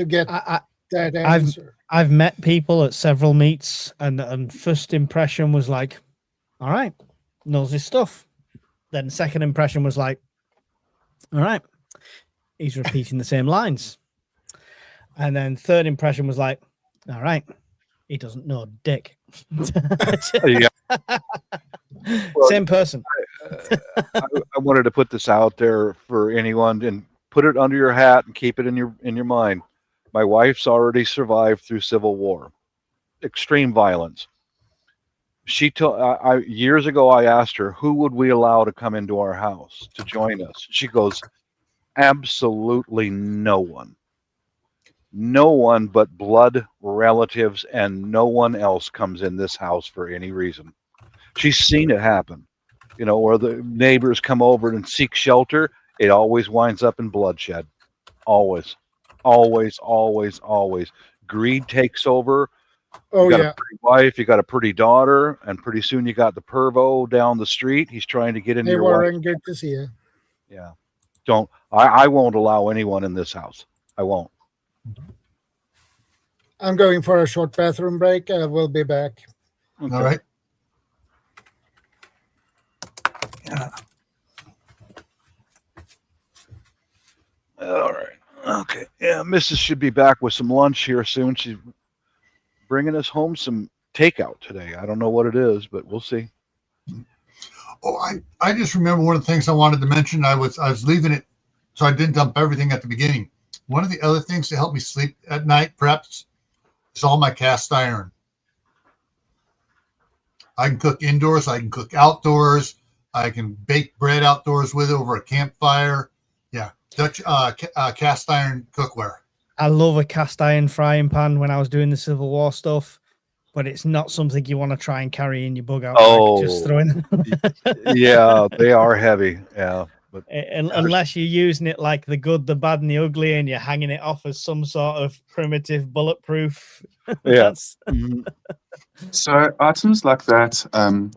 get that answer. I've met people at several meets, and first impression was like, all right, knows his stuff. Then second impression was like, all right, he's repeating the same lines. And then third impression was like, all right, he doesn't know dick. Same person. I wanted to put this out there for anyone and put it under your hat and keep it in your mind. My wife's already survived through civil war, extreme violence. She told years ago, I asked her, who would we allow to come into our house to join us? She goes, absolutely no one. No one but blood relatives, and no one else comes in this house for any reason. She's seen it happen, where the neighbors come over and seek shelter. It always winds up in bloodshed. Always, always, always, always. Greed takes over. You got a pretty wife, you got a pretty daughter, and pretty soon you got the pervo down the street. He's trying to get into your wife. Good to see you. Yeah. I won't allow anyone in this house. I won't. I'm going for a short bathroom break. I will be back. Okay. All right. Yeah. All right. Okay. Yeah, Mrs. should be back with some lunch here soon. She's bringing us home some takeout today. I don't know what it is, but we'll see. Oh, I just remember one of the things I wanted to mention. I was leaving it, so I didn't dump everything at the beginning. One of the other things to help me sleep at night, perhaps, is all my cast iron. I can cook indoors. I can cook outdoors. I can bake bread outdoors with it over a campfire. Yeah, Dutch cast iron cookware. I love a cast iron frying pan when I was doing the Civil War stuff, but it's not something you want to try and carry in your bug out bag. Just throwing. Yeah, they are heavy. Yeah, but Unless you're using it like the good, the bad, and the ugly, and you're hanging it off as some sort of primitive bulletproof. yeah. So items like that,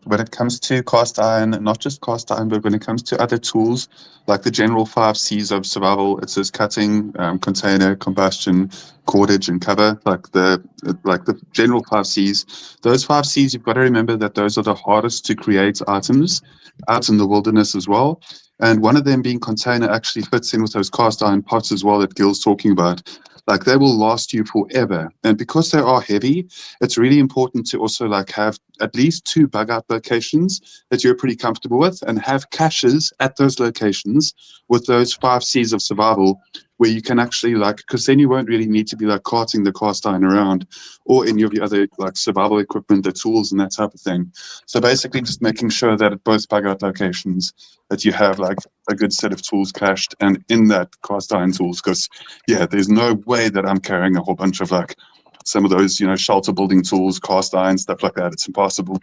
when it comes to cast iron, not just cast iron, but when it comes to other tools, like the general 5 C's of survival, it says cutting, container, combustion, cordage, and cover, like the general 5 C's. Those 5 C's, you've got to remember that those are the hardest to create items out in the wilderness as well. And one of them being container actually fits in with those cast iron pots as well that Gil's talking about. Like they will last you forever. And because they are heavy, it's really important to also like have at least 2 bug out locations that you're pretty comfortable with and have caches at those locations with those 5 C's of survival where you can actually like, because then you won't really need to be like carting the cast iron around or any of the other like survival equipment, the tools and that type of thing. So basically just making sure that at both bug out locations that you have like a good set of tools cached and in that cast iron tools, because yeah, there's no way that I'm carrying a whole bunch of like some of those, you know, shelter building tools, cast iron, stuff like that. It's impossible.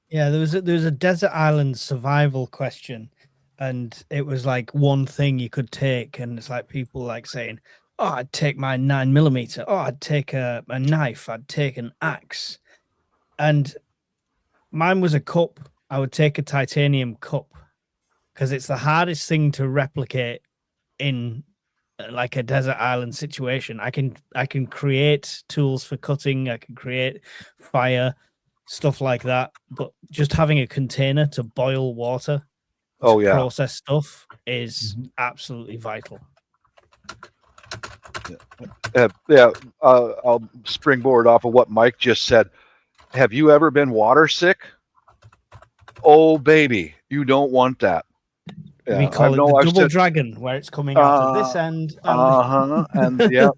Yeah, there was a desert island survival question, and it was like one thing you could take, and it's like people like saying, "Oh, I'd take my 9mm. Oh, I'd take a knife. I'd take an axe," and mine was a cup. I would take a titanium cup because it's the hardest thing to replicate in like a desert island situation. I can create tools for cutting. I can create fire, stuff like that. But just having a container to boil water, process stuff is absolutely vital. I'll springboard off of what Mike just said. Have you ever been water sick? Oh, baby, you don't want that. Yeah, We call it the double dragon, where it's coming out of this end. And yeah,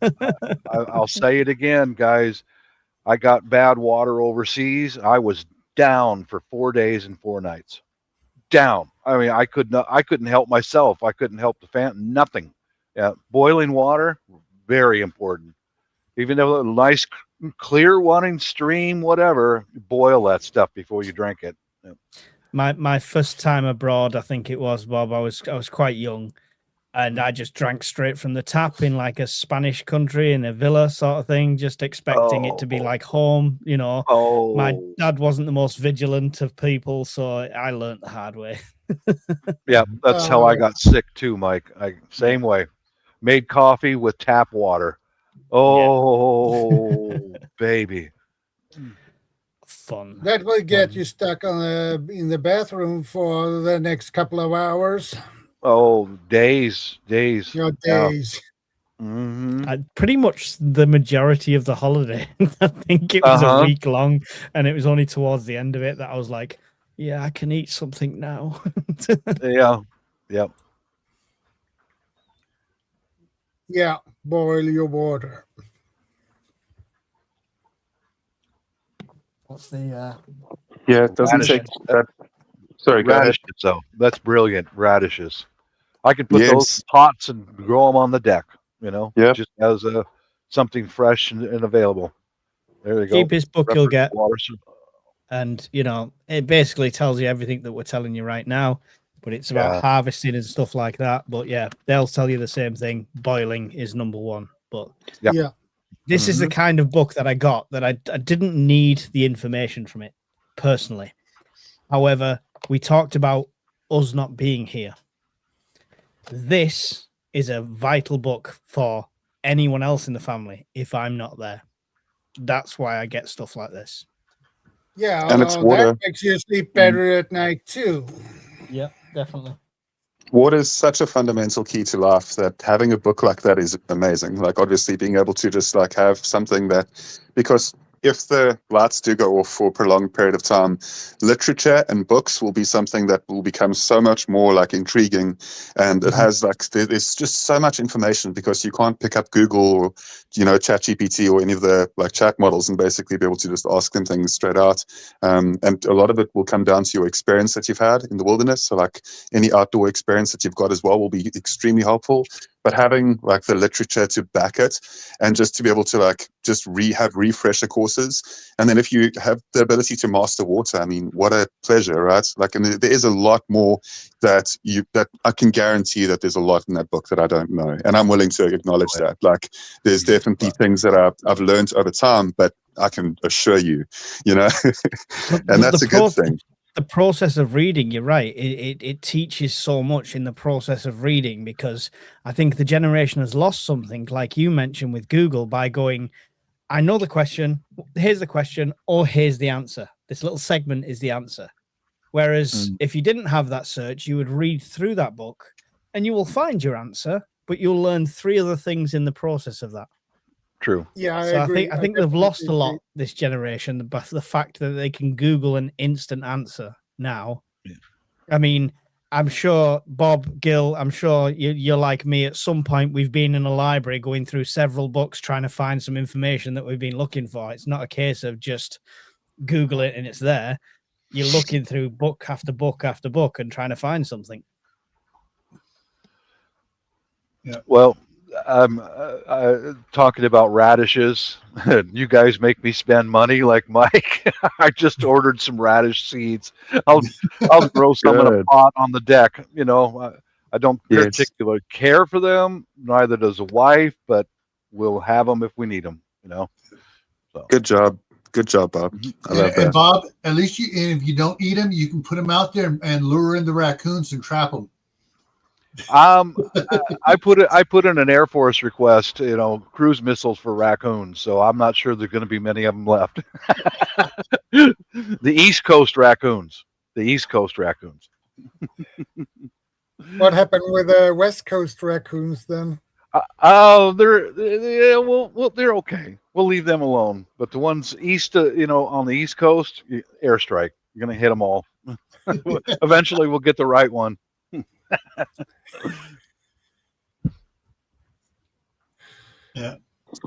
I'll say it again, guys. I got bad water overseas. I was down for 4 days and 4 nights. Down. I mean, I couldn't help myself. I couldn't help the fan. Nothing. Yeah, boiling water, very important. Even though a nice, clear running stream, whatever, boil that stuff before you drink it. Yeah. My first time abroad, I think it was, Bob. I was quite young, and I just drank straight from the tap in like a Spanish country in a villa sort of thing, just expecting it to be like home. You know, my dad wasn't the most vigilant of people, so I learned the hard way. Yeah, that's how I got sick too, Mike. Same way. Made coffee with tap water. Oh, baby. Fun. That will get you stuck in the bathroom for the next couple of hours. Oh, days. Your days. Mm-hmm. Pretty much the majority of the holiday. I think it was a week long, and it was only towards the end of it that I was like, yeah, I can eat something now. Yeah. Yep. Yeah, boil your water. What's the Yeah, it doesn't take that. Sorry, go ahead. Radishes, though. That's brilliant. Radishes. I could put Yes. those in pots and grow them on the deck, you know, Yep. just as something fresh and available. There you go. cheapest book you'll get? Water. And you know, it basically tells you everything that we're telling you right now, but it's about harvesting and stuff like that. But yeah, they'll tell you the same thing. Boiling is number one. But Yeah. this is the kind of book that I got that I didn't need the information from it personally. However, we talked about us not being here. This is a vital book for anyone else in the family if I'm not there. That's why I get stuff like this. Yeah, And it's water. that makes you sleep better at night too. Yeah, definitely. Water is such a fundamental key to life that having a book like that is amazing. Like obviously being able to just like have something that, because if the lights do go off for a prolonged period of time, literature and books will be something that will become so much more like intriguing. And it has like, there's just so much information because you can't pick up Google or, ChatGPT or any of the like chat models and basically be able to just ask them things straight out. And a lot of it will come down to your experience that you've had in the wilderness. So like any outdoor experience that you've got as well will be extremely helpful. But having like the literature to back it and just to be able to like just have refresher courses. And then if you have the ability to master water, I mean, what a pleasure, right? Like, and there is a lot more that I can guarantee that there's a lot in that book that I don't know. And I'm willing to acknowledge that. Like, there's definitely things that I've learned over time, but I can assure you, and that's a good thing. The process of reading, you're right. It teaches so much in the process of reading, because I think the generation has lost something, like you mentioned with Google, by going, I know the question, here's the question, or here's the answer. This little segment is the answer. Whereas if you didn't have that search, you would read through that book and you will find your answer, but you'll learn 3 other things in the process of that. True. Yeah, I So agree. I think they've lost a lot, this generation, the fact that they can Google an instant answer now. Yeah. I mean, I'm sure, Bob, Gil, I'm sure you're like me. At some point, we've been in a library going through several books trying to find some information that we've been looking for. It's not a case of just Google it and it's there. You're looking through book after book after book and trying to find something. Yeah. Well, I'm talking about radishes. You guys make me spend money like Mike. I just ordered some radish seeds. I'll grow some in a pot on the deck. I don't particularly care for them. Neither does a wife, but we'll have them if we need them. So. Good job, Bob. I love that. And Bob, at least if you don't eat them, you can put them out there and lure in the raccoons and trap them. I put in an Air Force request, cruise missiles for raccoons. So I'm not sure there's going to be many of them left. The East Coast raccoons. What happened with the West Coast raccoons then? They're okay. We'll leave them alone. But the ones east, on the East Coast, airstrike. You're going to hit them all. Eventually, we'll get the right one. Yeah.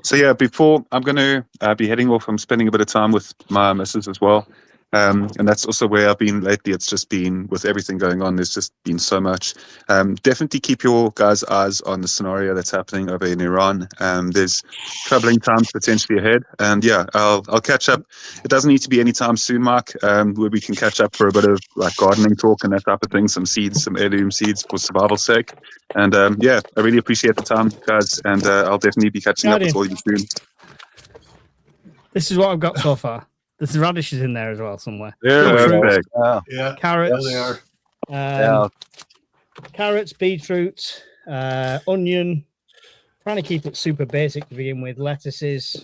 So yeah, before I'm going to be heading off, I'm spending a bit of time with my missus as well. And that's also where I've been lately. It's just been, with everything going on, there's just been so much. Definitely keep your guys' eyes on the scenario that's happening over in Iran. There's troubling times potentially ahead. And yeah, I'll catch up. It doesn't need to be anytime soon, Mark, where we can catch up for a bit of like gardening talk and that type of thing, some seeds, some heirloom seeds for survival's sake. And yeah, I really appreciate the time, guys. And I'll definitely be catching up with all you soon. This is what I've got so far. There's radishes in there as well somewhere. Yeah. Carrots. There they are. Carrots, beetroot, onion. Trying to keep it super basic to begin with. Lettuces,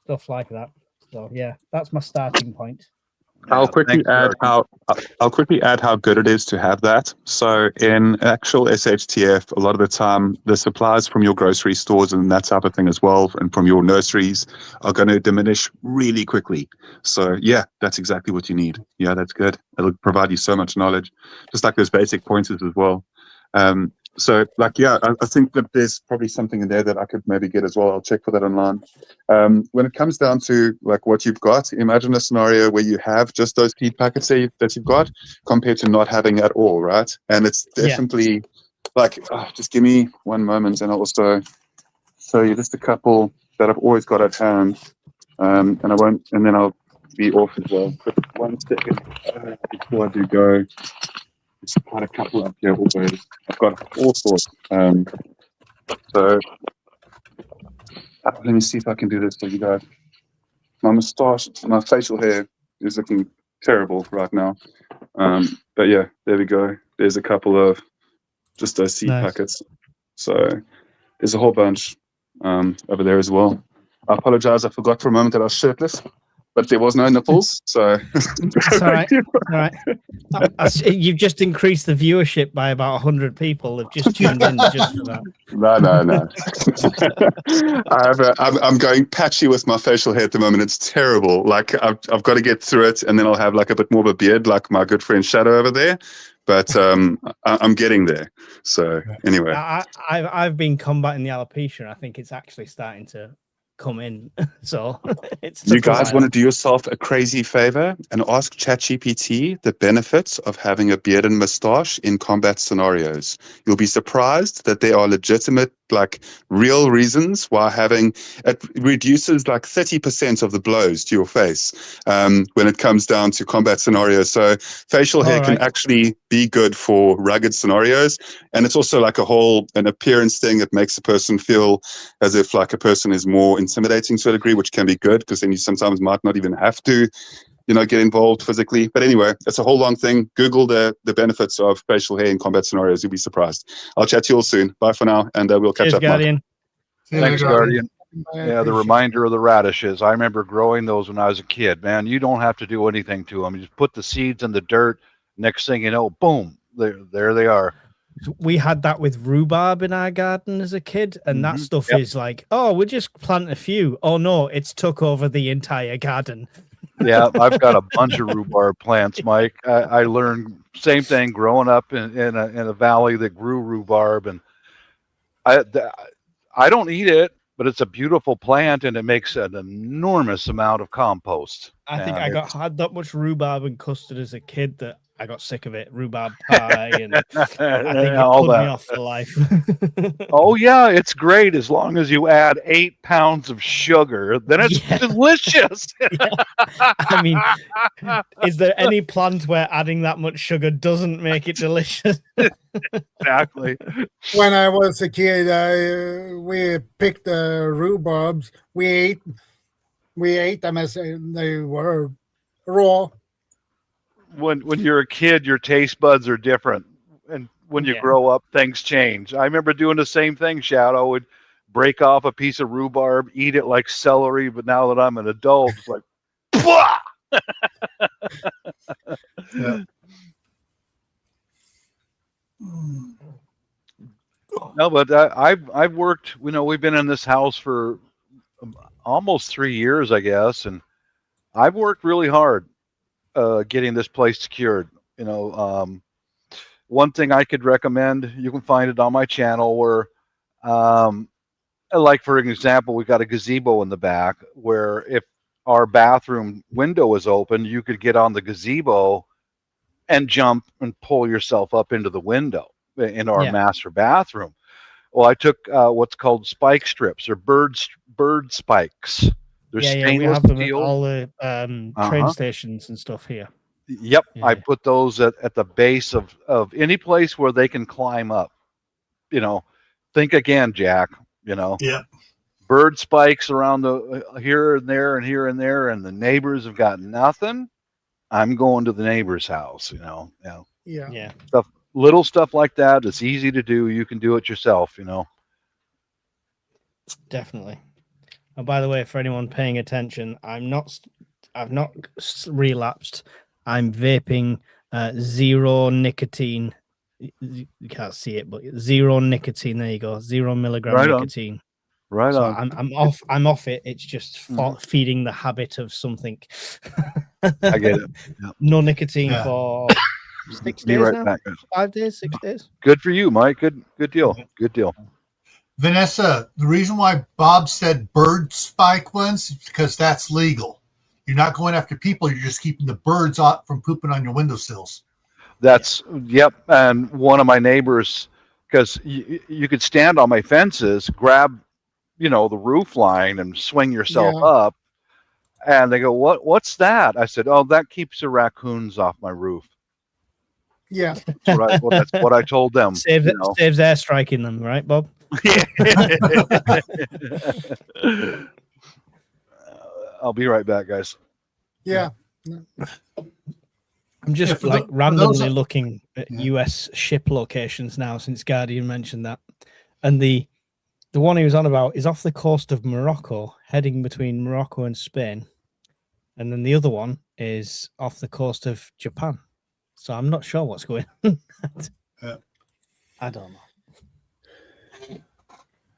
stuff like that. So yeah, that's my starting point. I'll quickly add how good it is to have that. So in actual SHTF, a lot of the time, the supplies from your grocery stores and that type of thing as well, and from your nurseries, are going to diminish really quickly. So yeah, that's exactly what you need. Yeah, that's good. It'll provide you so much knowledge, just like those basic pointers as well. So like, yeah, I think that there's probably something in there that I could maybe get as well. I'll check for that online. When it comes down to like what you've got, imagine a scenario where you have just those feed packets that you've got compared to not having at all, right? And it's definitely like, just give me one moment and I'll also show you just a couple that I've always got at hand. And then I'll be off as well. But 1 second before I do go. There's quite a couple up here always. I've got all sorts. So let me see if I can do this for you guys. My moustache, my facial hair is looking terrible right now. But yeah, there we go. There's a couple of just those seed packets. So there's a whole bunch over there as well. I apologize. I forgot for a moment that I was shirtless. but there was no nipples, so It's all right. All right. You've just increased the viewership by about 100 people have just tuned in just for that. No. I'm going patchy with my facial hair at the moment. It's terrible. Like I've got to get through it, and then I'll have like a bit more of a beard, like my good friend Shadow over there. But I'm getting there. So anyway, I've been combating the alopecia. I think it's actually starting to come in. So it's you guys want to do yourself a crazy favor and ask ChatGPT the benefits of having a beard and mustache in combat scenarios. You'll be surprised that there are legitimate, like real reasons why having it reduces like 30% of the blows to your face when it comes down to combat scenarios. So facial hair can actually be good for rugged scenarios, and it's also like an appearance thing. It makes a person feel as if like a person is more intimidating to a degree, which can be good because then you sometimes might not even have to, get involved physically. But anyway, it's a whole long thing. Google the benefits of facial hair in combat scenarios. You'll be surprised. I'll chat to you all soon. Bye for now, and we'll catch up. Guardian. Thanks, Guardian. Yeah, the reminder of the radishes. I remember growing those when I was a kid. Man, you don't have to do anything to them. You just put the seeds in the dirt. Next thing you know, boom, there they are. We had that with rhubarb in our garden as a kid, and that stuff is like, oh, we just plant a few. Oh no, it's took over the entire garden. Yeah, I've got a bunch of rhubarb plants, Mike. I learned same thing growing up in a valley that grew rhubarb, and I don't eat it, but it's a beautiful plant, and it makes an enormous amount of compost. I think I had that much rhubarb and custard as a kid that I got sick of it. Rhubarb pie, and I think it put me off for life. Oh yeah, it's great as long as you add 8 pounds of sugar. Then it's delicious. I mean, is there any plant where adding that much sugar doesn't make it delicious? Exactly. When I was a kid, we picked the rhubarbs. We ate them as they were raw. When you're a kid, your taste buds are different, and when you grow up, things change. I remember doing the same thing. Shadow would break off a piece of rhubarb, eat it like celery, but now that I'm an adult, it's like, Yeah. No, but I've worked. We've been in this house for almost 3 years, I guess, and I've worked really hard getting this place secured. One thing I could recommend, you can find it on my channel, where like for example, we got a gazebo in the back where if our bathroom window is open, you could get on the gazebo and jump and pull yourself up into the window in our master bathroom. Well, I took what's called spike strips, or bird spikes. They're stainless we have them steel. at all the train stations and stuff here. Yep, I put those at the base of any place where they can climb up. Think again, Jack. Bird spikes around the here and there and here and there, and the neighbors have got nothing. I'm going to the neighbor's house. Yeah. Little stuff like that. It's easy to do. You can do it yourself. Definitely. And by the way, for anyone paying attention, I've not relapsed. I'm vaping zero nicotine. You can't see it, but zero nicotine. There you go. 0 milligram nicotine. Right so on. I'm off it. It's just feeding the habit of something. I get it. Yeah. No nicotine for 6 days now. Back. 5 days, 6 days. Good for you, Mike. Good deal. Good deal. Vanessa, the reason why Bob said bird spike ones is because that's legal. You're not going after people. You're just keeping the birds out from pooping on your windowsills. Yep. And one of my neighbors, because you could stand on my fences, grab, the roof line and swing yourself up. And they go, what's that? I said, oh, that keeps the raccoons off my roof. Yeah. That's what I told them. Saves air striking them, right, Bob? I'll be right back, guys. Yeah. I'm just randomly looking at US ship locations now since Guardian mentioned that. And the one he was on about is off the coast of Morocco, heading between Morocco and Spain. and then the other one is off the coast of Japan. So I'm not sure what's going on. Yeah. I don't know.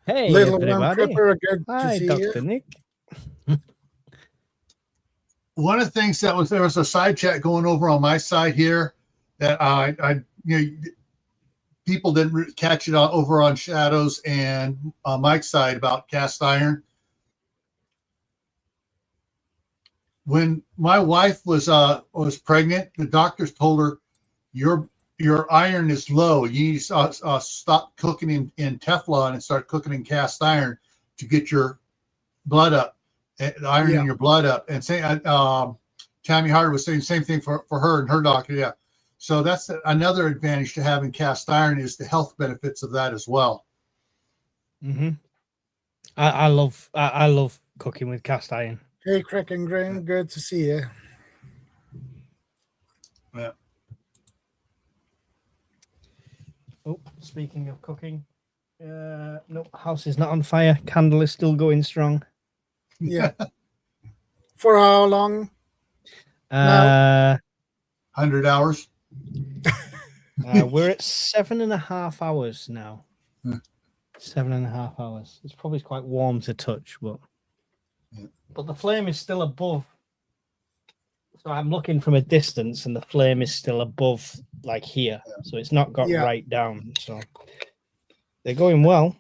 Hey, Little one everybody. tripper, good Hi, to see Dr. you. Nick. One of the things there was a side chat going over on my side here that people didn't catch it over on Shadows and Mike's side about cast iron. When my wife was pregnant, the doctors told her your iron is low. You need to stop cooking in Teflon and start cooking in cast iron to get your blood up, the iron in your blood up. And Tammy Harder was saying the same thing for her and her doctor. Yeah. So that's another advantage to having cast iron is the health benefits of that as well. Mm-hmm. I love cooking with cast iron. Hey, Crack and Grin, good to see you. Yeah. Oh, speaking of cooking, no, house is not on fire. Candle is still going strong. Yeah. For how long? 100 hours. We're at 7.5 hours now. 7.5 hours. It's probably quite warm to touch, but the flame is still above. So I'm looking from a distance, and the flame is still above, like here. So it's not got right down. So they're going well.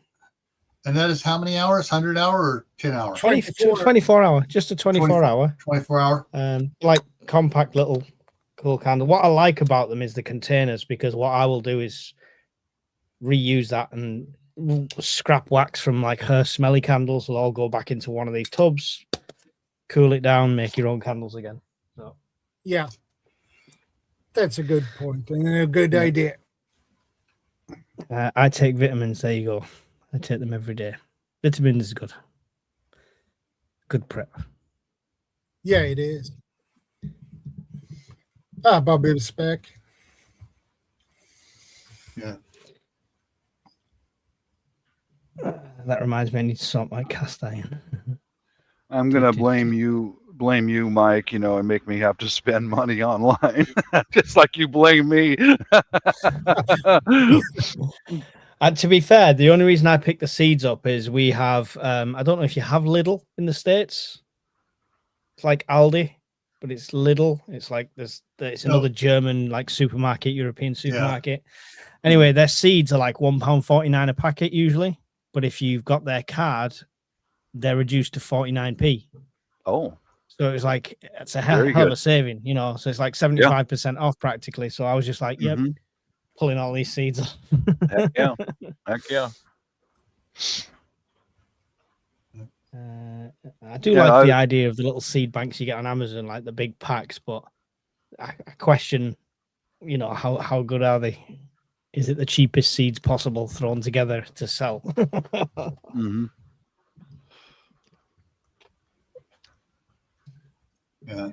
And that is how many hours? 100 hour or 10 hours? 24 hour. Just a 24 hour. 24 hour. Like compact little cool candle. What I like about them is the containers, because what I will do is reuse that, and scrap wax from like her smelly candles will all go back into one of these tubs, cool it down, make your own candles again. So yeah, that's a good point and a good idea. I take vitamins. There you go. I take them every day. Vitamins is good. Good prep. Yeah, it is. Bobby was back. Yeah. That reminds me, I need to sort my cast iron. I'm gonna blame you, Mike, and make me have to spend money online, just like you blame me. And to be fair, the only reason I picked the seeds up is we have, I don't know if you have Lidl in the States. It's like Aldi, but it's Lidl. It's like it's another German like supermarket, European supermarket. Yeah. Anyway, their seeds are like £1.49 a packet usually, but if you've got their card, they're reduced to 49p. Oh. So it's like it's a hell of a saving, So it's like 75% off practically. So I was just like, yep. Pulling all these seeds off. Heck yeah. Heck yeah. I do like the idea of the little seed banks you get on Amazon, like the big packs, but I question, how good are they? Is it the cheapest seeds possible thrown together to sell? Yeah.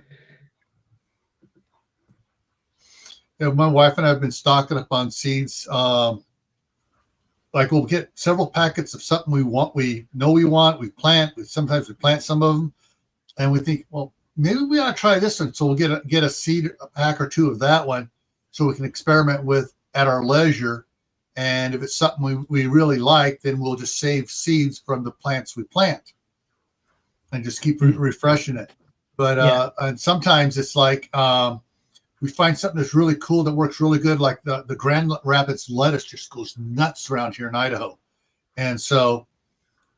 My wife and I have been stocking up on seeds. Like we'll get several packets of something we want. We know we want. Sometimes we plant some of them, and we think, well, maybe we ought to try this one. So we'll get a pack or two of that one, so we can experiment with at our leisure. And if it's something we really like, then we'll just save seeds from the plants we plant, and just keep refreshing it. But and sometimes it's like. We find something that's really cool that works really good, like the Grand Rapids lettuce just goes nuts around here in Idaho. And so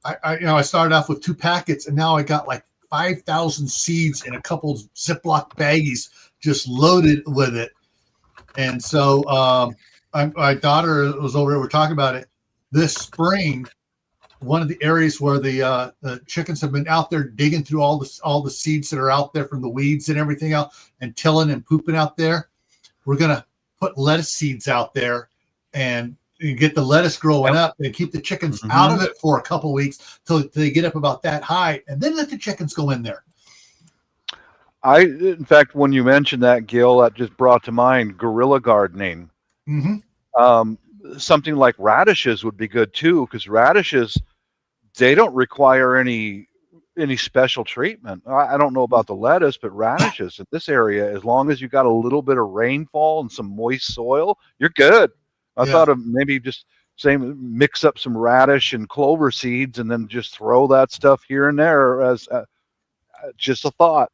I started off with 2 packets, and now I got like 5,000 seeds in a couple of Ziploc baggies just loaded with it. And so my daughter was over there, we're talking about it this spring. One of the areas where the chickens have been out there digging through all the seeds that are out there from the weeds and everything else, and tilling and pooping out there. We're gonna put lettuce seeds out there and get the lettuce growing up, and keep the chickens out of it for a couple of weeks till they get up about that high, and then let the chickens go in there. In fact, when you mentioned that, Gil, that just brought to mind guerrilla gardening. Something like radishes would be good too, because radishes, they don't require any any special treatment. I don't know about the lettuce, but radishes in this area, as long as you got a little bit of rainfall and some moist soil, you're good. I thought of maybe just same mix up some radish and clover seeds and then just throw that stuff here and there as just a thought.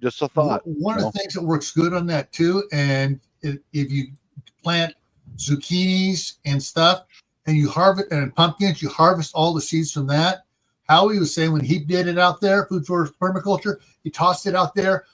Just a thought. One of the things that works good on that too, and if you plant zucchinis and stuff, and you harvest and pumpkins, you harvest all the seeds from that. Howie was saying when he did it out there, food for permaculture, he tossed it out there.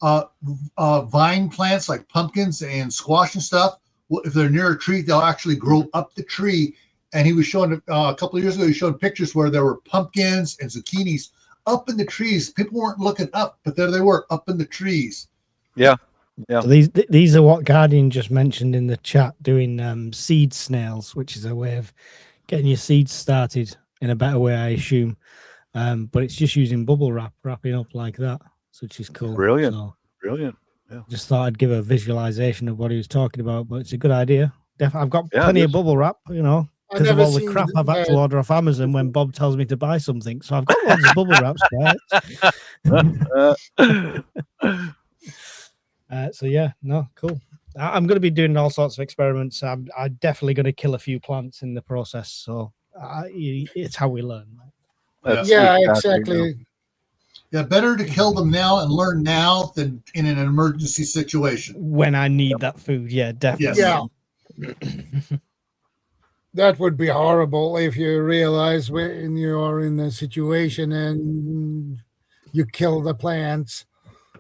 Vine plants like pumpkins and squash and stuff, well, if they're near a tree, they'll actually grow up the tree. And he was showing a couple of years ago, he showed pictures where there were pumpkins and zucchinis up in the trees. People weren't looking up, but there they were up in the trees. Yeah. Yeah. So these are what Guardian just mentioned in the chat, doing seed snails, which is a way of getting your seeds started in a better way, I assume. But it's just using bubble wrap, wrapping up like that, which is cool. Brilliant. So Brilliant. Yeah. just thought I'd give a visualization of what he was talking about, but it's a good idea. I've got plenty of bubble wrap, you know, because of all the crap I've had to order off Amazon when Bob tells me to buy something. So I've got lots of bubble wrap spares. So yeah, no, cool. I'm going to be doing all sorts of experiments. I'm definitely going to kill a few plants in the process. So it's how we learn. Yeah, exactly. Yeah, better to kill them now and learn now than in an emergency situation. When I need that food, yeah, definitely. Yeah. That would be horrible if you realize when you're in a situation and you kill the plants.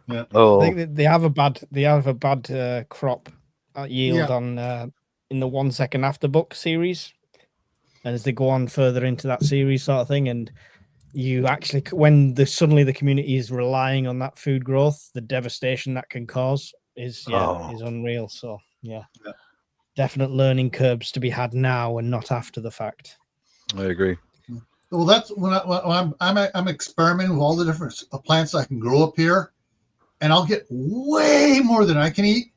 Yeah. Oh, I think they have a bad crop yield on in the 1 Second After book series, and as they go on further into that series sort of thing, and you actually when suddenly the community is relying on that food growth, the devastation that can cause is unreal. So yeah. Definite learning curves to be had now and not after the fact. I agree. Well, that's when I'm experimenting with all the different plants I can grow up here, and I'll get way more than I can eat.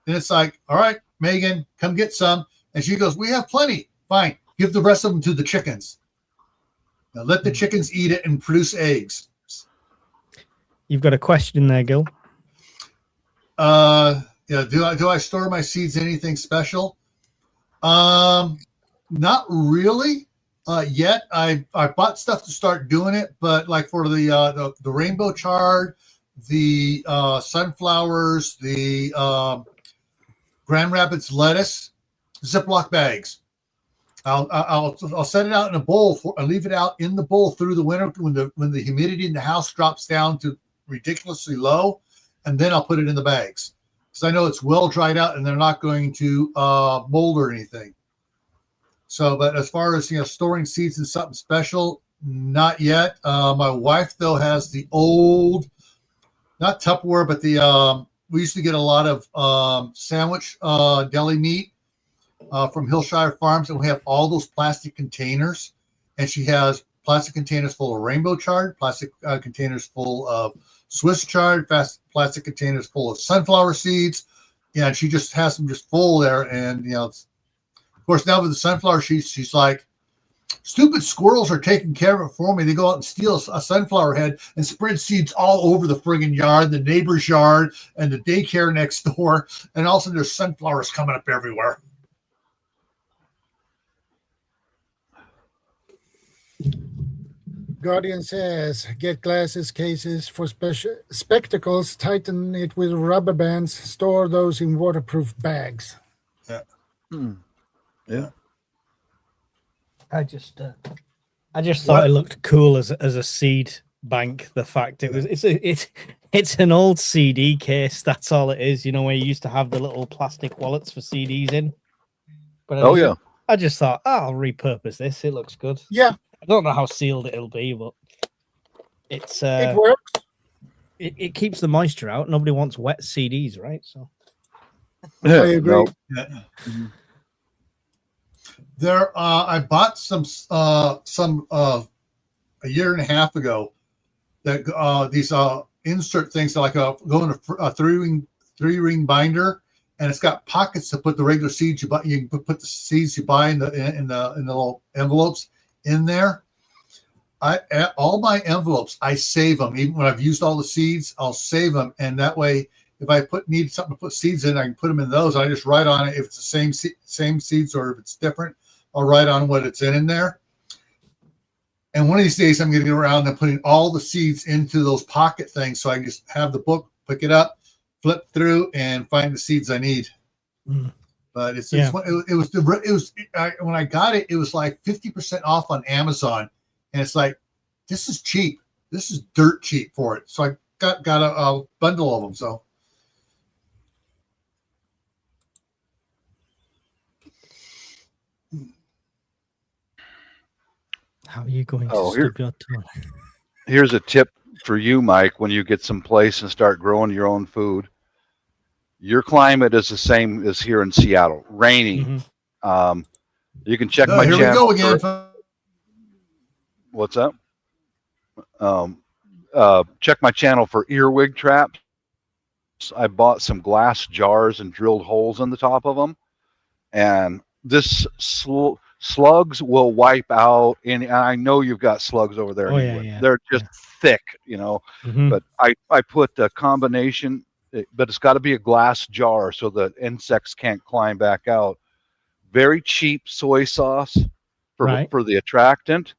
And it's like, all right, Megan, come get some. And she goes, we have plenty. Fine. Give the rest of them to the chickens. Now let the chickens eat it and produce eggs. You've got a question there, Gil. Yeah. Do I store my seeds in anything special? Not really. Yet I bought stuff to start doing it, but like for the rainbow chard, the sunflowers, the Grand Rapids lettuce, Ziploc bags. I'll set it out in a bowl. I'll leave it out in the bowl through the winter when the humidity in the house drops down to ridiculously low, and then I'll put it in the bags because I know it's well dried out and they're not going to mold or anything. So, but as far as storing seeds in something special, not yet. My wife though has the old, not Tupperware, but the we used to get a lot of sandwich deli meat from Hillshire Farms, and we have all those plastic containers. And she has plastic containers full of rainbow chard, plastic containers full of Swiss chard, plastic containers full of sunflower seeds. Yeah, and she just has them just full there. And of course, now with the sunflower seeds, she's like, stupid squirrels are taking care of it for me. They go out and steal a sunflower head and spread seeds all over the friggin' yard, the neighbor's yard, and the daycare next door. And also there's sunflowers coming up everywhere. Guardian says, get glasses cases for spectacles, tighten it with rubber bands, store those in waterproof bags. Yeah. Yeah. I just thought it looked cool as a seed bank. The fact it's an old CD case. That's all it is. Where you used to have the little plastic wallets for CDs in. But I just thought, I'll repurpose this. It looks good. Yeah. I don't know how sealed it'll be, but it works. It keeps the moisture out. Nobody wants wet CDs, right? So I agree. No. Yeah. Mm-hmm. There, I bought some a year and a half ago that these insert things that go in a three-ring binder, and it's got pockets to put the regular seeds you buy. You can put the seeds you buy in the little envelopes in there. all my envelopes, I save them. Even when I've used all the seeds, I'll save them, and that way, if I need something to put seeds in, I can put them in those. I just write on it if it's the same seeds or if it's different. I'll write on what it's in there. And one of these days, I'm going to get around and putting all the seeds into those pocket things, so I can just have the book, pick it up, flip through, and find the seeds I need. Mm. But when I got it, it was like 50% off on Amazon, and it's like, this is cheap. This is dirt cheap for it. So I got a bundle of them. So how are you going to stub your toe? Here's a tip for you, Mike. When you get some place and start growing your own food, your climate is the same as here in Seattle, rainy. Mm-hmm. You can check my channel. Here we go again. What's up? Check my channel for earwig traps. I bought some glass jars and drilled holes in the top of them, and this slugs will wipe out. And I know you've got slugs over there. Oh, yeah. They're just thick, Mm-hmm. But I put a combination. But it's got to be a glass jar so that insects can't climb back out. Very cheap soy sauce for the attractant,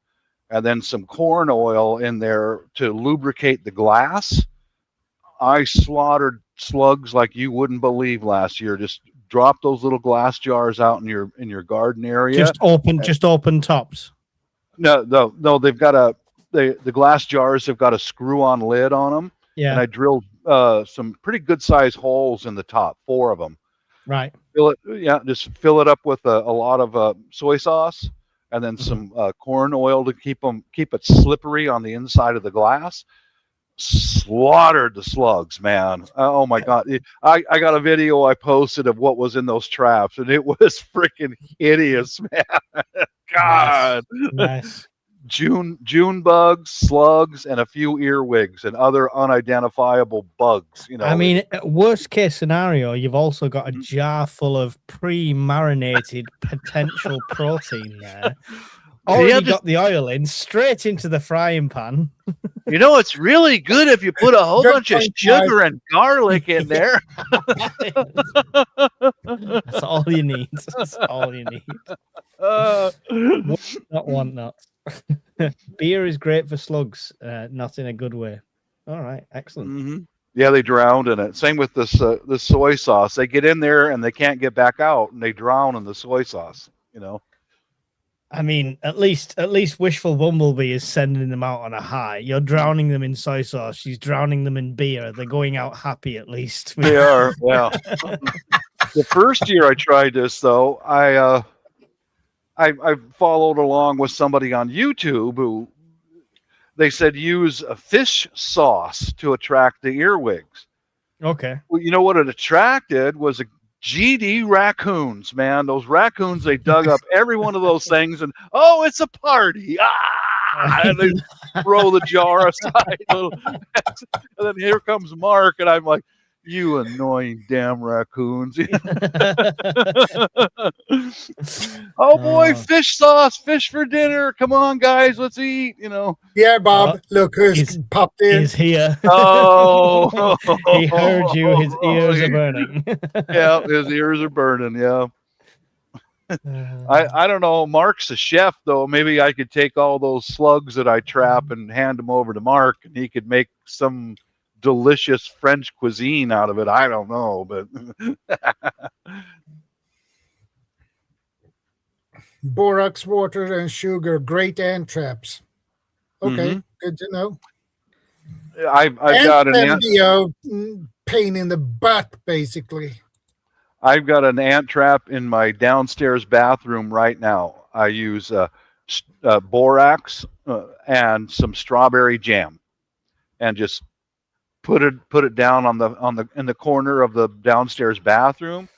and then some corn oil in there to lubricate the glass. I slaughtered slugs like you wouldn't believe last year. Just drop those little glass jars out in your garden area. Just open tops. No. They've got the glass jars have got a screw-on lid on them. Yeah. And I drilled some pretty good sized holes in the top, 4 of them. Right. Just fill it up with a lot of soy sauce, and then some corn oil to keep it slippery on the inside of the glass. Slaughtered the slugs, man. Oh my God. I got a video I posted of what was in those traps, and it was freaking hideous, man. God. Nice. June bugs, slugs, and a few earwigs and other unidentifiable bugs. I mean, worst case scenario, you've also got a jar full of pre-marinated potential protein there. Already got the oil in, straight into the frying pan. It's really good if you put a whole bunch of sugar and garlic in there. That's all you need. That's all you need. Not want nuts. Beer is great for slugs, not in a good way. All right, excellent. Mm-hmm. Yeah, they drowned in it. Same with this soy sauce. They get in there and they can't get back out, and they drown in the soy sauce. I mean, at least Wishful Bumblebee is sending them out on a high. You're drowning them in soy sauce. She's drowning them in beer. They're going out happy, at least. They are. Yeah. The first year I tried this, though, I followed along with somebody on YouTube who they said use a fish sauce to attract the earwigs. Okay. Well, you know what it attracted was a GD raccoons, man. Those raccoons, they dug up every one of those things, and it's a party. And they throw the jar aside. And then here comes Mark, and I'm like, you annoying damn raccoons. Oh boy, fish sauce, fish for dinner. Come on, guys, let's eat. Yeah, Bob, look who's popped in. He's here. Oh, he heard you. His ears are burning. Yeah, his ears are burning. Yeah. I don't know. Mark's a chef, though. Maybe I could take all those slugs that I trap and hand them over to Mark, and he could make some delicious French cuisine out of it. I don't know, but borax water and sugar, great ant traps. Okay, good to know. I've got an pain in the butt, basically. I've got an ant trap in my downstairs bathroom right now. I use borax and some strawberry jam, and just put it down in the corner of the downstairs bathroom.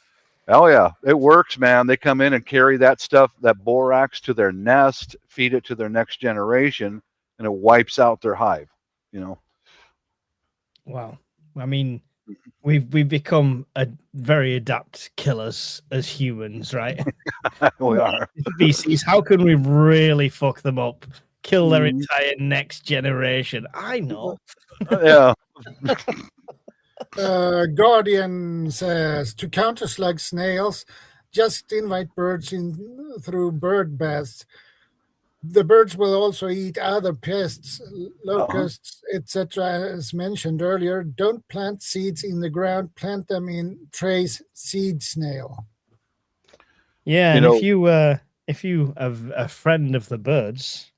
Oh yeah, it works, man. They come in and carry that borax to their nest, feed it to their next generation, and it wipes out their hive. Wow. I mean, we've become a very adept killers as humans, right? We are. Species. How can we really fuck them up kill their Mhm. entire next generation. I know. Yeah. Guardian says to counter slug snails, just invite birds in through bird baths. The birds will also eat other pests, locusts, etc. As mentioned earlier. Don't plant seeds in the ground. Plant them in trays. Seed snail. Yeah, You and know, if you have a friend of the birds,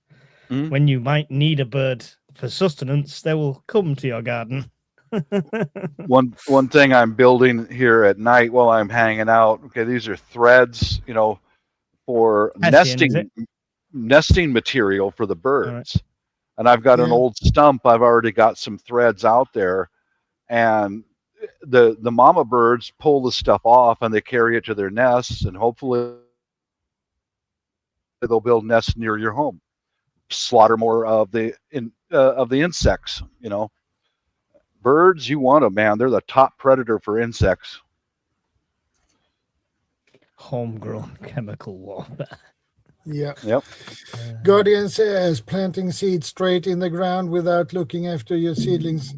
Mhm. when you might need a bird for sustenance, they will come to your garden. one thing I'm building here at night while I'm hanging out. Okay, these are threads, for Hessian, is it? nesting material for the right. birds. And I've got an Yeah. old stump. I've already got some threads out there, and the mama birds pull the stuff off and they carry it to their nests, and hopefully they'll build nests near your home. Slaughter more of the insects. Birds, you want them, man. They're the top predator for insects. Homegrown chemical warfare. Yeah. Yep. Guardian says planting seeds straight in the ground without looking after your seedlings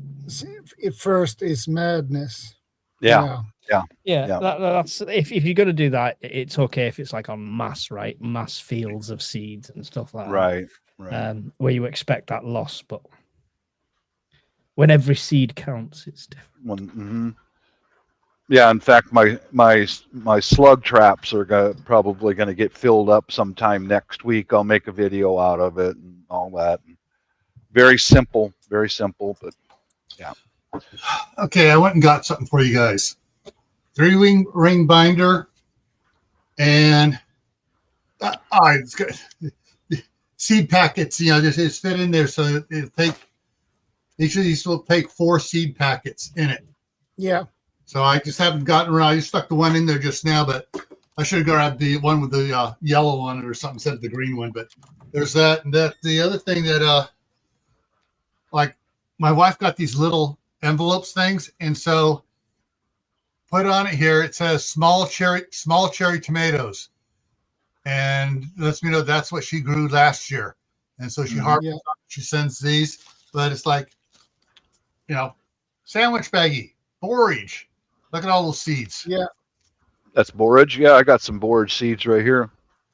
first is madness. Yeah. Yeah, Yeah. that's if you're going to do that, it's okay if it's like on mass, right? Mass fields of seeds and stuff like Right. that, where you expect that loss. But when every seed counts, it's different. Yeah. In fact, my slug traps are probably going to get filled up sometime next week. I'll make a video out of it and all that. Very simple, but yeah. Okay, I went and got something for you guys. 3-ring binder, and it's good. Seed packets, just fit in there, so it'll take. These will take 4 seed packets in it. Yeah. So I just haven't gotten around. I just stuck the one in there just now, but I should have grabbed the one with the yellow on it or something instead of the green one. But there's that, and that the other thing that like my wife got these little envelopes things, and so put on it here. It says small cherry tomatoes, and lets me know that's what she grew last year. And so she she sends these, but it's like, sandwich baggie, borage. Look at all those seeds. Yeah. That's borage. Yeah, I got some borage seeds right here.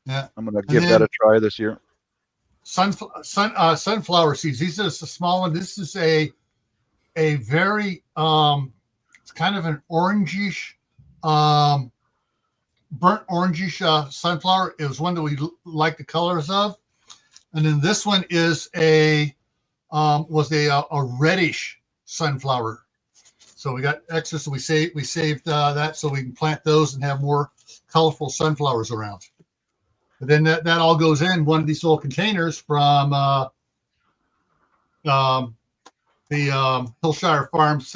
Yeah. I'm gonna give that a try this year. Sunflower seeds. These are the small one. This is a very it's kind of an orangish, burnt orangish sunflower. It was one that we like the colors of, and then this one is was a reddish sunflower. So we got extra. So we saved that so we can plant those and have more colorful sunflowers around. But then that all goes in one of these little containers from the Hillshire Farms.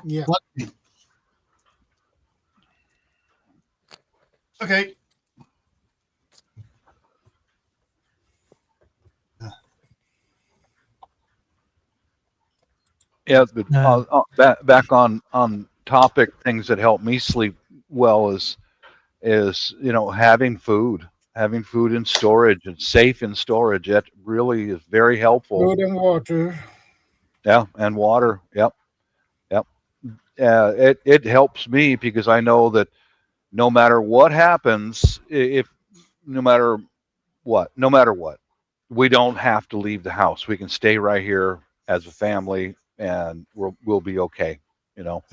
Yeah. Okay. Yeah, but back on topic, things that help me sleep well is having food in storage and safe in storage. That really is very helpful. Food and water. Yeah, and water. Yep. It helps me because I know that no matter what happens, no matter what, we don't have to leave the house. We can stay right here as a family, and we'll be okay. Yep.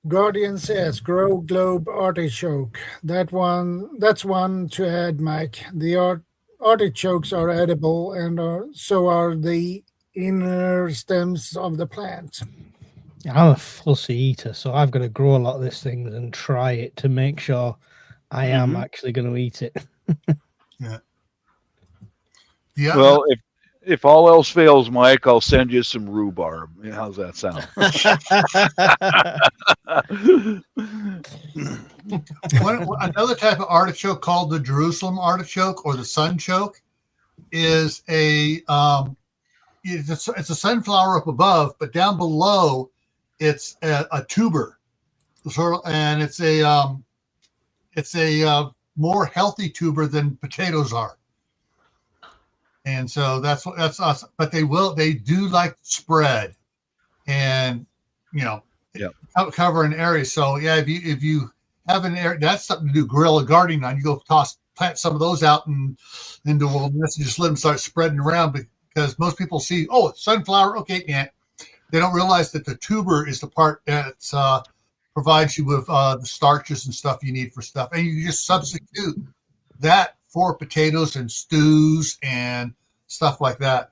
Guardian says grow globe artichoke. That's one to add, Mike. The artichokes are edible, and so are the inner stems of the plant. I'm a fussy eater, so I've got to grow a lot of this thing and try it to make sure I am actually going to eat it. Yeah. Well, if all else fails, Mike, I'll send you some rhubarb. How's that sound? Another type of artichoke called the Jerusalem artichoke or the sunchoke is it's a sunflower up above, but down below it's a tuber. and it's a more healthy tuber than potatoes are. And so that's us. But they do like Yeah. spread, and cover an area. So yeah, if you have an area, that's something to do guerrilla gardening on. You go plant some of those out into wilderness and just let them start spreading around, because most people see, oh, it's sunflower, okay, yeah. They don't realize that the tuber is the part that provides you with the starches and stuff you need for stuff, and you just substitute that for potatoes and stews and stuff like that.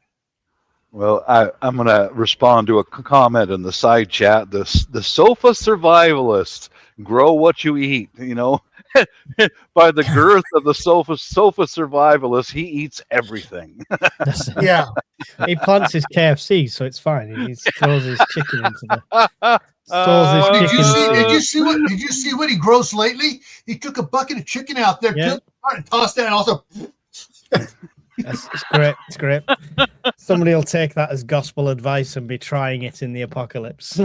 Well, I'm going to respond to a comment in the side chat. The sofa survivalist, grow what you eat. By the girth of the sofa survivalist, he eats everything. Yeah. He plants his KFC, so it's fine. He throws his chicken into the. Did you see what he grows lately? He took a bucket of chicken out there, killed it, and tossed that, and also. It's great. It's great. Somebody will take that as gospel advice and be trying it in the apocalypse.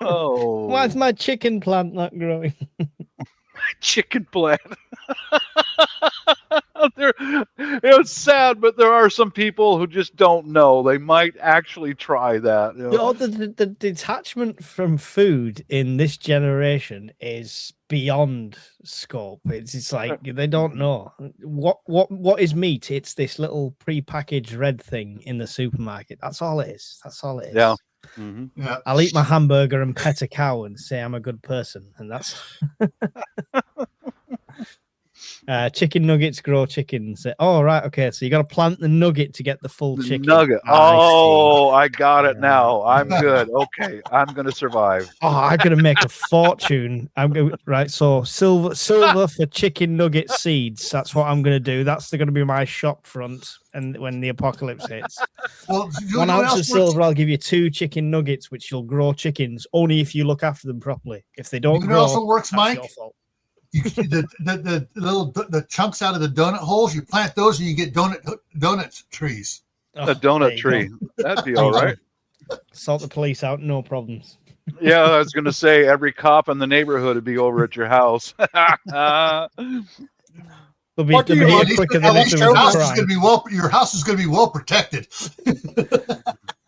Oh, why is my chicken plant not growing? Chicken plant. It's sad, but there are some people who just don't know. They might actually try that. The detachment from food in this generation is beyond scope. It's like they don't know what is meat. It's this little pre-packaged red thing in the supermarket. That's all it is. Yeah. Mm-hmm. Yeah. I'll eat my hamburger and pet a cow and say I'm a good person, and that's chicken nuggets grow chickens. Oh, right, okay. So you got to plant the nugget to get the full chicken. Nugget. Oh, I got it now. I'm good. Okay, I'm gonna survive. Oh, I'm gonna make a fortune. Right. So silver for chicken nugget seeds. That's what I'm gonna do. That's gonna be my shop front. And when the apocalypse hits, well, 1 ounce of silver, I'll give you 2 chicken nuggets, which you'll grow chickens only if you look after them properly. If they don't grow, it also works, that's Mike. your fault. The little chunks out of the donut holes, you plant those and you get donut trees. A donut tree. That'd be all right. Sort the police out, no problems. Yeah, I was going to say every cop in the neighborhood would be over at your house. Your house is going to be well protected.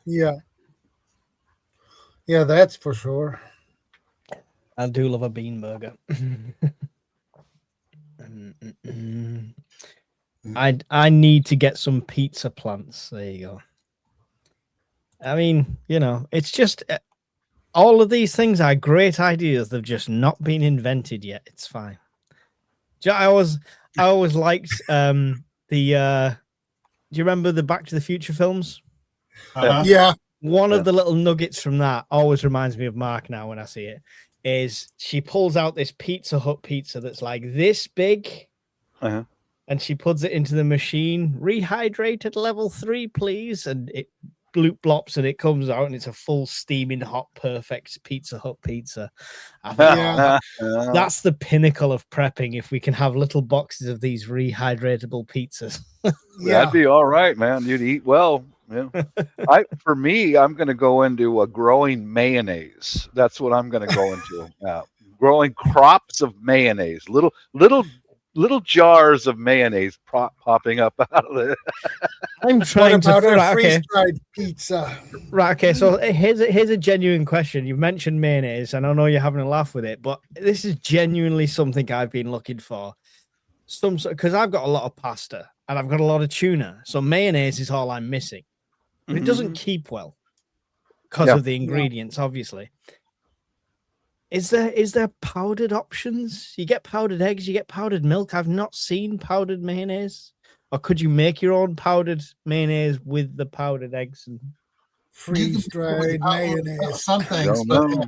Yeah, that's for sure. I do love a bean burger. I need to get some pizza plants. There you go. I mean, it's just all of these things are great ideas. They've just not been invented yet. It's fine. I always liked do you remember the Back to the Future films? Yeah. One of the little nuggets from that always reminds me of Mark now when I see it. Is she pulls out this Pizza Hut pizza that's like this big, and she puts it into the machine. Rehydrated level 3, please, and it bloop blops and it comes out and it's a full steaming hot perfect Pizza Hut pizza. I think that's the pinnacle of prepping. If we can have little boxes of these rehydratable pizzas, that'd be all right, man. You'd eat well. Yeah. For me, I'm going to go into a growing mayonnaise. That's what I'm going to go into. Growing crops of mayonnaise, little jars of mayonnaise popping up out of it. I'm trying to freeze-dried pizza. Right. Okay. So here's a genuine question. You've mentioned mayonnaise, and I know you're having a laugh with it, but this is genuinely something I've been looking for. Because I've got a lot of pasta and I've got a lot of tuna, so mayonnaise is all I'm missing. But it doesn't keep well because of the ingredients, obviously. Is there powdered options? You get powdered eggs, you get powdered milk. I've not seen powdered mayonnaise. Or could you make your own powdered mayonnaise with the powdered eggs and freeze-dried mayonnaise? Some things, but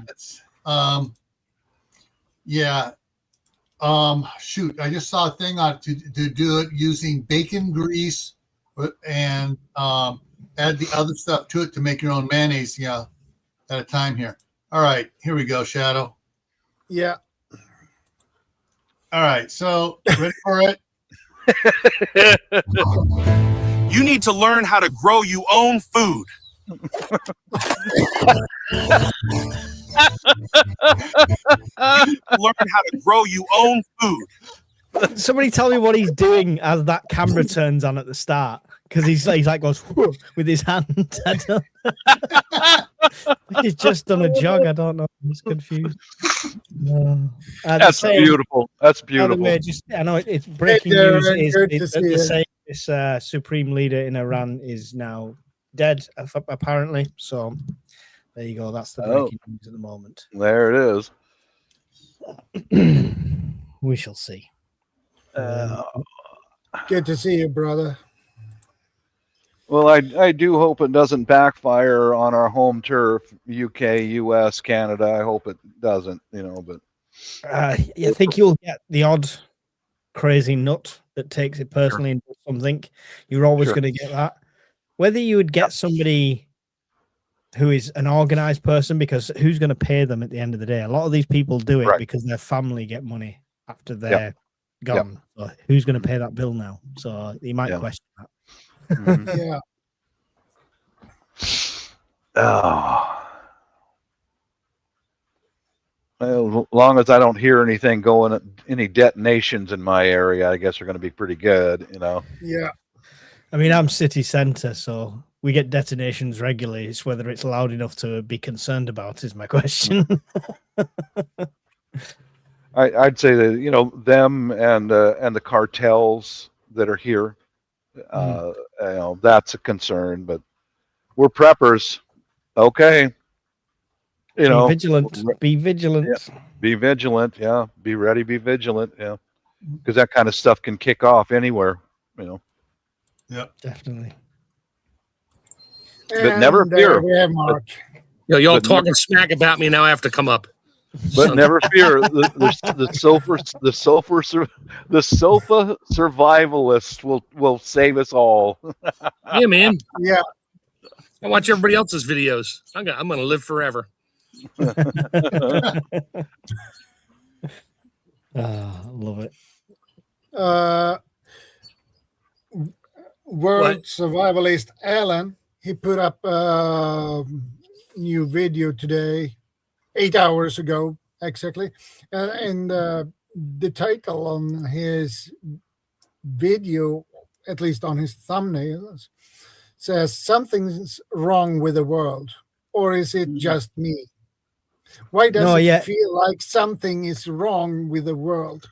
shoot, I just saw a thing on to do it using bacon grease and add the other stuff to it to make your own mayonnaise, at a time here. All right, here we go, Shadow. Yeah. All right, so ready for it? You need to learn how to grow your own food. Learn how to grow your own food. Somebody tell me what he's doing as that camera turns on at the start, because he's like goes "Whoa," with his hand. I don't. He's just done a jog. I don't know. I'm just confused. That's beautiful. That's By the beautiful. way, I know it's breaking Darren, news. good to Is see the you. same this supreme leader in Iran is now dead, apparently. So there you go. That's the breaking news at the moment. There it is. We shall see. Good to see you, brother. Well, I do hope it doesn't backfire on our home turf, UK, US, Canada. I hope it doesn't, but I think you'll get the odd crazy nut that takes it personally and does something. You're always going to get that. Whether you would get somebody who is an organized person, because who's going to pay them at the end of the day? A lot of these people do it because their family get money after they're gone. So who's going to pay that bill now? So you might question that. Yeah. Well, as long as I don't hear anything any detonations in my area, I guess they're going to be pretty good, Yeah. I mean, I'm city center, so we get detonations regularly. It's whether it's loud enough to be concerned about is my question. I'd say that them and the cartels that are here, that's a concern. But we're preppers, okay. Be vigilant. Be vigilant. Yeah. Be vigilant. Yeah. Be ready. Be vigilant. Yeah. Because that kind of stuff can kick off anywhere. Yep. Definitely. But never fear. We have Mark. Y'all talking smack about me now. I have to come up. But never fear, the sofa survivalist will save us all. Yeah, man. Yeah. I watch everybody else's videos. I'm gonna live forever. Love it. World survivalist Alan, he put up a new video today, 8 hours ago exactly, and the title on his video, at least on his thumbnails, says something's wrong with the world, or is it just me? Why does it feel like something is wrong with the world?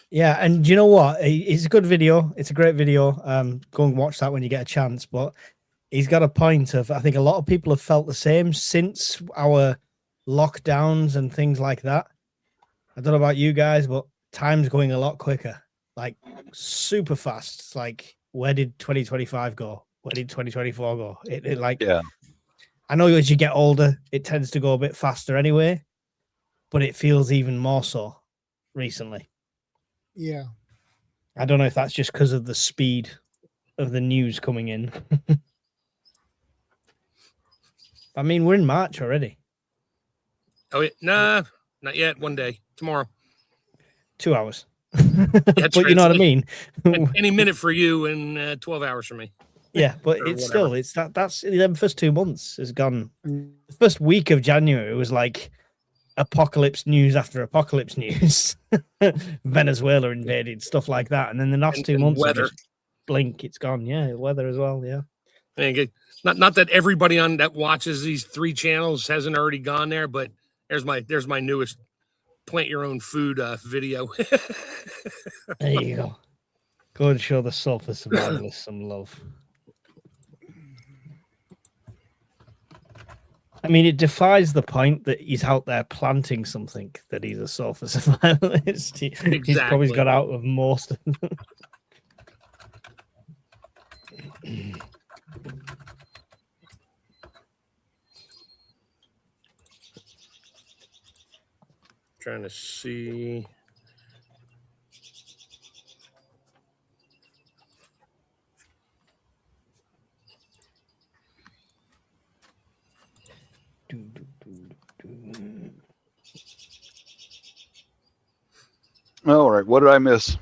Yeah, and you know what? It's a good video. It's a great video. Go and watch that when you get a chance. But he's got a point of, I think a lot of people have felt the same since our lockdowns and things like that. I don't know about you guys, but time's going a lot quicker, like super fast. It's like, where did 2025 go? Where did 2024 go? I know as you get older, it tends to go a bit faster anyway, but it feels even more so recently. Yeah. I don't know if that's just because of the speed of the news coming in. I mean, we're in March already. Oh, nah, not yet. One day, tomorrow. 2 hours. But you know what I mean? Any minute for you and 12 hours for me. Yeah, but it's still, that's the first 2 months has gone. The first week of January was like apocalypse news after apocalypse news. Venezuela invaded, stuff like that. And then the last 2 months, weather. Just blink, it's gone. Yeah, weather as well. Yeah. Not that everybody on that watches these 3 channels hasn't already gone there, but there's my newest plant your own food video. There you go. Go and show the sulfur survivalists some love. I mean, it defies the point that he's out there planting something that he's a sulfur survivalist. He's probably got out of most of them. Trying to see. All right, what did I miss?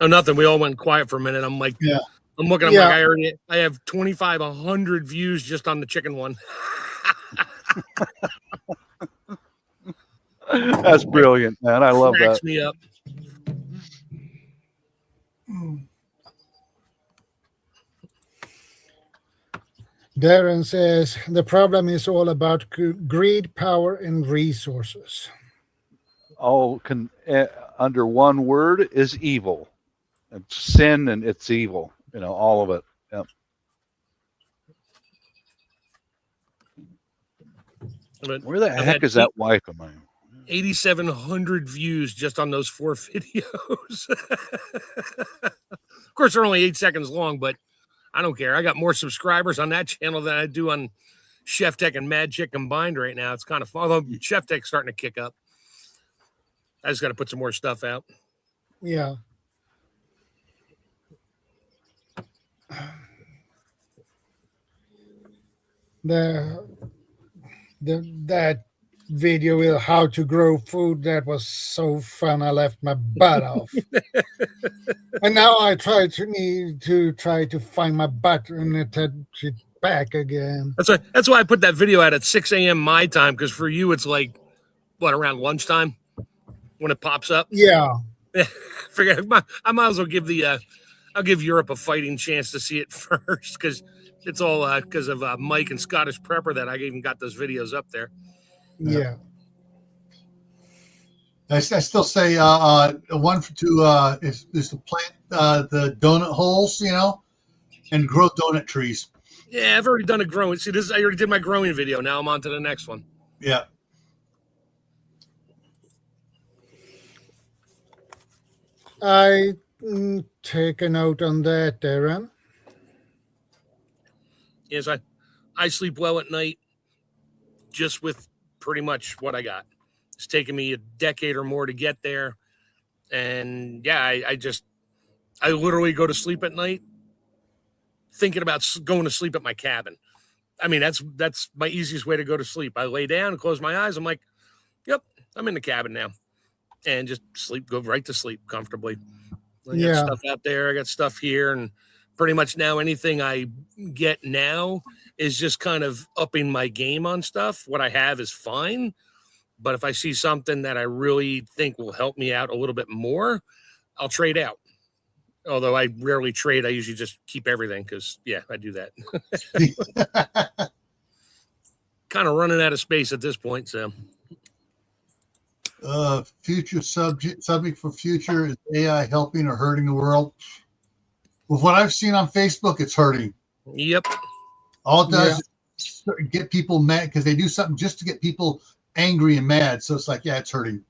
Oh, nothing. We all went quiet for a minute. I'm like, Yeah. I'm looking. I'm like, I have 2,500 views just on the chicken one. That's brilliant, man. I love Cracks that. me up. Darren says the problem is all about greed, power, and resources. All under one word is evil. It's sin and it's evil. All of it. Yep. But Where the I've heck had is that wife of mine? 8,700 views just on those 4 videos. Of course, they're only 8 seconds long, but I don't care. I got more subscribers on that channel than I do on Chef Tech and Mad Chick combined right now. It's kind of fun. Although Chef Tech's starting to kick up. I just got to put some more stuff out. Yeah. That video with how to grow food, that was so fun. I left my butt off. And now I need to find my butt and attach it back again. That's why I put that video out at 6 a.m. my time, because for you it's like around lunchtime when it pops up. Yeah. Forget. I might as well give I'll give Europe a fighting chance to see it first, because it's all because of Mike and Scottish Prepper that I even got those videos up there. Yeah. I still say one to is to plant the donut holes, and grow donut trees. Yeah, I've already done a growing. See, I already did my growing video. Now I'm on to the next one. Yeah. I take a note on that, Darren. Yes, I sleep well at night just with pretty much what I got. It's taken me a decade or more to get there. And yeah, I literally go to sleep at night thinking about going to sleep at my cabin. I mean, that's my easiest way to go to sleep. I lay down and close my eyes. I'm like, yep, I'm in the cabin now. And just go right to sleep comfortably. I got stuff out there. I got stuff here. And pretty much now anything I get now is just kind of upping my game on stuff. What I have is fine. But if I see something that I really think will help me out a little bit more, I'll trade out. Although I rarely trade, I usually just keep everything because, yeah, I do that. Kind of running out of space at this point, so. Future subject for future is AI helping or hurting the world. With what I've seen on Facebook, it's hurting. Yep. All it does is get people mad because they do something just to get people angry and mad. So it's like, yeah, it's hurting.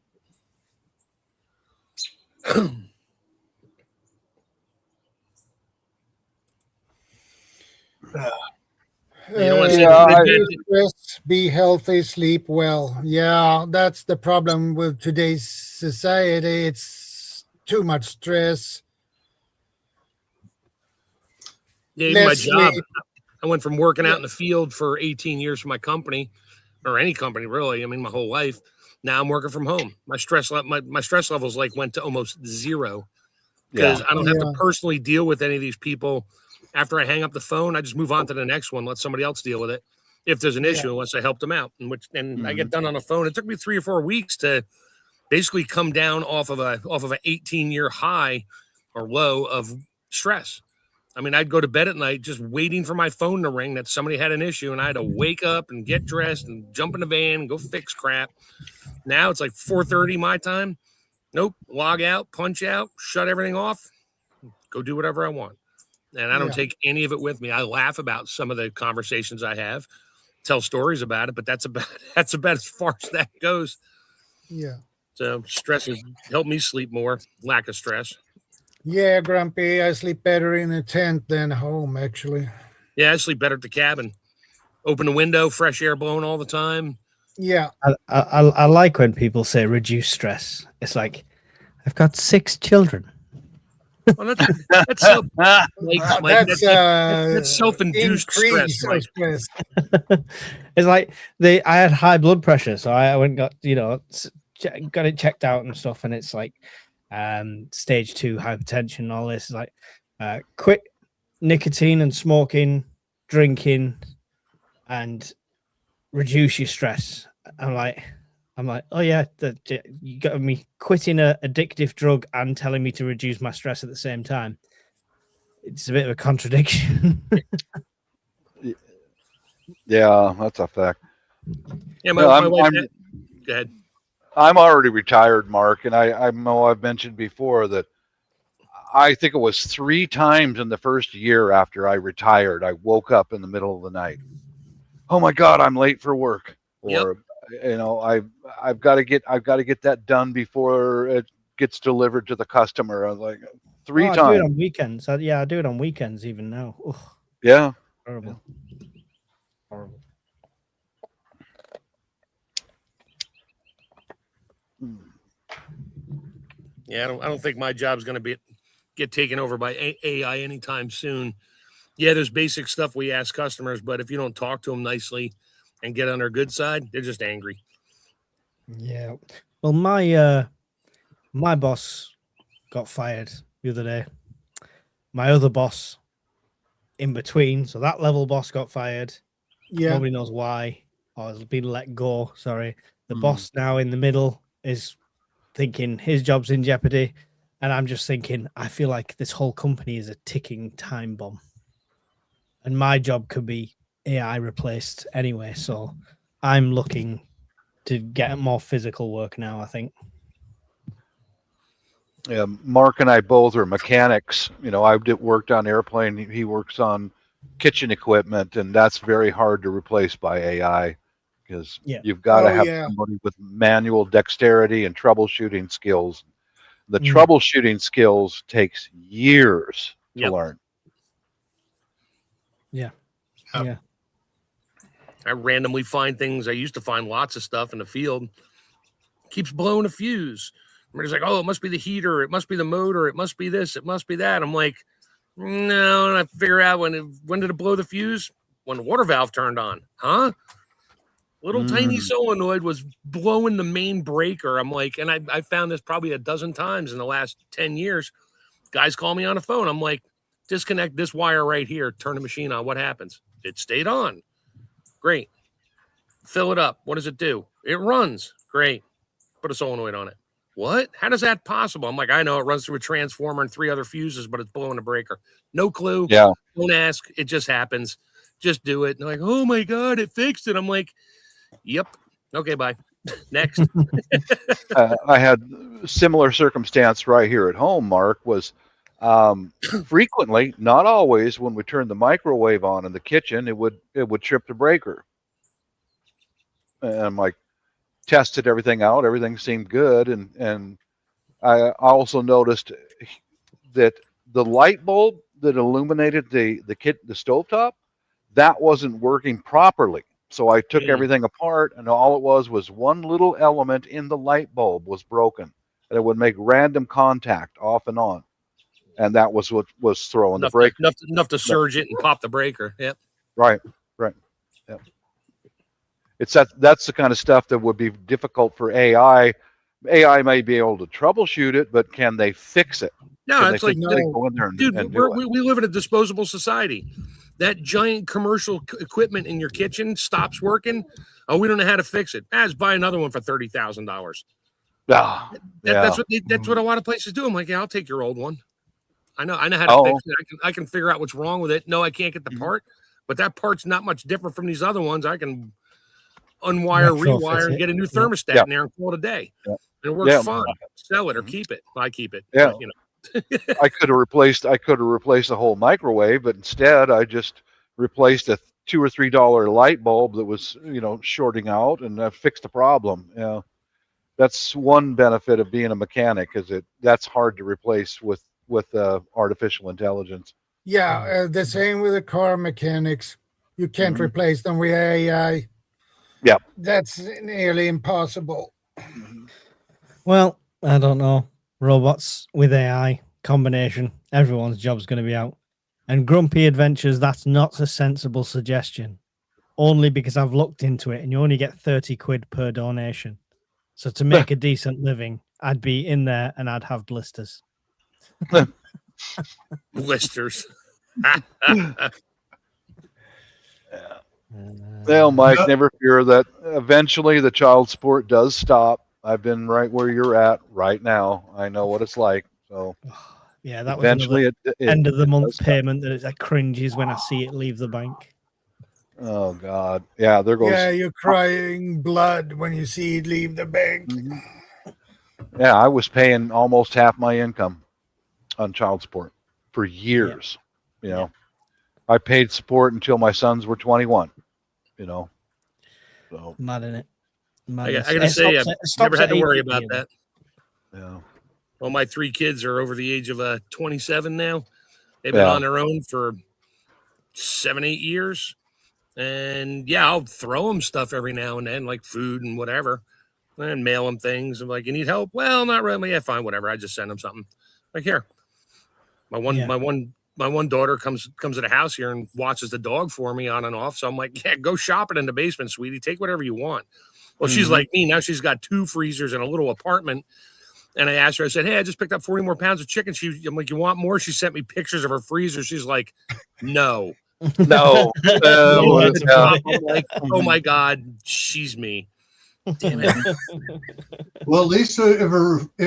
Be healthy, sleep well. Yeah, that's the problem with today's society. It's too much stress. Yeah, my job. I went from working out in the field for 18 years for my company, or any company really. I mean, my whole life. Now I'm working from home. My stress levels went to almost zero because I don't have to personally deal with any of these people. After I hang up the phone, I just move on to the next one. Let somebody else deal with it if there's an issue, unless I help them out. And I get done on the phone. It took me 3 or 4 weeks to basically come down off of an 18-year high or low of stress. I mean, I'd go to bed at night just waiting for my phone to ring that somebody had an issue, and I had to wake up and get dressed and jump in the van and go fix crap. Now it's like 4:30 my time. Nope, log out, punch out, shut everything off, go do whatever I want. And I don't take any of it with me. I laugh about some of the conversations I have, tell stories about it, but that's about as far as that goes. Yeah. So stress has helped me sleep more. Lack of stress. Yeah, Grumpy, I sleep better in a tent than home, actually. Yeah, I sleep better at the cabin. Open the window, fresh air blowing all the time. Yeah. I like when people say reduce stress. It's like, I've got 6 children. Well, that's self-induced stress. It's like I had high blood pressure, so I went and got it checked out and stuff, and it's like stage 2 hypertension and all this. Is like quit nicotine and smoking, drinking, and reduce your stress. I'm like, I'm like, oh yeah, you got me quitting a addictive drug and telling me to reduce my stress at the same time. It's a bit of a contradiction. Yeah, that's a fact. Yeah, No, my wife. Go ahead. I'm already retired, Mark, and I know I've mentioned before that I think it was 3 times in the first year after I retired, I woke up in the middle of the night. Oh my God, I'm late for work. Or I've got to get that done before it gets delivered to the customer. I was like 3 I times. do it on weekends. I do it on weekends even now. Ugh, Yeah. horrible. Horrible. Yeah, I don't think my job's going to get taken over by AI anytime soon. Yeah, there's basic stuff we ask customers, but if you don't talk to them nicely and get on their good side, they're just angry. Yeah. Well, my boss got fired the other day. My other boss in between, so that level boss got fired. Yeah. Nobody knows why, or has been let go. Sorry. The boss now in the middle is thinking his job's in jeopardy. And I'm just thinking, I feel like this whole company is a ticking time bomb. And my job could be AI replaced anyway. So I'm looking to get more physical work now, I think. Yeah, Mark and I both are mechanics. You know, I worked on airplane. He works on kitchen equipment, and that's very hard to replace by AI because you've got to have somebody with manual dexterity and troubleshooting skills. The troubleshooting skills takes years to learn. Yeah. Yeah. I randomly find things. I used to find lots of stuff in the field. Keeps blowing a fuse. Everybody's like, oh, it must be the heater. It must be the motor. It must be this. It must be that. I'm like, no. And I figure out when did it blow the fuse? When the water valve turned on. Huh? Little tiny solenoid was blowing the main breaker. I'm like, and I found this probably a dozen times in the last 10 years. Guys call me on the phone. I'm like, disconnect this wire right here. Turn the machine on. What happens? It stayed on. Great. Fill it up. What does it do? It runs. Great. Put a solenoid on it. What? How does that possible? I'm like, I know it runs through a transformer and 3 other fuses, but it's blowing a breaker. No clue. Yeah. Don't ask. It just happens. Just do it. And they're like, oh my God, it fixed it. I'm like, yep. Okay, bye. Next. I had similar circumstance right here at home, Mark, was frequently, not always, when we turned the microwave on in the kitchen, it would trip the breaker. And I'm like, tested everything out, everything seemed good, and I also noticed that the light bulb that illuminated the stovetop, that wasn't working properly. So I took everything apart, and all it was one little element in the light bulb was broken, and it would make random contact off and on, and that was what was throwing the breaker. Enough to surge it and pop the breaker. Yep. Right. Yep. That's the kind of stuff that would be difficult for AI. AI may be able to troubleshoot it, but can they fix it? No, it's like, go in there dude, and we live in a disposable society. That giant commercial equipment in your kitchen stops working. Oh, we don't know how to fix it. Just buy another one for $30,000. That's what a lot of places do. I'm like, yeah, I'll take your old one. I know how to fix it. I can figure out what's wrong with it. No, I can't get the part, but that part's not much different from these other ones. I can unwire, rewire, and get a new thermostat in there and call it a day. And it works fine. Sell it or keep it. I keep it. Yeah. But, I could have replaced the whole microwave, but instead I just replaced a $2 or $3 light bulb that was, shorting out, and I fixed the problem. That's one benefit of being a mechanic, is that's hard to replace with artificial intelligence. Yeah, the same with the car mechanics. You can't replace them with AI. Yeah, that's nearly impossible. Well, I don't know. Robots with AI combination. Everyone's job's going to be out. And Grumpy Adventures, that's not a sensible suggestion. Only because I've looked into it and you only get 30 quid per donation. So to make a decent living, I'd be in there and I'd have blisters. Blisters. Well, Mike, Yeah. never fear that eventually the child support does stop. I've been right where you're at right now. I know what it's like. So Yeah, that was another eventually it end of the it month does stop. payment that cringes when I see it leave the bank. Oh God. Yeah, there goes. Yeah, you're crying blood when you see it leave the bank. Mhm. Yeah, I was paying almost half my income on child support for years. You know, I paid support until my sons were 21. You know, so Mad in it. I gotta say, I've never had to worry about that. yeah, Well, my 3 kids are over the age of 27 now. They've been Yeah. on their own for 7, 8 years. And yeah, I'll throw them stuff every now and then, like food and whatever, and mail them things. I'm like, you need help? Well, not really. Yeah, fine, whatever. I just send them something. Like here, my one daughter comes to the house here and watches the dog for me on and off. So I'm like, yeah, go shopping in the basement, sweetie. Take whatever you want. Well, she's like me now. She's got 2 freezers and a little apartment. And I asked her, I said, hey, I just picked up 40 more pounds of chicken. I'm like, you want more? She sent me pictures of her freezer. She's like, no. no. I'm like, oh my God, she's me. Damn it. Well, at least if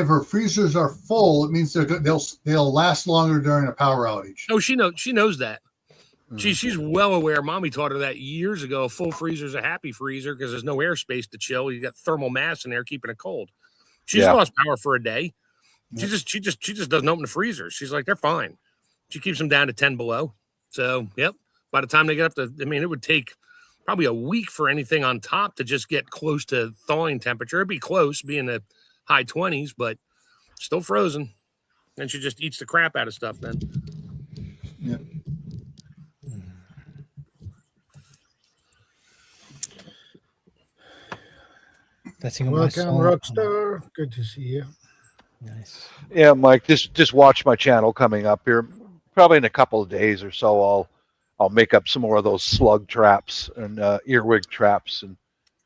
her freezers are full, it means they'll last longer during a power outage. Oh, she knows that. She's well aware. Mommy taught her that years ago. A full freezer is a happy freezer because there's no airspace to chill. You got thermal mass in there keeping it cold. She's lost power for a day. She just doesn't open the freezers. She's like, they're fine. She keeps them down to 10 below. So, yep. By the time they get up to, it would take probably a week for anything on top to just get close to thawing temperature. It'd be close, be in the high 20s, but still frozen. And she just eats the crap out of stuff then. Yeah. Welcome, Rockstar. Good to see you. Nice. Yeah, Mike, just watch my channel coming up here. Probably in a couple of days or so, I'll make up some more of those slug traps and earwig traps. And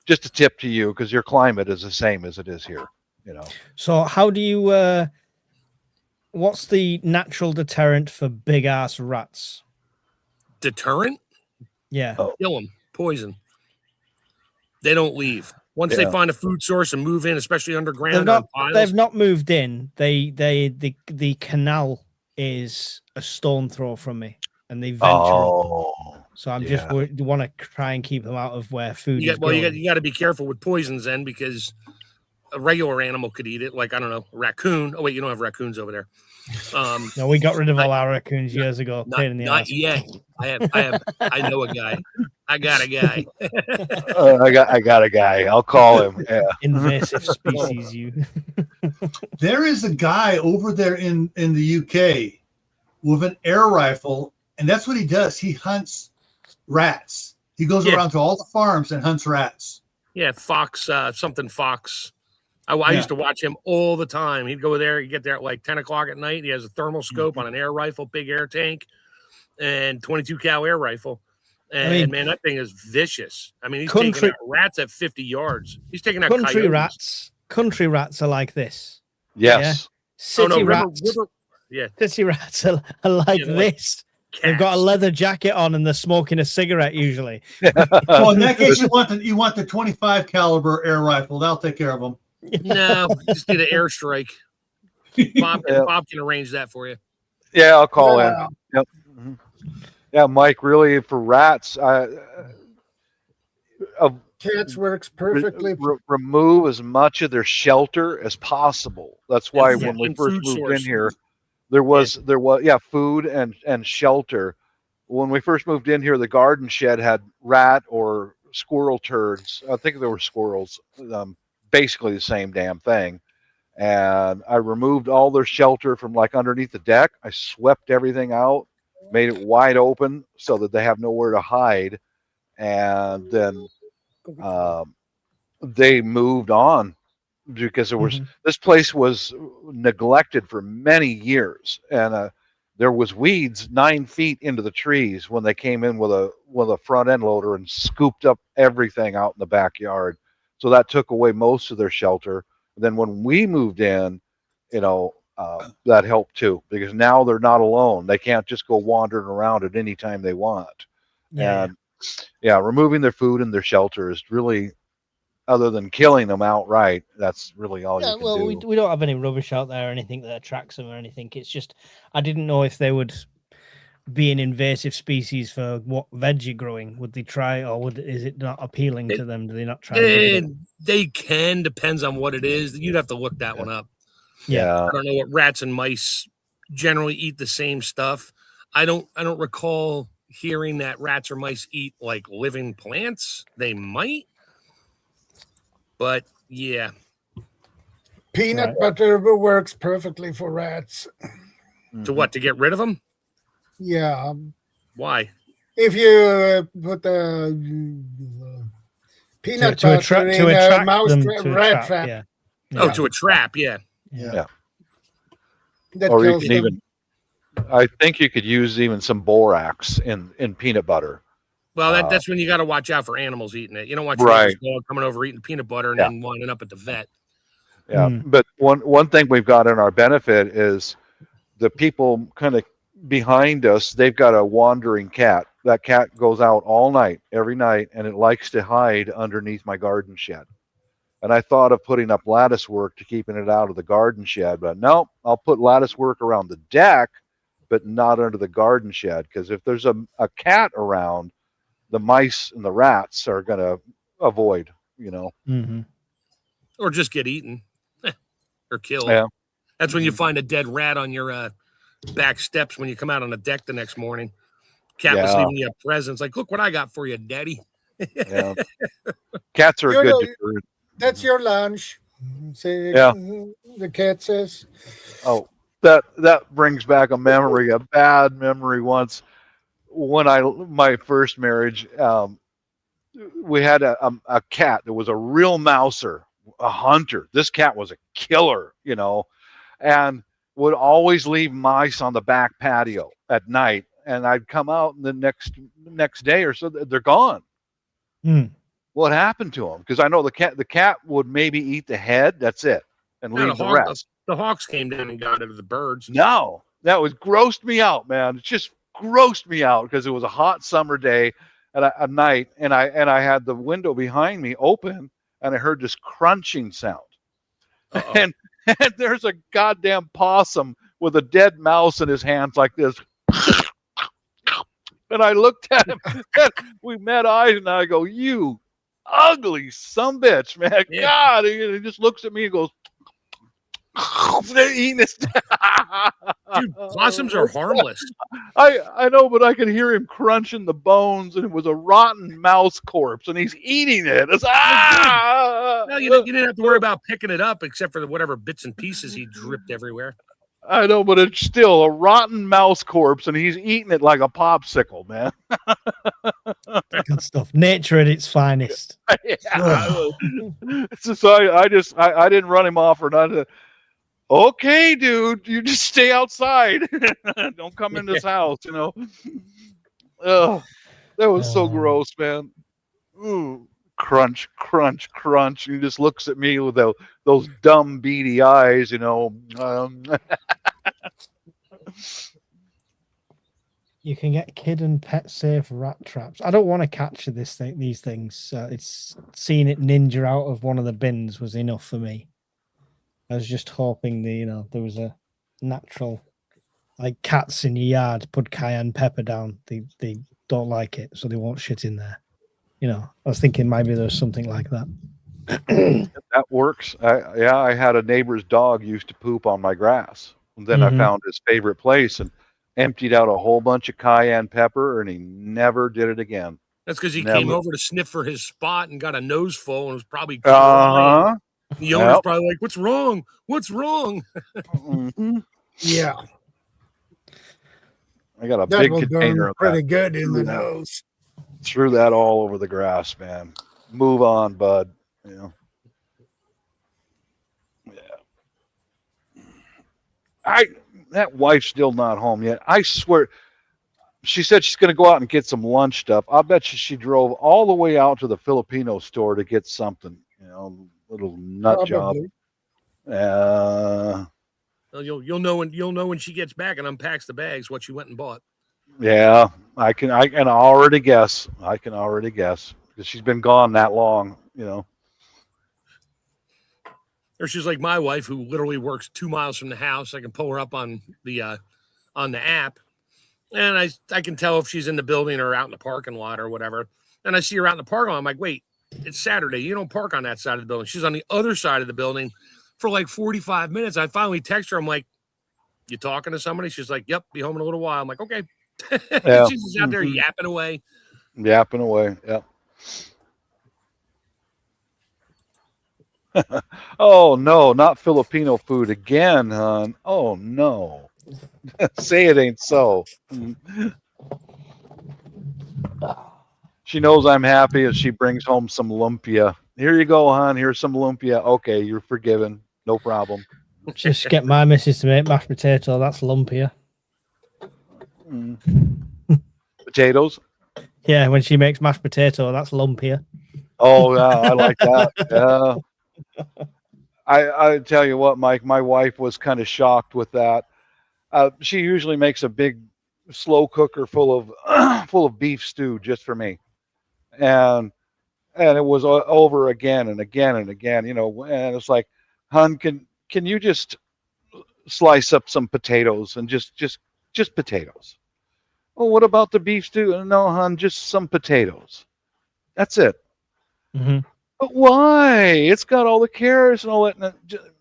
just a tip to you, because your climate is the same as it is here. You know. So how do you? What's the natural deterrent for big ass rats? Deterrent? Yeah. Kill them. Poison. They don't leave. Once they find a food source and move in, especially underground, they've not moved in. The canal is a stone throw from me, and they venture up. So I'm just want to try and keep them out of where food is. You got to be careful with poisons then, because a regular animal could eat it, like, I don't know, a raccoon. Oh wait, you don't have raccoons over there. No, we got rid of all our raccoons years ago. Not yet. I know a guy. I got a guy. I got a guy. I'll call him. Yeah. Invasive species. There is a guy over there in the UK with an air rifle, and that's what he does. He hunts rats. He goes around to all the farms and hunts rats. Yeah, Fox, Fox. I used to watch him all the time. He'd go there. He'd get there at like 10 o'clock at night. He has a thermal scope on an air rifle, big air tank, and 22 cal air rifle. And man, that thing is vicious. He's taking out rats at 50 yards. He's taking out country coyotes. rats. Country rats are like this. Yes. Yeah? City rats. City rats are like this. Cats. They've got a leather jacket on and they're smoking a cigarette usually. Well, in that case, you want the 25 caliber air rifle. That'll take care of them. No, just get an airstrike. Bob can arrange that for you. Yeah, I'll call him. Yep. Mm-hmm. Yeah, Mike. Really, for rats, Cats works perfectly. Remove as much of their shelter as possible. That's why when we first moved in here, there was food and shelter. When we first moved in here, the garden shed had rat or squirrel turds. I think there were squirrels. Basically the same damn thing. And I removed all their shelter from like underneath the deck. I swept everything out, made it wide open so that they have nowhere to hide. And then they moved on because there was this place was neglected for many years, and there was weeds 9 feet into the trees when they came in with a front end loader and scooped up everything out in the backyard. So that took away most of their shelter. And then when we moved in, that helped too, because now they're not alone. They can't just go wandering around at any time they want. And yeah, removing their food and their shelter is really, other than killing them outright, that's really all Yeah, you can well, do. we don't have any rubbish out there or anything that attracts them or anything. It's just I didn't know if they would be an invasive species for what veg you're growing. Would they try, or is it not appealing to them? Do they not try? They can, depends on what it is. You'd have to look that one up. Yeah. I don't know what rats and mice generally eat the same stuff. I don't recall hearing that rats or mice eat like living plants. They might, but yeah. Peanut butter works perfectly for rats. To what? To get rid of them? Yeah. Why? If you put the peanut to butter attract in a mouse them rat trap, yeah. Oh, to a trap, yeah. That Or you kills can them. even, I think you could use even some borax in peanut butter. Well, that's when you got to watch out for animals eating it. You don't want your Right. neighbor's dog coming over eating peanut butter and then winding up at the vet. Yeah, but one thing we've got in our benefit is the people kind of behind us. They've got a wandering cat. That cat goes out all night, every night, and it likes to hide underneath my garden shed. And I thought of putting up lattice work to keeping it out of the garden shed, but no, I'll put lattice work around the deck, but not under the garden shed, because if there's a cat around, the mice and the rats are going to avoid, Or just get eaten or killed. Yeah. That's when you find a dead rat on your back steps when you come out on the deck the next morning. Cat was leaving you a present. It's like, look what I got for you, Daddy. Yeah. Cats are good deterrent. That's your lunch. Say, the cat says. Oh, that brings back a memory, a bad memory. Once, when my first marriage, we had a cat that was a real mouser, a hunter. This cat was a killer, and would always leave mice on the back patio at night. And I'd come out the next day or so, they're gone. What happened to them? Because I know the cat would maybe eat the head. That's it, and leave the rest. The hawks came down and got it of the birds. No, that was grossed me out, man. It just grossed me out because it was a hot summer day at a night, and I had the window behind me open, and I heard this crunching sound, and there's a goddamn possum with a dead mouse in his hands like this. And I looked at him, and we met eyes, and I go, "You ugly sumbitch, man!" Yeah. God, he just looks at me and goes, "They're eating this." Dude, possums are harmless. I know, but I could hear him crunching the bones, and it was a rotten mouse corpse, and he's eating it. It's, No, you didn't have to worry about picking it up, except for whatever bits and pieces he dripped everywhere. I know, but it's still a rotten mouse corpse, and he's eating it like a popsicle, man. Good stuff. Nature at its finest. So I didn't run him off or nothing. Okay, dude, you just stay outside. Don't come in this house, Oh, that was so gross, man. Ooh, crunch, crunch, crunch. He just looks at me with those dumb, beady eyes, You can get kid and pet safe rat traps. I don't want to catch these things. It's seeing it ninja out of one of the bins was enough for me. I was just hoping there was a natural, like cats in your yard, put cayenne pepper down. They don't like it, so they won't shit in there. I was thinking maybe there's something like that. That works. I had a neighbor's dog used to poop on my grass. And then I found his favorite place and emptied out a whole bunch of cayenne pepper, and he never did it again. That's because he came over to sniff for his spot and got a nose full and was probably the owner's probably like, "What's wrong? What's wrong?" Yeah. I got a big container of pretty good in the nose. Threw that all over the grass, man. Move on, bud. Yeah. That wife's still not home yet. I swear. She said she's going to go out and get some lunch stuff. I bet you she drove all the way out to the Filipino store to get something. Little nut job. Well, you'll know when she gets back and unpacks the bags what she went and bought. Yeah, I can already guess. I can already guess because she's been gone that long. Or she's like my wife, who literally works 2 miles from the house. I can pull her up on the app, and I can tell if she's in the building or out in the parking lot or whatever. And I see her out in the parking lot. I'm like, wait, it's Saturday. You don't park on that side of the building. She's on the other side of the building for like 45 minutes. I finally text her. I'm like, you talking to somebody? She's like, yep, be home in a little while. I'm like, okay. Yeah. She's just out there yapping away. Yapping away. Yeah. Oh no, not Filipino food again, hon. Oh no. Say it ain't so. She knows I'm happy if she brings home some lumpia. Here you go, hon. Here's some lumpia. Okay, you're forgiven. No problem. Just get my missus to make mashed potato. That's lumpier. Potatoes. Yeah, when she makes mashed potato, that's lumpier. Oh yeah, I like that. Yeah. I tell you what, Mike, my wife was kind of shocked with that. She usually makes a big slow cooker full of full of beef stew just for me, and it was over again and again and again, and it's like, hon, can you just slice up some potatoes and just potatoes? Well, what about the beef stew? No, hon, just some potatoes. That's it. Mm-hmm. But why? It's got all the carrots and all that.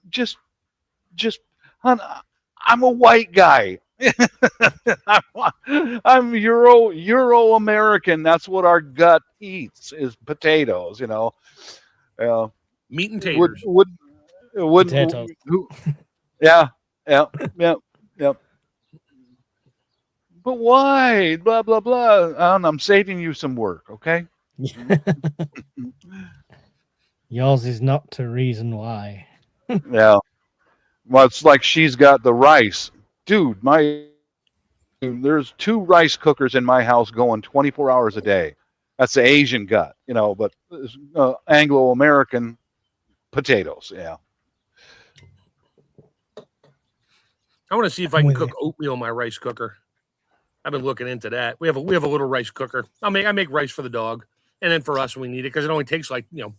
Just, hon, I'm a white guy. I'm Euro American. That's what our gut eats is potatoes. Meat and taters. Would Potatoes. Yeah. But why? Blah blah blah. I'm saving you some work. Okay. Yours is not to reason why. Yeah. Well, it's like she's got the rice. Dude, there's 2 rice cookers in my house going 24 hours a day. That's the Asian gut, but Anglo-American potatoes. Yeah. I want to see if I can cook oatmeal in my rice cooker. I've been looking into that. We have a little rice cooker. I make rice for the dog, and then for us when we need it, because it only takes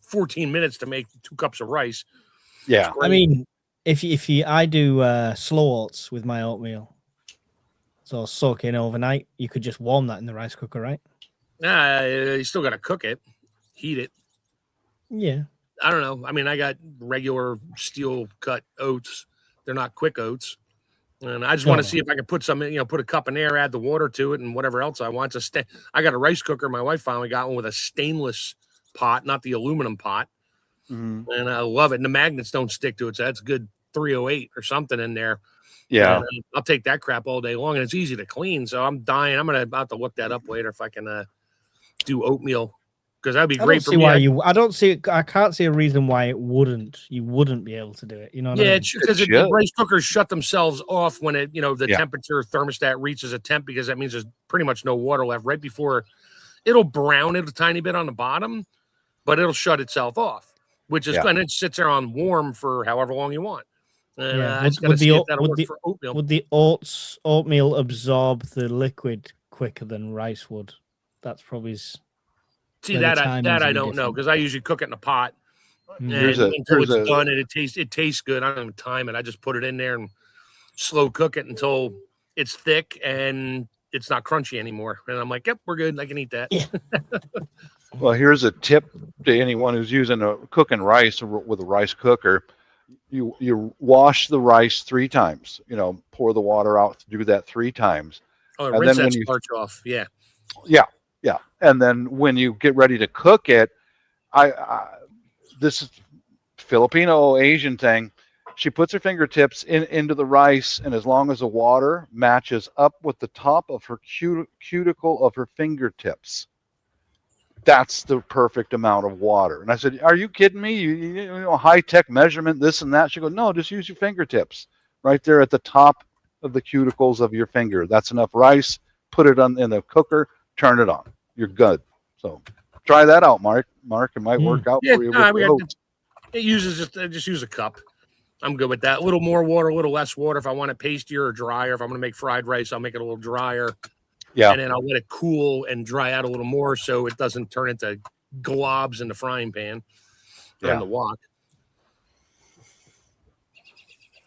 14 minutes to make 2 cups of rice. Yeah. I mean, I do slow oats with my oatmeal, so soak in overnight. You could just warm that in the rice cooker, right? You still got to cook it, heat it. Yeah. I don't know. I mean, I got regular steel cut oats. They're not quick oats. And I just want to see if I can put some, put a cup in there, add the water to it, and whatever else I want. I got a rice cooker. My wife finally got one with a stainless pot, not the aluminum pot. Mm-hmm. And I love it. And the magnets don't stick to it. So that's good 308 or something in there. Yeah. And I'll take that crap all day long. And it's easy to clean. So I'm dying. I'm about to look that up later if I can do oatmeal. Because that'd be great for me. I can't see a reason why you wouldn't be able to do it. You know what I mean? Because the rice cookers shut themselves off when the temperature thermostat reaches a temp, because that means there's pretty much no water left right before it'll brown it a tiny bit on the bottom, but it'll shut itself off, which is good. And it sits there on warm for however long you want. And would the oatmeal absorb the liquid quicker than rice would? That's probably. See, that I don't know, because I usually cook it in a pot. And until it's done and it tastes good, I don't even time it. I just put it in there and slow cook it until it's thick and it's not crunchy anymore. And I'm like, yep, we're good. I can eat that. Yeah. Well, here's a tip to anyone who's cooking rice with a rice cooker. You wash the rice 3 times. Pour the water out. Do that 3 times. Oh, and rinse that starch off. Yeah. Yeah. Yeah, and then when you get ready to cook it, this is Filipino Asian thing. She puts her fingertips into the rice, and as long as the water matches up with the top of her cuticle of her fingertips, that's the perfect amount of water. And I said, "Are you kidding me? You high-tech measurement, this and that?" She goes, "No, just use your fingertips right there at the top of the cuticles of your finger. That's enough rice. Put it in the cooker. Turn it on. You're good." So try that out, Mark. It might work out for you. It uses just use a cup. I'm good with that. A little more water, a little less water. If I want it pastier or drier, if I'm going to make fried rice, I'll make it a little drier. Yeah. And then I'll let it cool and dry out a little more so it doesn't turn into globs in the frying pan or in the wok.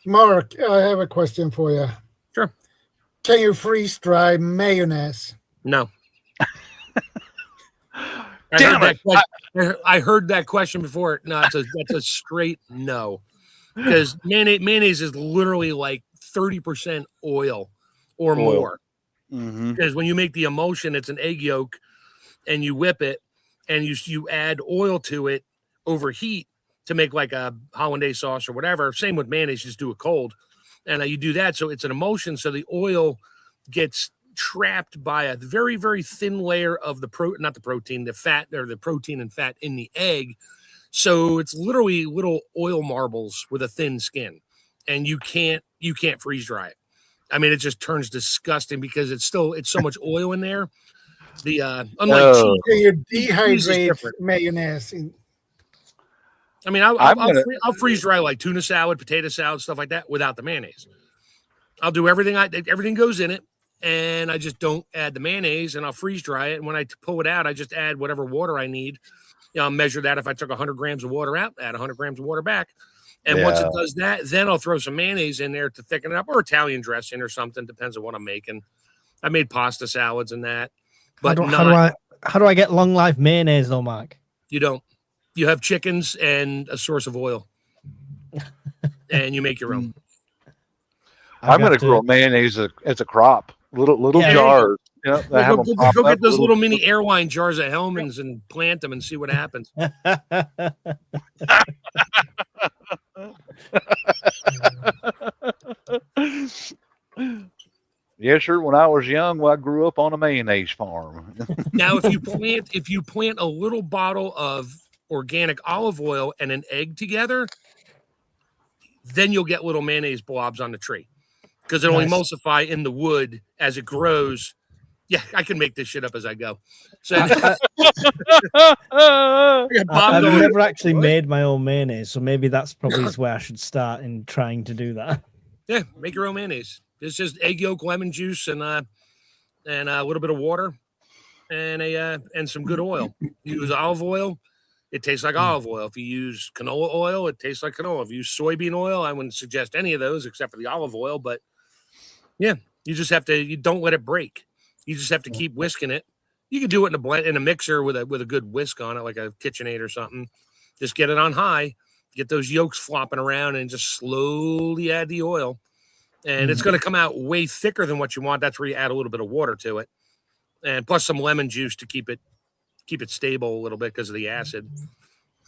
Mark, I have a question for you. Sure. Can you freeze dry mayonnaise? No. Damn it. I heard that question before. No, that's a straight no. Because mayonnaise is literally like 30% oil or more. Mm-hmm. Because when you make the emulsion, it's an egg yolk, and you whip it, and you add oil to it over heat to make like a hollandaise sauce or whatever. Same with mayonnaise, you just do it cold, and you do that. So it's an emulsion. So the oil gets trapped by a very, very thin layer of the the fat, or the protein and fat in the egg. So it's literally little oil marbles with a thin skin, and you can't freeze dry it. I mean, it just turns disgusting because it's so much oil in there. The unlike cheese, Can you cheese is dehydrate different. mayonnaise? I mean, I'll freeze dry like tuna salad, potato salad, stuff like that without the mayonnaise. I'll do everything. Everything goes in it, and I just don't add the mayonnaise, and I'll freeze dry it. And when I pull it out, I just add whatever water I need. I'll measure that. If I took 100 grams of water out, add 100 grams of water back. And once it does that, then I'll throw some mayonnaise in there to thicken it up, or Italian dressing or something. Depends on what I'm making. I made pasta salads and that. But how do I get long life mayonnaise though, Mark? You don't. You have chickens and a source of oil, and you make your own. I'm going to grow mayonnaise as a crop, little jars. Yeah, go get those little mini airline jars of Hellman's and plant them and see what happens. Yeah, sure. When I was young, I grew up on a mayonnaise farm. Now, if you plant a little bottle of organic olive oil and an egg together, then you'll get little mayonnaise blobs on the tree because it'll emulsify in the wood as it grows. Yeah, I can make this shit up as I go. So I've never actually made my own mayonnaise, so maybe that's probably where I should start in trying to do that. Yeah, make your own mayonnaise. It's just egg yolk, lemon juice, and a little bit of water, and some good oil. You use olive oil, it tastes like olive oil. If you use canola oil, it tastes like canola. If you use soybean oil, I wouldn't suggest any of those except for the olive oil. But yeah, you just have to. You don't let it break. You just have to keep whisking it. You can do it in a mixer with a good whisk on it, like a KitchenAid or something. Just get it on high, get those yolks flopping around, and just slowly add the oil. And it's going to come out way thicker than what you want. That's where you add a little bit of water to it, and plus some lemon juice to keep it stable a little bit because of the acid,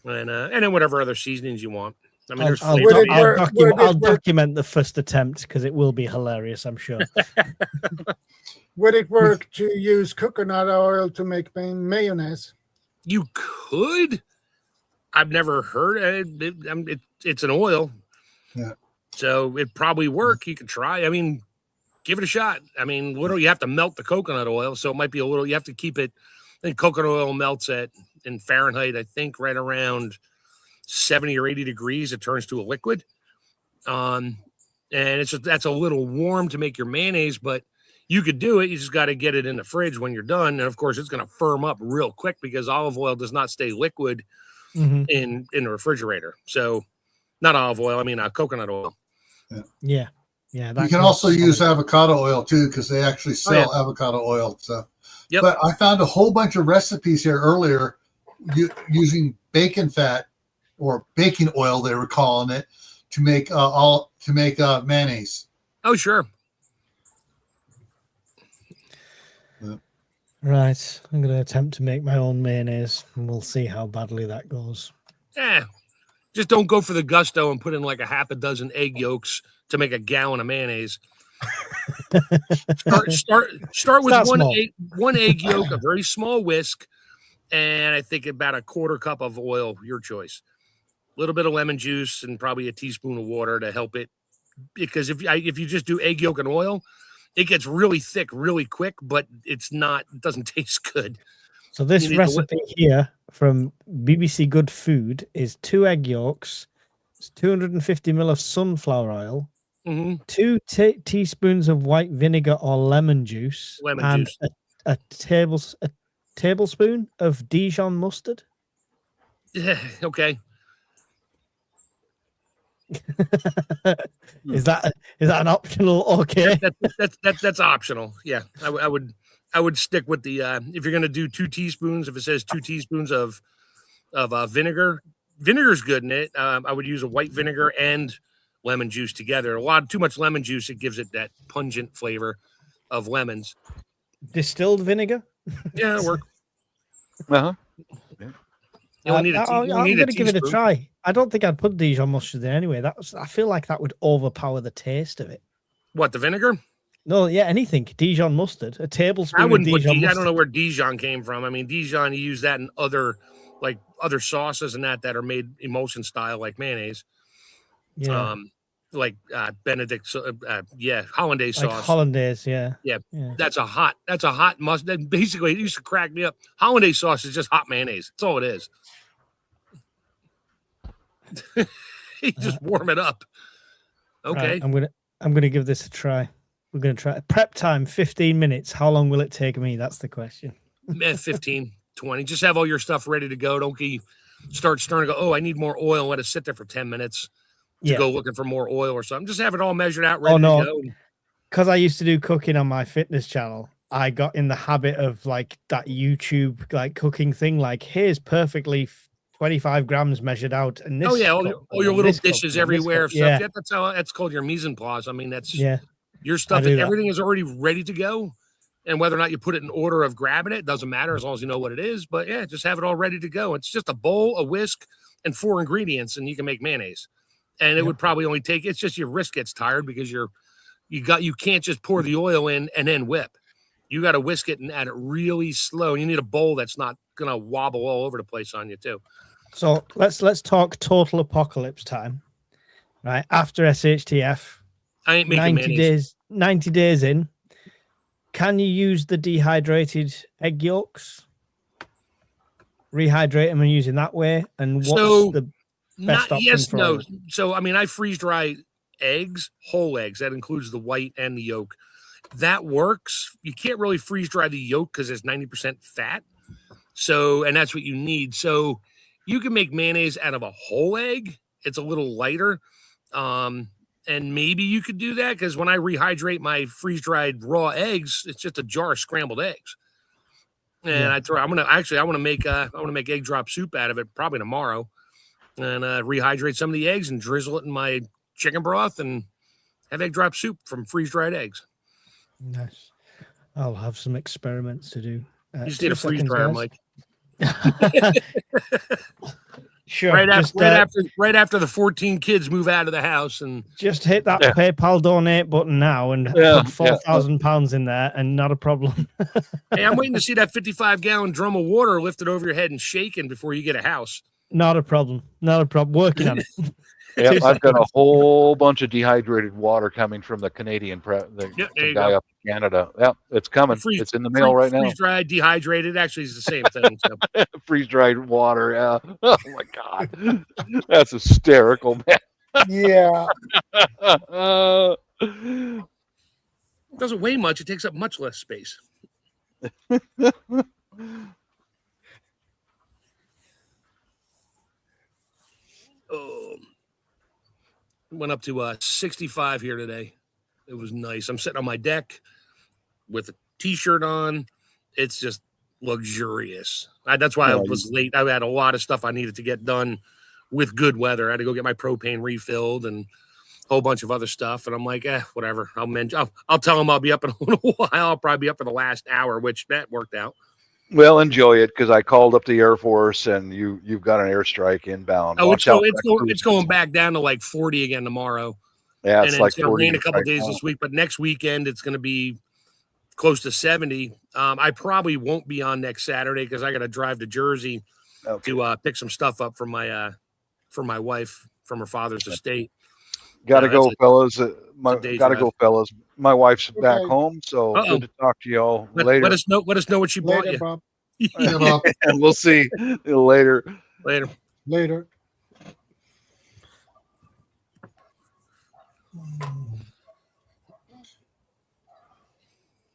and then whatever other seasonings you want. I mean, I'll document the first attempt because it will be hilarious, I'm sure. Would it work to use coconut oil to make mayonnaise? You could. I've never heard it. It's an oil. Yeah. So it'd probably work. You could try. I mean, give it a shot. I mean, literally, you have to melt the coconut oil. So it might be a little, you have to keep it. I think coconut oil melts in Fahrenheit, I think right around 70 or 80 degrees. It turns to a liquid. And that's a little warm to make your mayonnaise, but you could do it. You just got to get it in the fridge when you're done. And of course, it's going to firm up real quick because olive oil does not stay liquid in the refrigerator. So not olive oil. I mean, coconut oil. Yeah. You can also use avocado oil too, because they actually sell avocado oil. So, but I found a whole bunch of recipes here earlier using bacon fat or baking oil, they were calling it, to make mayonnaise. Oh, sure. Right. I'm going to attempt to make my own mayonnaise, and we'll see how badly that goes. Yeah. Just don't go for the gusto and put in like a half a dozen egg yolks to make a gallon of mayonnaise. Start with one egg yolk, a very small whisk, and I think about a quarter cup of oil, your choice. A little bit of lemon juice and probably a teaspoon of water to help it. Because if you just do egg yolk and oil, it gets really thick really quick, but it doesn't taste good. So this recipe here from BBC Good Food is 2 egg yolks, 250 ml of sunflower oil, hmm 2 teaspoons of white vinegar or lemon juice, Lemon and juice. a tablespoon of Dijon mustard. Yeah. Okay. Is that an optional? Okay. That's optional. Yeah, I would stick with the if you're gonna do 2 teaspoons. If it says 2 teaspoons of vinegar, vinegar's good in it. I would use a white vinegar and lemon juice together. Too much lemon juice, it gives it that pungent flavor of lemons. Distilled vinegar. Yeah, it'll work. Uh-huh. You only need a I'm teaspoon. going to give it a try. I don't think I'd put Dijon mustard in anyway. I feel like that would overpower the taste of it. What, the vinegar? No, yeah, anything. Dijon mustard. A tablespoon I of wouldn't put Dijon I mustard. don't know where Dijon came from. I mean, Dijon, you use that in other sauces and that are made emulsion style, like mayonnaise. Yeah. Like Benedict, hollandaise Like sauce. hollandaise, yeah. Yeah, that's a hot mustard. Basically, it used to crack me up. Hollandaise sauce is just hot mayonnaise. That's all it is. You just warm it up. Okay. Right, I'm gonna give this a try. We're gonna try prep time 15 minutes. How long will it take me? That's the question. 15, 20. Just have all your stuff ready to go. Don't start stirring and go, oh, I need more oil. Let it sit there for 10 minutes to go looking for more oil or something. Just have it all measured out, ready to go. Because I used to do cooking on my fitness channel, I got in the habit of like that YouTube like cooking thing. Like, here's perfectly 25 grams measured out, and this. Oh yeah, all your little dishes everywhere. Yeah, that's called your mise en place. I mean, that's your stuff. That. Everything is already ready to go, and whether or not you put it in order of grabbing it doesn't matter as long as you know what it is. But yeah, just have it all ready to go. It's just a bowl, a whisk, and 4 ingredients, and you can make mayonnaise. And it would probably only take. It's just your wrist gets tired because you can't just pour the oil in and then whip. You got to whisk it and add it really slow. You need a bowl that's not gonna wobble all over the place on you too. So let's talk total apocalypse time, right? After SHTF, I ain't making 90 days in. Can you use the dehydrated egg yolks? Rehydrate them and use it that way. And what's the best option for no. So I mean, I freeze dry eggs, whole eggs. That includes the white and the yolk. That works. You can't really freeze dry the yolk because it's 90% fat. So, and that's what you need. So you can make mayonnaise out of a whole egg. It's a little lighter. And maybe you could do that because when I rehydrate my freeze-dried raw eggs, it's just a jar of scrambled eggs. And I want to make egg drop soup out of it probably tomorrow, and rehydrate some of the eggs and drizzle it in my chicken broth and have egg drop soup from freeze-dried eggs. Nice. I'll have some experiments to do. You just need a freeze dryer, Mike. Sure. Right after the 14 kids move out of the house, and just hit that PayPal donate button now and put £4,000 in there, and not a problem. Hey, I'm waiting to see that 55-gallon drum of water lifted over your head and shaken before you get a house. Not a problem. Working on it. Yeah, I've got a whole bunch of dehydrated water coming from the Canadian the guy up in Canada. Yeah, it's coming. It's in the mail right now. Freeze-dried, dehydrated. Actually, it's the same thing. So. Freeze-dried water. Yeah. Oh my God, that's hysterical, man. Yeah. It doesn't weigh much. It takes up much less space. Went up to 65 here today. It was nice. I'm sitting on my deck with a t-shirt on. It's just luxurious. That's why I was late. I had a lot of stuff I needed to get done with good weather. I had to go get my propane refilled and a whole bunch of other stuff. And I'm like, whatever. I'll tell them I'll be up in a little while. I'll probably be up for the last hour, which that worked out. Well, enjoy it because I called up the Air Force and you've got an airstrike inbound. Oh, it's going back down to like 40 again tomorrow. Yeah, it's like 40 rain a couple days this week, but next weekend it's going to be close to 70. I probably won't be on next Saturday because I got to drive to Jersey to pick some stuff up from my wife from her father's estate. Gotta go, fellas. Gotta go, fellas. My wife's back home, so good to talk to y'all later. Let us know what she bought you. Bob. And we'll see you later. Later.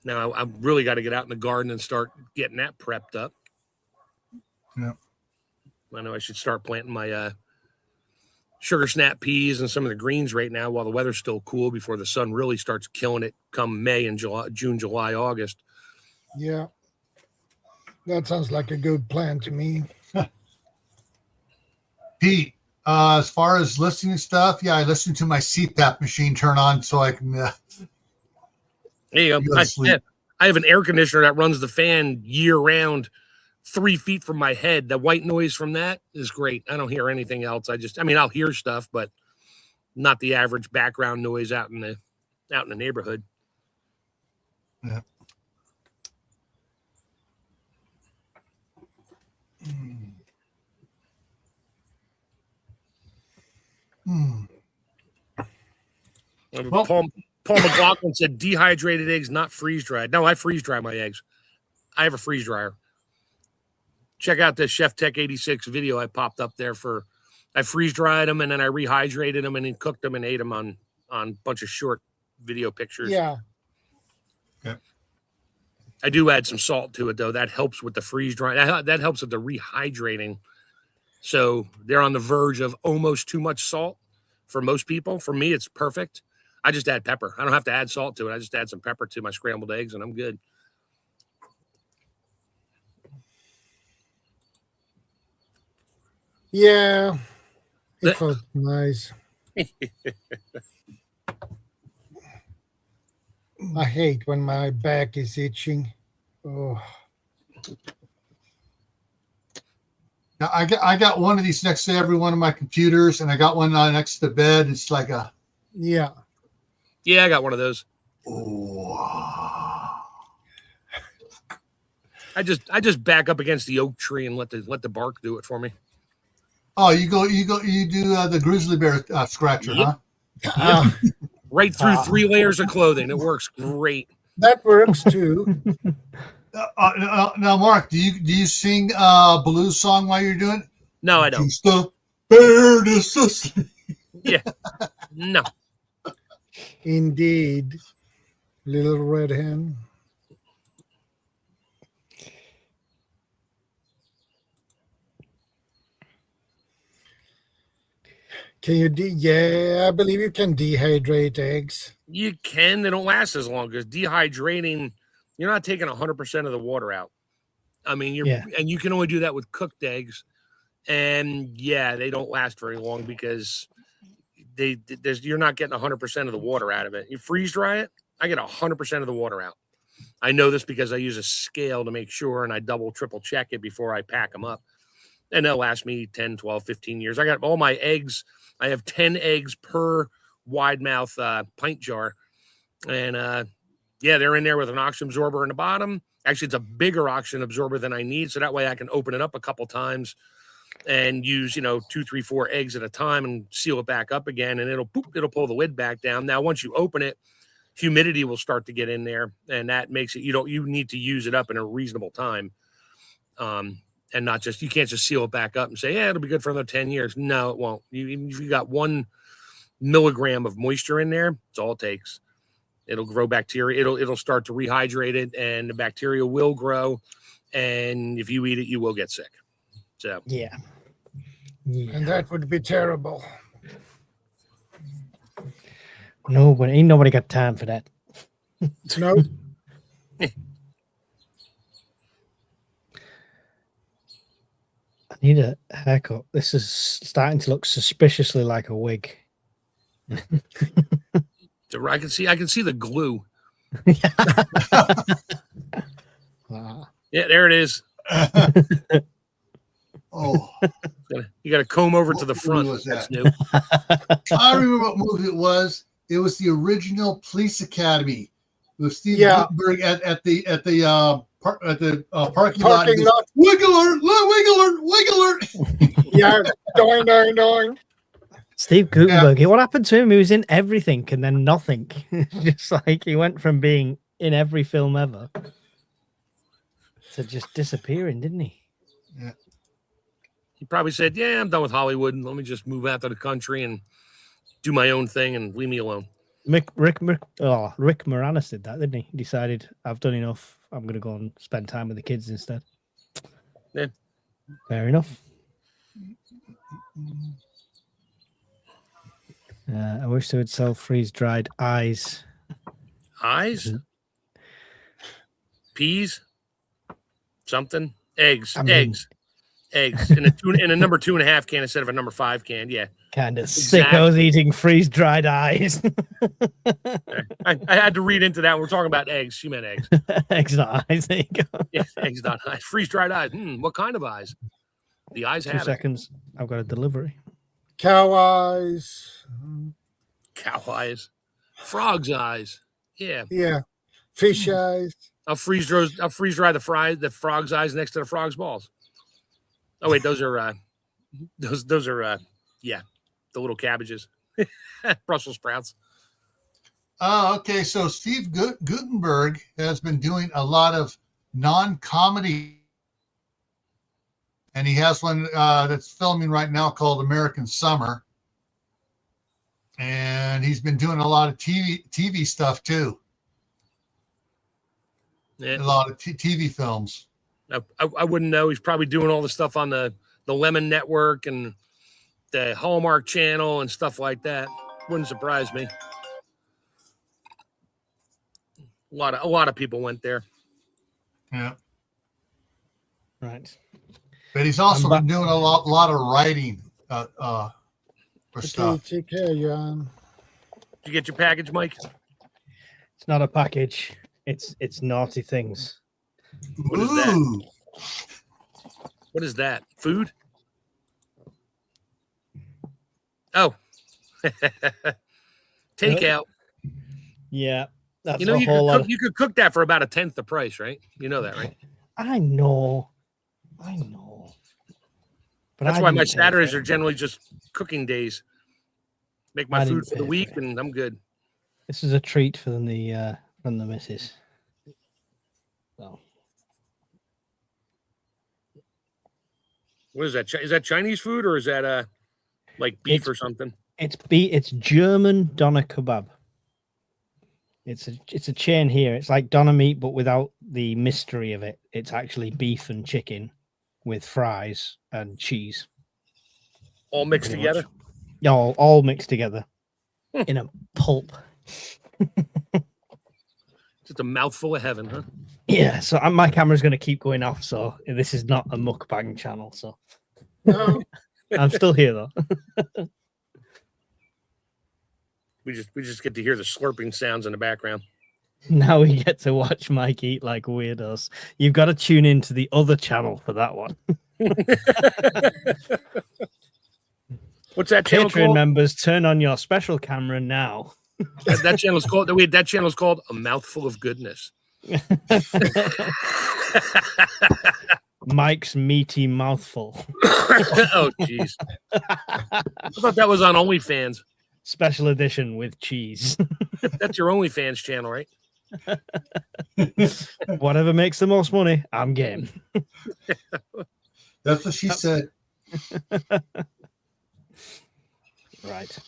Now I really got to get out in the garden and start getting that prepped up. Yeah. I know I should start planting my sugar snap peas and some of the greens right now while the weather's still cool before the sun really starts killing it come May and June, July, August. Yeah. That sounds like a good plan to me. Pete, as far as listening to stuff, yeah, I listen to my CPAP machine turn on so I can There you go go. to sleep. I have an air conditioner that runs the fan year round, 3 feet from my head. The white noise from that is great. I don't hear anything else. I'll hear stuff, but not the average background noise out in the neighborhood. Yeah. Well- Paul McLaughlin said dehydrated eggs, not freeze dried. No, I freeze dry my eggs. I have a freeze dryer. Check out the Chef Tech 86 video I popped up there I freeze dried them and then I rehydrated them and then cooked them and ate them on a bunch of short video pictures. Yeah. Okay. I do add some salt to it though. That helps with the freeze drying. That helps with the rehydrating. So they're on the verge of almost too much salt for most people. For me, it's perfect. I just add pepper. I don't have to add salt to it. I just add some pepper to my scrambled eggs and I'm good. Yeah. It felt nice. I hate when my back is itching. Oh. Now I got one of these next to every one of my computers, and I got one next to the bed. It's like a Yeah. Yeah, I got one of those. oh. I just back up against the oak tree and let the bark do it for me. Oh, you do the grizzly bear scratcher, Yep. huh? Right through 3 layers of clothing. It works great. That works too. Now, Mark, do you sing blues song while you're doing it? No, I don't. Just the fairness. Yeah. No. Indeed. Little red hen. Can you yeah, I believe you can dehydrate eggs. You can. They don't last as long because dehydrating, you're not taking 100% of the water out. I mean, and you can only do that with cooked eggs. And yeah, they don't last very long because you're not getting 100% of the water out of it. You freeze dry it, I get 100% of the water out. I know this because I use a scale to make sure, and I double, triple check it before I pack them up. And they'll last me 10, 12, 15 years. I got all my eggs. I have 10 eggs per wide mouth pint jar. And they're in there with an oxygen absorber in the bottom. Actually, it's a bigger oxygen absorber than I need. So that way I can open it up a couple times and use, 2, 3, 4 eggs at a time and seal it back up again. And it'll pull the lid back down. Now, once you open it, humidity will start to get in there. And that makes it, you need to use it up in a reasonable time. And not just, you can't just seal it back up and say, yeah, it'll be good for another 10 years. No, it won't. Even if you got 1 milligram of moisture in there, it's all it takes. It'll grow bacteria. It'll start to rehydrate it, and the bacteria will grow. And if you eat it, you will get sick. So yeah. And that would be terrible. No, but ain't nobody got time for that. No. I need a haircut. This is starting to look suspiciously like a wig. So I can see the glue. Yeah, there it is. Oh, you got to comb over to the front. Was That's that? new. I remember what movie it was. It was the original Police Academy with Steve Yeah. Gutenberg at the parking lot. Parking lot. Wiggle alert! Wiggle alert! Wiggle alert! Yeah. Doing, doing, doing. Steve Gutenberg. What happened to him? He was in everything and then nothing. Just like he went from being in every film ever to just disappearing, didn't he? Yeah. He probably said, yeah, I'm done with Hollywood. Let me just move out to the country and do my own thing and leave me alone. Rick Moranis did that, didn't he? He decided, I've done enough. I'm going to go and spend time with the kids instead. Yeah. Fair enough. I wish they would sell freeze-dried eyes. Eyes? Mm-hmm. Peas? Something? Eggs. I mean- Eggs. In a number 2.5 can instead of a number 5 can. Yeah. Kind of Exactly. sickos eating freeze-dried eyes. I had to read into that. We're talking about eggs. She meant eggs. Eggs, not eyes. There you go. Yeah, eggs, not eyes. Freeze-dried eyes. What kind of eyes? The eyes 2 have it. seconds. I've got a delivery. Cow eyes. Cow eyes. Frog's eyes. Yeah. Yeah. Fish eyes. I'll freeze dry the frog's eyes next to the frog's balls. Oh wait, those are yeah, the little cabbages. Brussels sprouts. Oh, okay. So Steve Gutenberg has been doing a lot of non-comedy, and he has one that's filming right now called American Summer. And he's been doing a lot of TV stuff too. Yeah. A lot of TV films. I wouldn't know. He's probably doing all the stuff on the Lemon Network and the Hallmark Channel and stuff like that. Wouldn't surprise me. A lot of people went there. Yeah. Right. But he's also been doing a lot of writing for Okay, stuff. take care, Jan. Did you get your package, Mike? It's not a package. It's naughty things. What is that? Ooh. What is that? Food? Oh. Takeout. Yeah. That's You know, a whole lot. you could cook that for about 1/10 the price, right? You know that, right? I know. But That's I why my didn't pay Saturdays for are it. generally just cooking days. Make my I food didn't for the pay week, for it. and I'm good. This is a treat for the missus. So What is that? Is that Chinese food or is that like beef or something? it's German doner kebab. It's a chain here. It's like doner meat, but without the mystery of it. It's actually beef and chicken with fries and cheese. All mixed pretty together? much. All mixed together in a pulp. Just a mouthful of heaven, huh? Yeah, so my camera's going to keep going off, so this is not a mukbang channel. So No, I'm still here though. We just get to hear the slurping sounds in the background. Now we get to watch Mike eat like weirdos. You've got to tune into the other channel for that one. What's that channel Patreon called? members, turn on your special camera now. That channel's called. Wait, that channel's called A Mouthful of Goodness. Mike's meaty mouthful. Oh, jeez. I thought that was on OnlyFans. Special edition with cheese. That's your OnlyFans channel, right? Whatever makes the most money, I'm game. That's what she said. Right.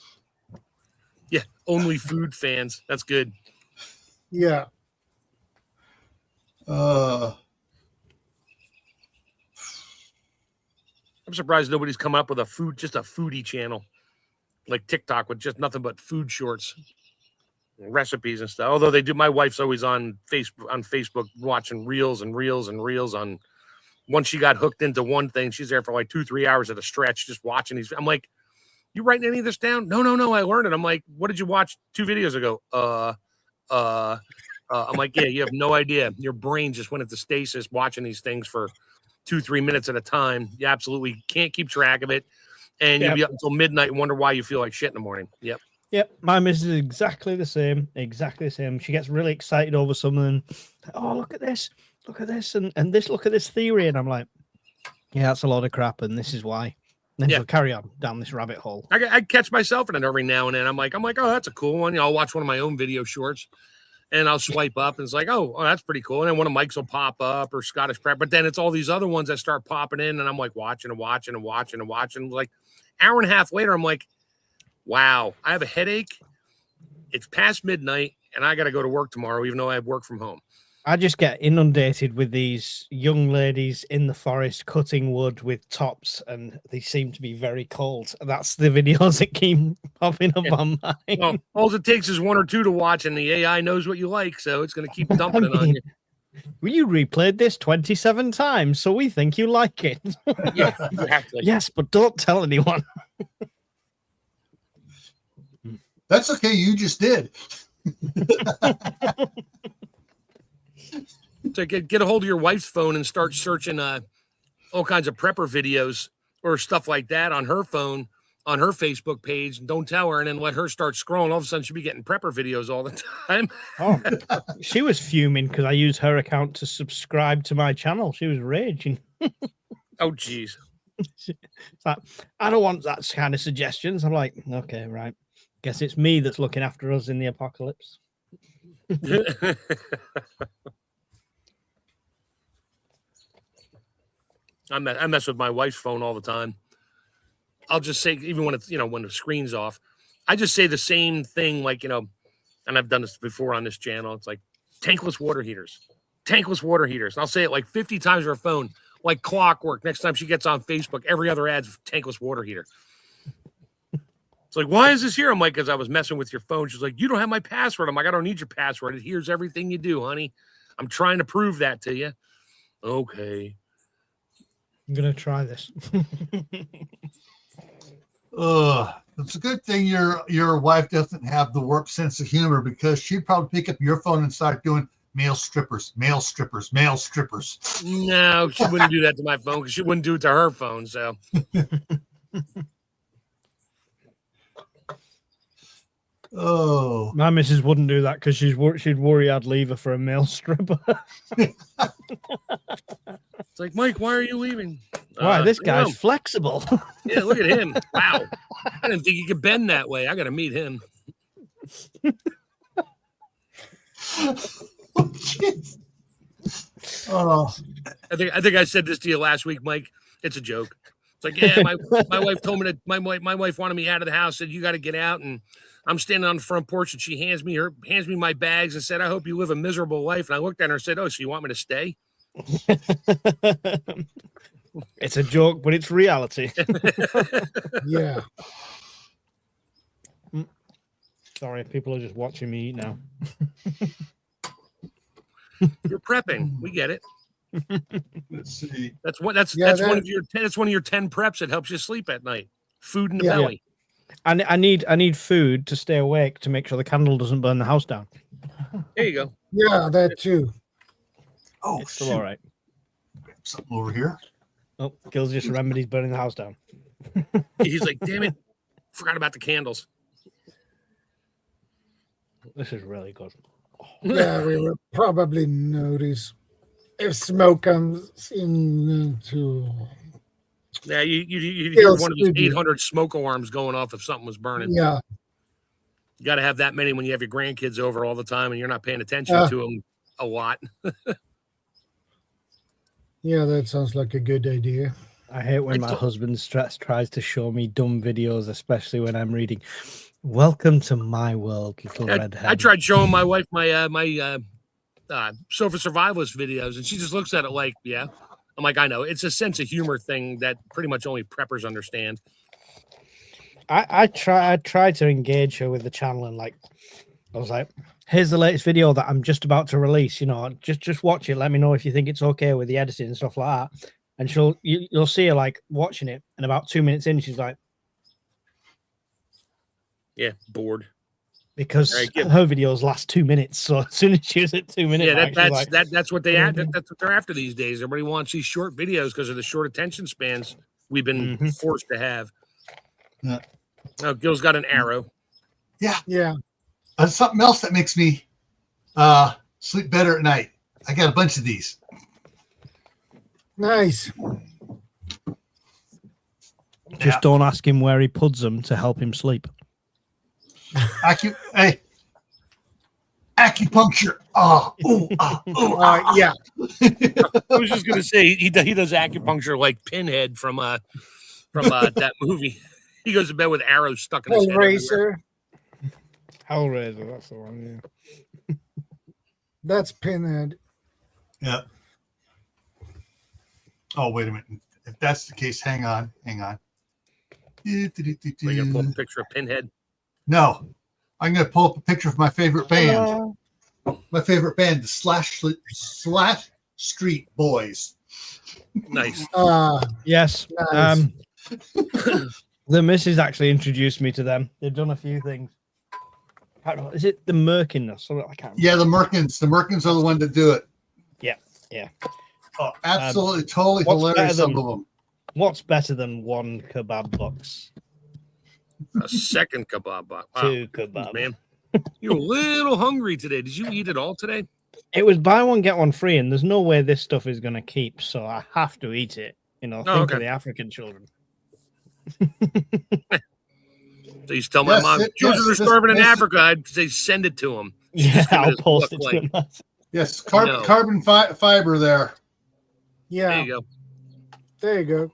Yeah, only food fans. That's good. yeah. I'm surprised nobody's come up with just a foodie channel like TikTok with just nothing but food shorts, recipes and stuff. Although they do, my wife's always on Facebook watching reels and reels and reels on. Once she got hooked into one thing, she's there for like 2-3 hours at a stretch just watching these. I'm like, you writing any of this down? No, I learned it. I'm like, what did you watch 2 videos ago? I'm like, yeah, you have no idea. Your brain just went into stasis watching these things for 2-3 minutes at a time. You absolutely can't keep track of it. And you'll be up until midnight and wonder why you feel like shit in the morning. Yep. Yep. My missus is exactly the same. Exactly the same. She gets really excited over something. Oh, look at this. Look at this. And this, look at this theory. And I'm like, yeah, that's a lot of crap. And this is why. And then she'll carry on down this rabbit hole. I catch myself in it every now and then. I'm like, oh, that's a cool one. You know, I'll watch one of my own video shorts and I'll swipe up and it's like, oh, that's pretty cool. And then one of Mike's will pop up or Scottish Prep. But then it's all these other ones that start popping in and I'm like watching. Like hour and a half later, I'm like, wow, I have a headache it's past midnight and I got to go to work tomorrow, even though I have work from home. I just get inundated with these young ladies in the forest cutting wood with tops, and they seem to be very cold. That's the videos that keep popping up on mine. Well, all it takes is one or two to watch, and the AI knows what you like, so it's going to keep dumping it on you. Well, you replayed this 27 times, so we think you like it. Yeah, exactly. Yes, but don't tell anyone. That's okay. You just did. So get a hold of your wife's phone and start searching all kinds of prepper videos or stuff like that on her phone, on her Facebook page. And don't tell her, and then let her start scrolling. All of a sudden, she'll be getting prepper videos all the time. Oh, she was fuming because I used her account to subscribe to my channel. She was raging. Oh, geez. It's like, I don't want that kind of suggestions. I'm like, okay, right. Guess it's me that's looking after us in the apocalypse. I mess with my wife's phone all the time. I'll just say, even when it's, when the screen's off, I just say the same thing, like, and I've done this before on this channel. It's like tankless water heaters. And I'll say it like 50 times on her phone, like clockwork. Next time she gets on Facebook, every other ad's tankless water heater. It's like, why is this here? I'm like, because I was messing with your phone. She's like, you don't have my password. I'm like, I don't need your password. It hears everything you do, honey. I'm trying to prove that to you. Okay. I'm going to try this. It's a good thing your wife doesn't have the warped sense of humor, because she'd probably pick up your phone and start doing male strippers. No, she wouldn't do that to my phone because she wouldn't do it to her phone. So. Oh, my missus wouldn't do that because she'd worry I'd leave her for a male stripper. It's like, Mike, why are you leaving? Why, this guy's flexible. Yeah, look at him. Wow. I didn't think he could bend that way. I got to meet him. Oh, I think I said this to you last week, Mike. It's a joke. It's like, yeah, my wife told me that my wife wanted me out of the house, said you got to get out, and I'm standing on the front porch, and she hands me my bags and said, I hope you live a miserable life. And I looked at her and said, oh, so you want me to stay? It's a joke, but it's reality. Yeah. Sorry, people are just watching me eat now. You're prepping. We get it. let's see. That's one of your 10 preps that helps you sleep at night. Food in the belly. And I need food to stay awake to make sure the candle doesn't burn the house down. There you go. Yeah, that too. Oh, it's still all right. Something over here. Oh, Gil's just remembered he's burning the house down. He's like, damn it, forgot about the candles. This is really good. Yeah, we will probably notice if smoke comes into. Yeah, you hear one of these 800 smoke alarms going off if something was burning. Yeah. You got to have that many when you have your grandkids over all the time and you're not paying attention to them a lot. Yeah, that sounds like a good idea. I hate when my husband tries to show me dumb videos, especially when I'm reading. Welcome to my world, little redhead. I tried showing my wife my Sofa Survivalist videos, and she just looks at it like, yeah. I'm like, I know. It's a sense of humor thing that pretty much only preppers understand. I try to engage her with the channel, and I was like, here's the latest video that I'm just about to release. Just watch it. Let me know if you think it's okay with the editing and stuff like that. And you'll see her watching it, and about 2 minutes in, she's like, yeah, bored. Because her videos last 2 minutes, so as soon as she's at 2 minutes, that's what they that's what they're after these days. Everybody wants these short videos because of the short attention spans we've been forced to have. Yeah. Oh, Gil's got an arrow. Yeah. Something else that makes me sleep better at night. I got a bunch of these. Nice. Just don't ask him where he puts them to help him sleep. Acupuncture. Yeah. I was just gonna say he does acupuncture like Pinhead from that movie. He goes to bed with arrows stuck in his head. Racer. Hellraiser, that's the one. Yeah. That's Pinhead. Yeah. Oh, wait a minute. If that's the case, hang on. Are you gonna pull up a picture of Pinhead? No, I'm going to pull up a picture of my favorite band. My favorite band, the Slash Street Boys. Nice. Yes. Nice. The missus actually introduced me to them. They've done a few things. I don't know, is it the Merkiness? I can't remember. Yeah, the Merkins. The Merkins are the one that do it. Yeah. Oh, absolutely, totally what's hilarious. better Some than- of them. What's better than one kebab box? A second kebab box. Wow. Two kebab. Man, you're a little hungry today. Did you eat it all today? It was buy one get one free, and there's no way this stuff is going to keep, so I have to eat it. Think okay. of the African children. So you tell my mom, children are starving in Africa. I'd say send it to them. Yeah, I'll post it to him. Yes, carbon fiber there. Yeah. There you go. There you go.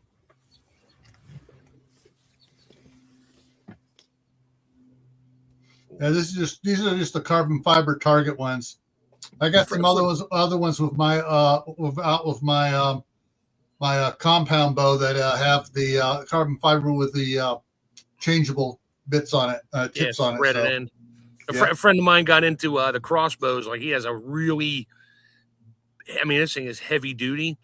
Yeah, these are just the carbon fiber target ones. I got some other ones with my my compound bow that have the carbon fiber with the changeable bits on it, tips on it. Spread it in. A friend of mine got into the crossbows. Like he has a really, this thing is heavy duty,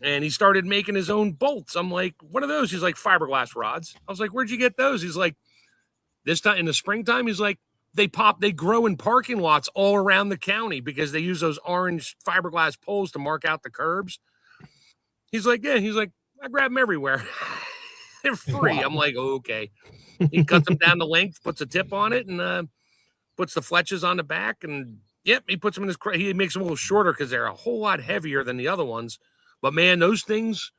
and he started making his own bolts. I'm like, what are those? He's like, fiberglass rods. I was like, where'd you get those? He's like, this time in the springtime, he's like, they grow in parking lots all around the county because they use those orange fiberglass poles to mark out the curbs. He's like, I grab them everywhere. They're free. Wow. I'm like, okay. He cuts them down to length, puts a tip on it, and puts the fletches on the back. And he puts them in his he makes them a little shorter because they're a whole lot heavier than the other ones. But man, those things,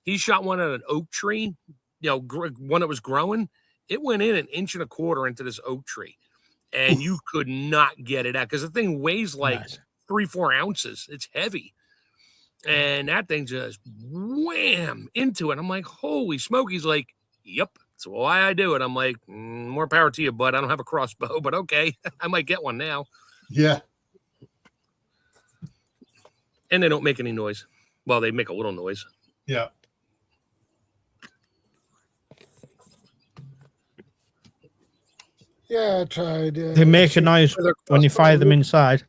he shot one at an oak tree, one that was growing. It went in 1.25 inches into this oak tree. And you could not get it out because the thing weighs like 3-4 ounces. It's heavy. And that thing just wham into it. I'm like, holy smoke. He's like, yep, that's why I do it. I'm like, more power to you, bud. I don't have a crossbow, but okay. I might get one now. Yeah. And they don't make any noise. Well, they make a little noise. Yeah. Yeah, I tried. They make a noise when you fire them inside,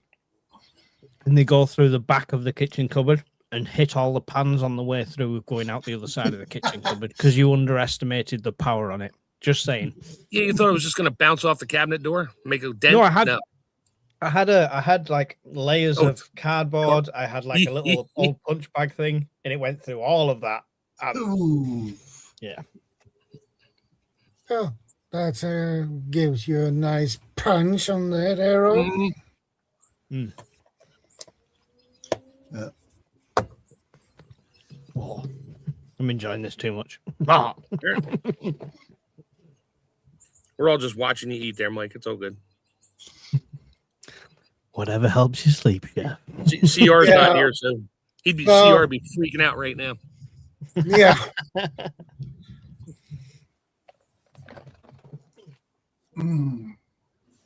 and they go through the back of the kitchen cupboard and hit all the pans on the way through going out the other side of the kitchen cupboard because you underestimated the power on it. Just saying. Yeah, you thought it was just going to bounce off the cabinet door, make a dent? No, I had like layers of cardboard. I had like a little old punch bag thing, and it went through all of that. Yeah. Oh, that gives you a nice punch on that arrow. Mm. Yeah. Oh, I'm enjoying this too much. We're all just watching you eat there, Mike. It's all good. Whatever helps you sleep, yeah. CR's not here, so CR be freaking out right now. Yeah.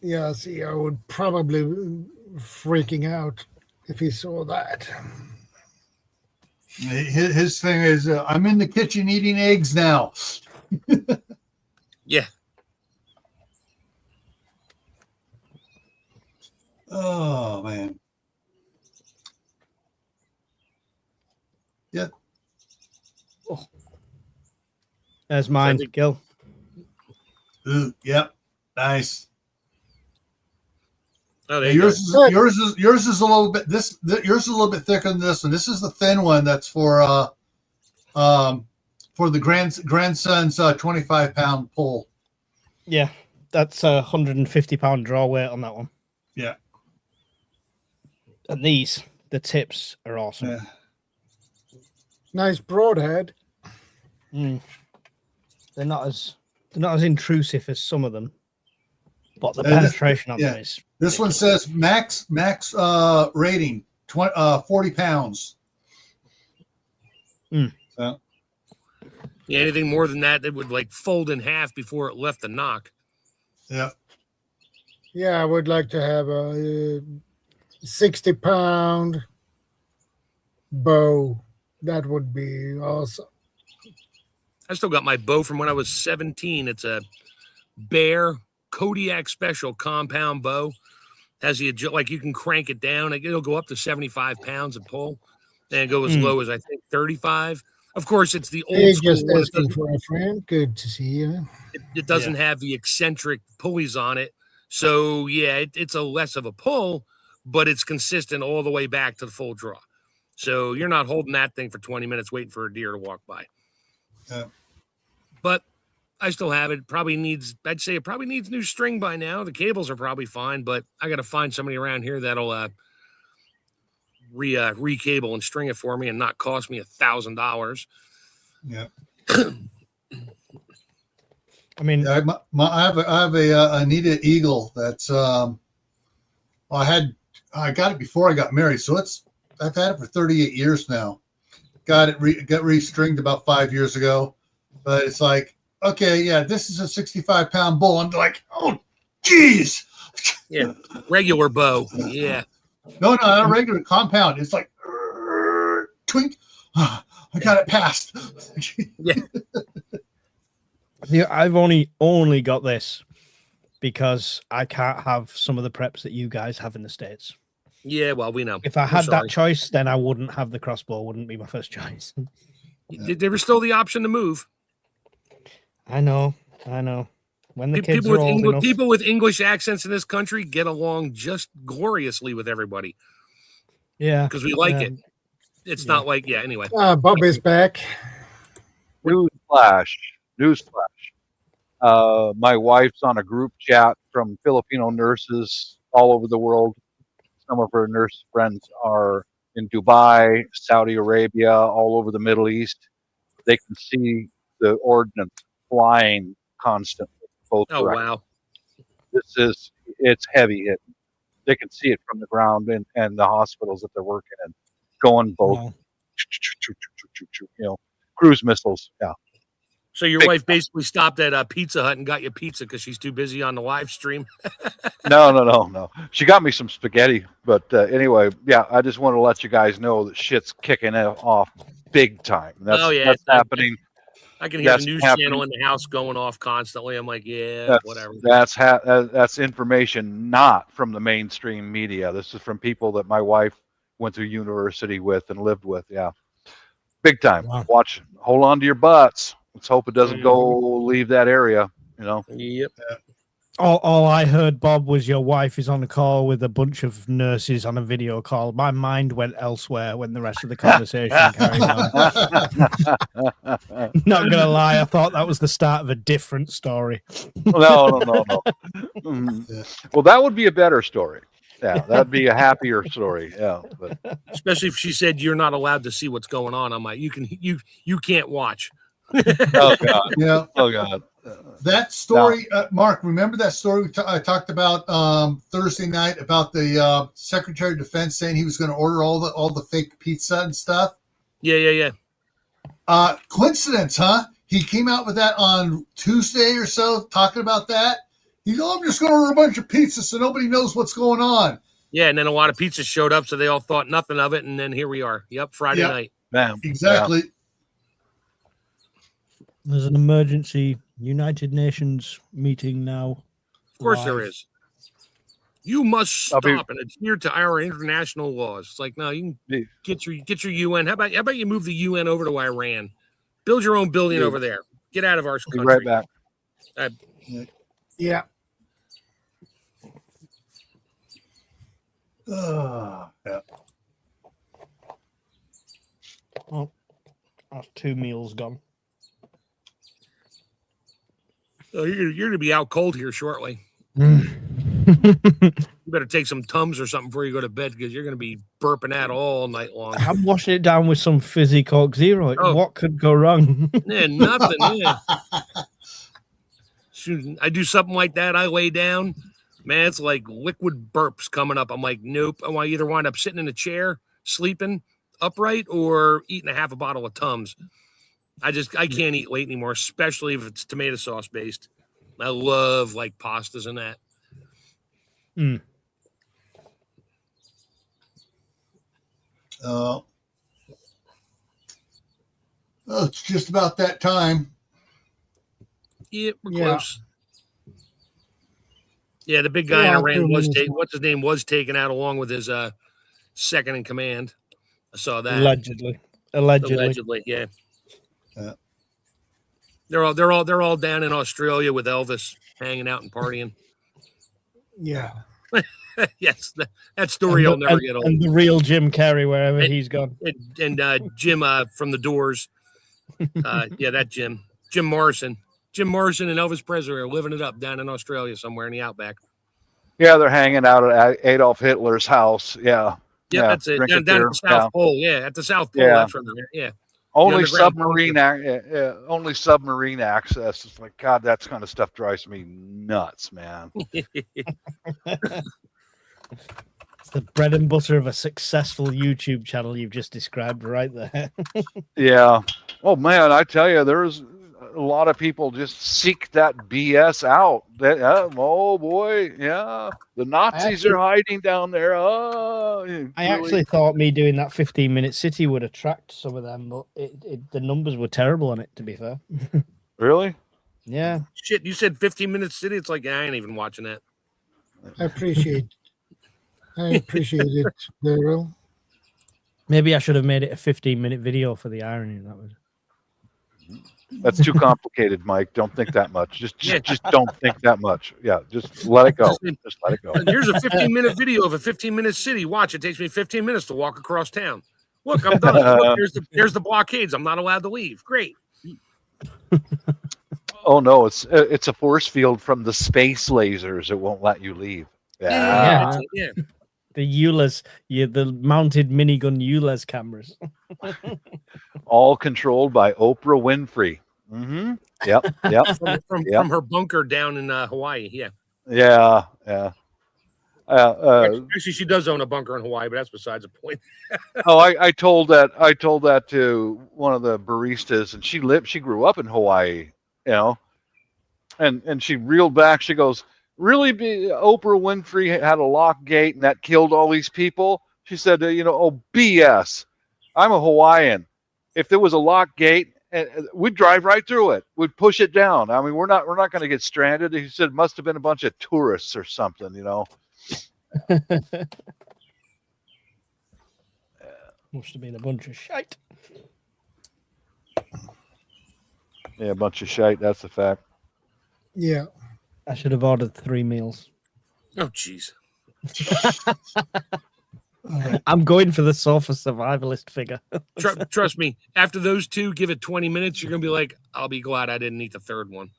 Yeah, CR would probably be freaking out if he saw that. His thing is, I'm in the kitchen eating eggs now. Yeah. Oh, man. Yeah. Oh. There's mine, Gil. Ooh, yep. Nice. Oh, there yours is a little bit yours is a little bit thicker than this one. This is the thin one that's for the grandson's 25-pound pull. Yeah, that's a 150-pound draw weight on that one. Yeah. And the tips are awesome. Yeah. Nice broadhead. They're not as intrusive as some of them, but the penetration on them is. This one says max rating 40 pounds. So. Yeah, anything more than that, it would like fold in half before it left the knock. Yeah. Yeah, I would like to have a 60-pound bow. That would be awesome. I still got my bow from when I was 17. It's a Bear Kodiak Special compound bow. Has the like you can crank it down. It'll go up to 75 pounds and pull, and go as low as I think 35. Of course, it's the old Hey, school just one. asking for a friend. Good to see you. It doesn't have the eccentric pulleys on it. So yeah, it's a less of a pull, but it's consistent all the way back to the full draw. So you're not holding that thing for 20 minutes waiting for a deer to walk by. Yeah. But I still have it. I'd say it probably needs new string by now. The cables are probably fine, but I got to find somebody around here that'll recable and string it for me and not cost me $1,000. Yeah. I mean, I have a Anita Eagle that's I got it before I got married, so I've had it for 38 years now. Got restringed about 5 years ago, but it's like, okay, yeah, this is a 65-pound bull. I'm like, oh, geez. Yeah, regular bow. Yeah. No, not a regular compound. It's like twink. I got it passed. Yeah, I've only got this because I can't have some of the preps that you guys have in the States. Yeah, well, we know. If I had that choice, then I wouldn't have the crossbow. Wouldn't be my first choice. There was still the option to move. I know. When the kids People are with old enough, people with English accents in this country get along just gloriously with everybody yeah, because we like it. It's not like anyway. Bob is back. Newsflash. My wife's on a group chat from Filipino nurses all over the world. Some of her nurse friends are in Dubai, Saudi Arabia, all over the Middle East. They can see the ordnance flying constantly. Both directions. Wow. It's heavy hitting. They can see it from the ground and the hospitals that they're working in, going both, cruise missiles. Yeah. So your wife basically stopped at Pizza Hut and got you pizza because she's too busy on the live stream. No. She got me some spaghetti, but anyway, yeah. I just want to let you guys know that shit's kicking off big time. That's happening. I can hear the news channel in the house going off constantly. I'm like, whatever. That's information not from the mainstream media. This is from people that my wife went through university with and lived with. Yeah, big time. Wow. Watch. Hold on to your butts. Let's hope it doesn't leave that area. Yep. All I heard, Bob, was your wife is on a call with a bunch of nurses on a video call. My mind went elsewhere when the rest of the conversation carried on. Not gonna lie, I thought that was the start of a different story. No. Well, that would be a better story. Yeah, that'd be a happier story. Yeah, but Especially if she said you're not allowed to see what's going on. I'm like, you can't watch. oh god, Yeah. oh god. That story, Mark, remember that story I talked about Thursday night about the Secretary of Defense saying he was going to order all the fake pizza and stuff? Yeah. Coincidence, huh? He came out with that on Tuesday or so, talking about that. He's, I'm just going to order a bunch of pizza so nobody knows what's going on. Yeah, and then a lot of pizzas showed up, so they all thought nothing of it, and then here we are. Yep, Friday night. Man, exactly. Yeah. There's an emergency United Nations meeting now. Of course there is. You must stop and adhere to our international laws. It's like, no, you can get your UN. How about you move the UN over to Iran? Build your own building over there. Get out of our country. Be right back. Yeah. Yeah. Oh, that's 2 meals gone. Oh, you're going to be out cold here shortly. You better take some Tums or something before you go to bed because you're going to be burping out all night long. I'm washing it down with some fizzy Coke Zero. Oh. What could go wrong? Yeah, nothing. Yeah. Soon I do something like that, I lay down. Man, it's like liquid burps coming up. I'm like, nope. I want to either wind up sitting in a chair, sleeping upright, or eating a half a bottle of Tums. I can't eat late anymore, especially if it's tomato sauce based. I love like pastas and that. Mm. Well, it's just about that time. Yeah, we're Yeah. close. Yeah, the big guy in Yeah, Iran 2 was minutes taken. more. What's his name was taken out along with his second in command. I saw that. Allegedly. Allegedly, yeah. Yeah. They're all down in Australia with Elvis, hanging out and partying. Yeah. Yes, that story will never get old. And the real Jim Carrey, wherever he's gone. And Jim from the Doors. Yeah, that Jim Morrison. Jim Morrison and Elvis Presley are living it up down in Australia somewhere in the outback. Yeah, they're hanging out at Adolf Hitler's house. Yeah. Yeah, that's it. Drinking Down at beer. the South Pole. Yeah, at the South Pole. Yeah. That's where they're. Yeah. Only underground only submarine access. It's like, God, that kind of stuff drives me nuts, man. It's the bread and butter of a successful YouTube channel you've just described right there. Yeah. Oh man, I tell you, there's a lot of people just seek that BS out. Oh boy, yeah, the Nazis are hiding down there. Oh, I actually thought me doing that 15-minute city would attract some of them, but the numbers were terrible on it, to be fair. Really? Yeah. Shit, you said 15-minute city. It's like I ain't even watching that. I appreciate it, Daryl. Maybe I should have made it a 15-minute video for the irony. That's too complicated, Mike. Don't think that much. Just don't think that much. Yeah, just let it go. Just let it go. Here's a 15-minute video of a 15-minute city. Watch, it takes me 15 minutes to walk across town. Look, I'm done. Look, there's the blockades. I'm not allowed to leave. Great. Oh no, it's a force field from the space lasers. It won't let you leave. Yeah. The ULAs, the mounted minigun ULAs cameras. All controlled by Oprah Winfrey. Mm-hmm. Yep. From her bunker down in Hawaii. Yeah. Yeah. Actually, she does own a bunker in Hawaii, but that's besides the point. I told that to one of the baristas, and she grew up in Hawaii, and she reeled back. She goes, "Really? Oprah Winfrey had a lock gate, and that killed all these people?" She said, "Oh BS. I'm a Hawaiian. If there was a lock gate, we'd drive right through it. We'd push it down. I mean, we're not going to get stranded." He said, "Must have been a bunch of tourists or something, Must have been a bunch of shite. Yeah, a bunch of shite. That's the fact. Yeah. I should have ordered 3 meals. Oh, jeez. I'm going for the sofa survivalist figure. Trust me. After those two, give it 20 minutes. You're gonna be like, "I'll be glad I didn't eat the third one."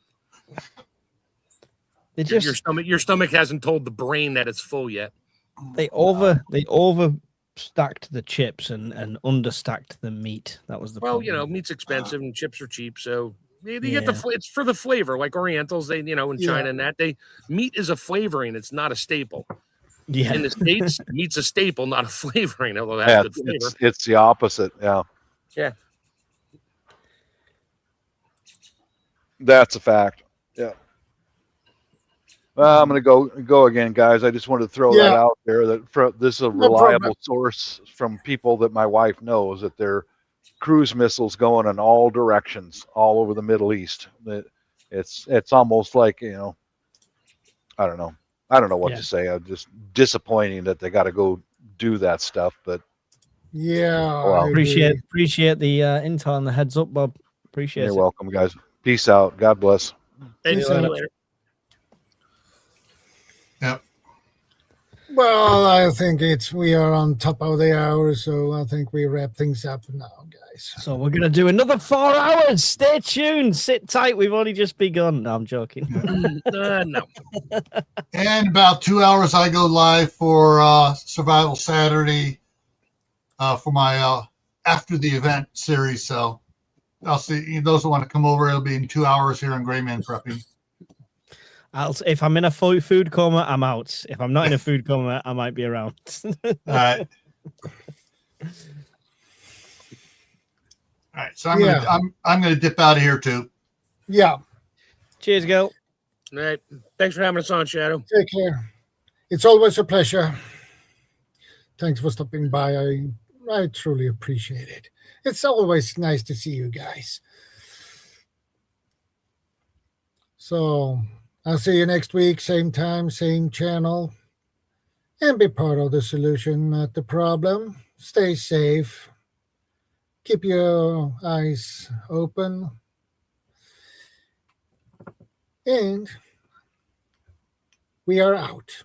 Your stomach hasn't told the brain that it's full yet. They overstacked the chips and understacked the meat. That was the problem. Meat's expensive and chips are cheap, so you get it's for the flavor. Like Orientals, they in China and that meat is a flavoring. It's not a staple. Yeah. In the States, meat's a staple, not a flavoring. Although that's good flavor. It's the opposite. Yeah. Yeah. That's a fact. Yeah. Well, I'm going to go again, guys. I just wanted to throw that out there. This is a reliable source from people that my wife knows, that there are cruise missiles going in all directions, all over the Middle East. It's almost like I don't know what to say. I'm just disappointing that they got to go do that stuff. But appreciate the intel and the heads up, Bob. Appreciate it. You're welcome, guys. Peace out. God bless. Hey, see you later. Yep. Well, I think we are on top of the hour, so I think we wrap things up now, guys. So we're gonna do another 4 hours. Stay tuned. Sit tight. We've only just begun. No, I'm joking. No. And about 2 hours, I go live for Survival Saturday for my after the event series. So I'll see those who want to come over. It'll be in 2 hours here in Gray Man Prepping. If I'm in a food coma, I'm out. If I'm not in a food coma, I might be around. All right. All right. So I'm gonna dip out of here too. Yeah. Cheers, Gil. All right. Thanks for having us on, Shadow. Take care. It's always a pleasure. Thanks for stopping by. I truly appreciate it. It's always nice to see you guys. So I'll see you next week, same time, same channel. And be part of the solution, not the problem. Stay safe. Keep your eyes open. And we are out.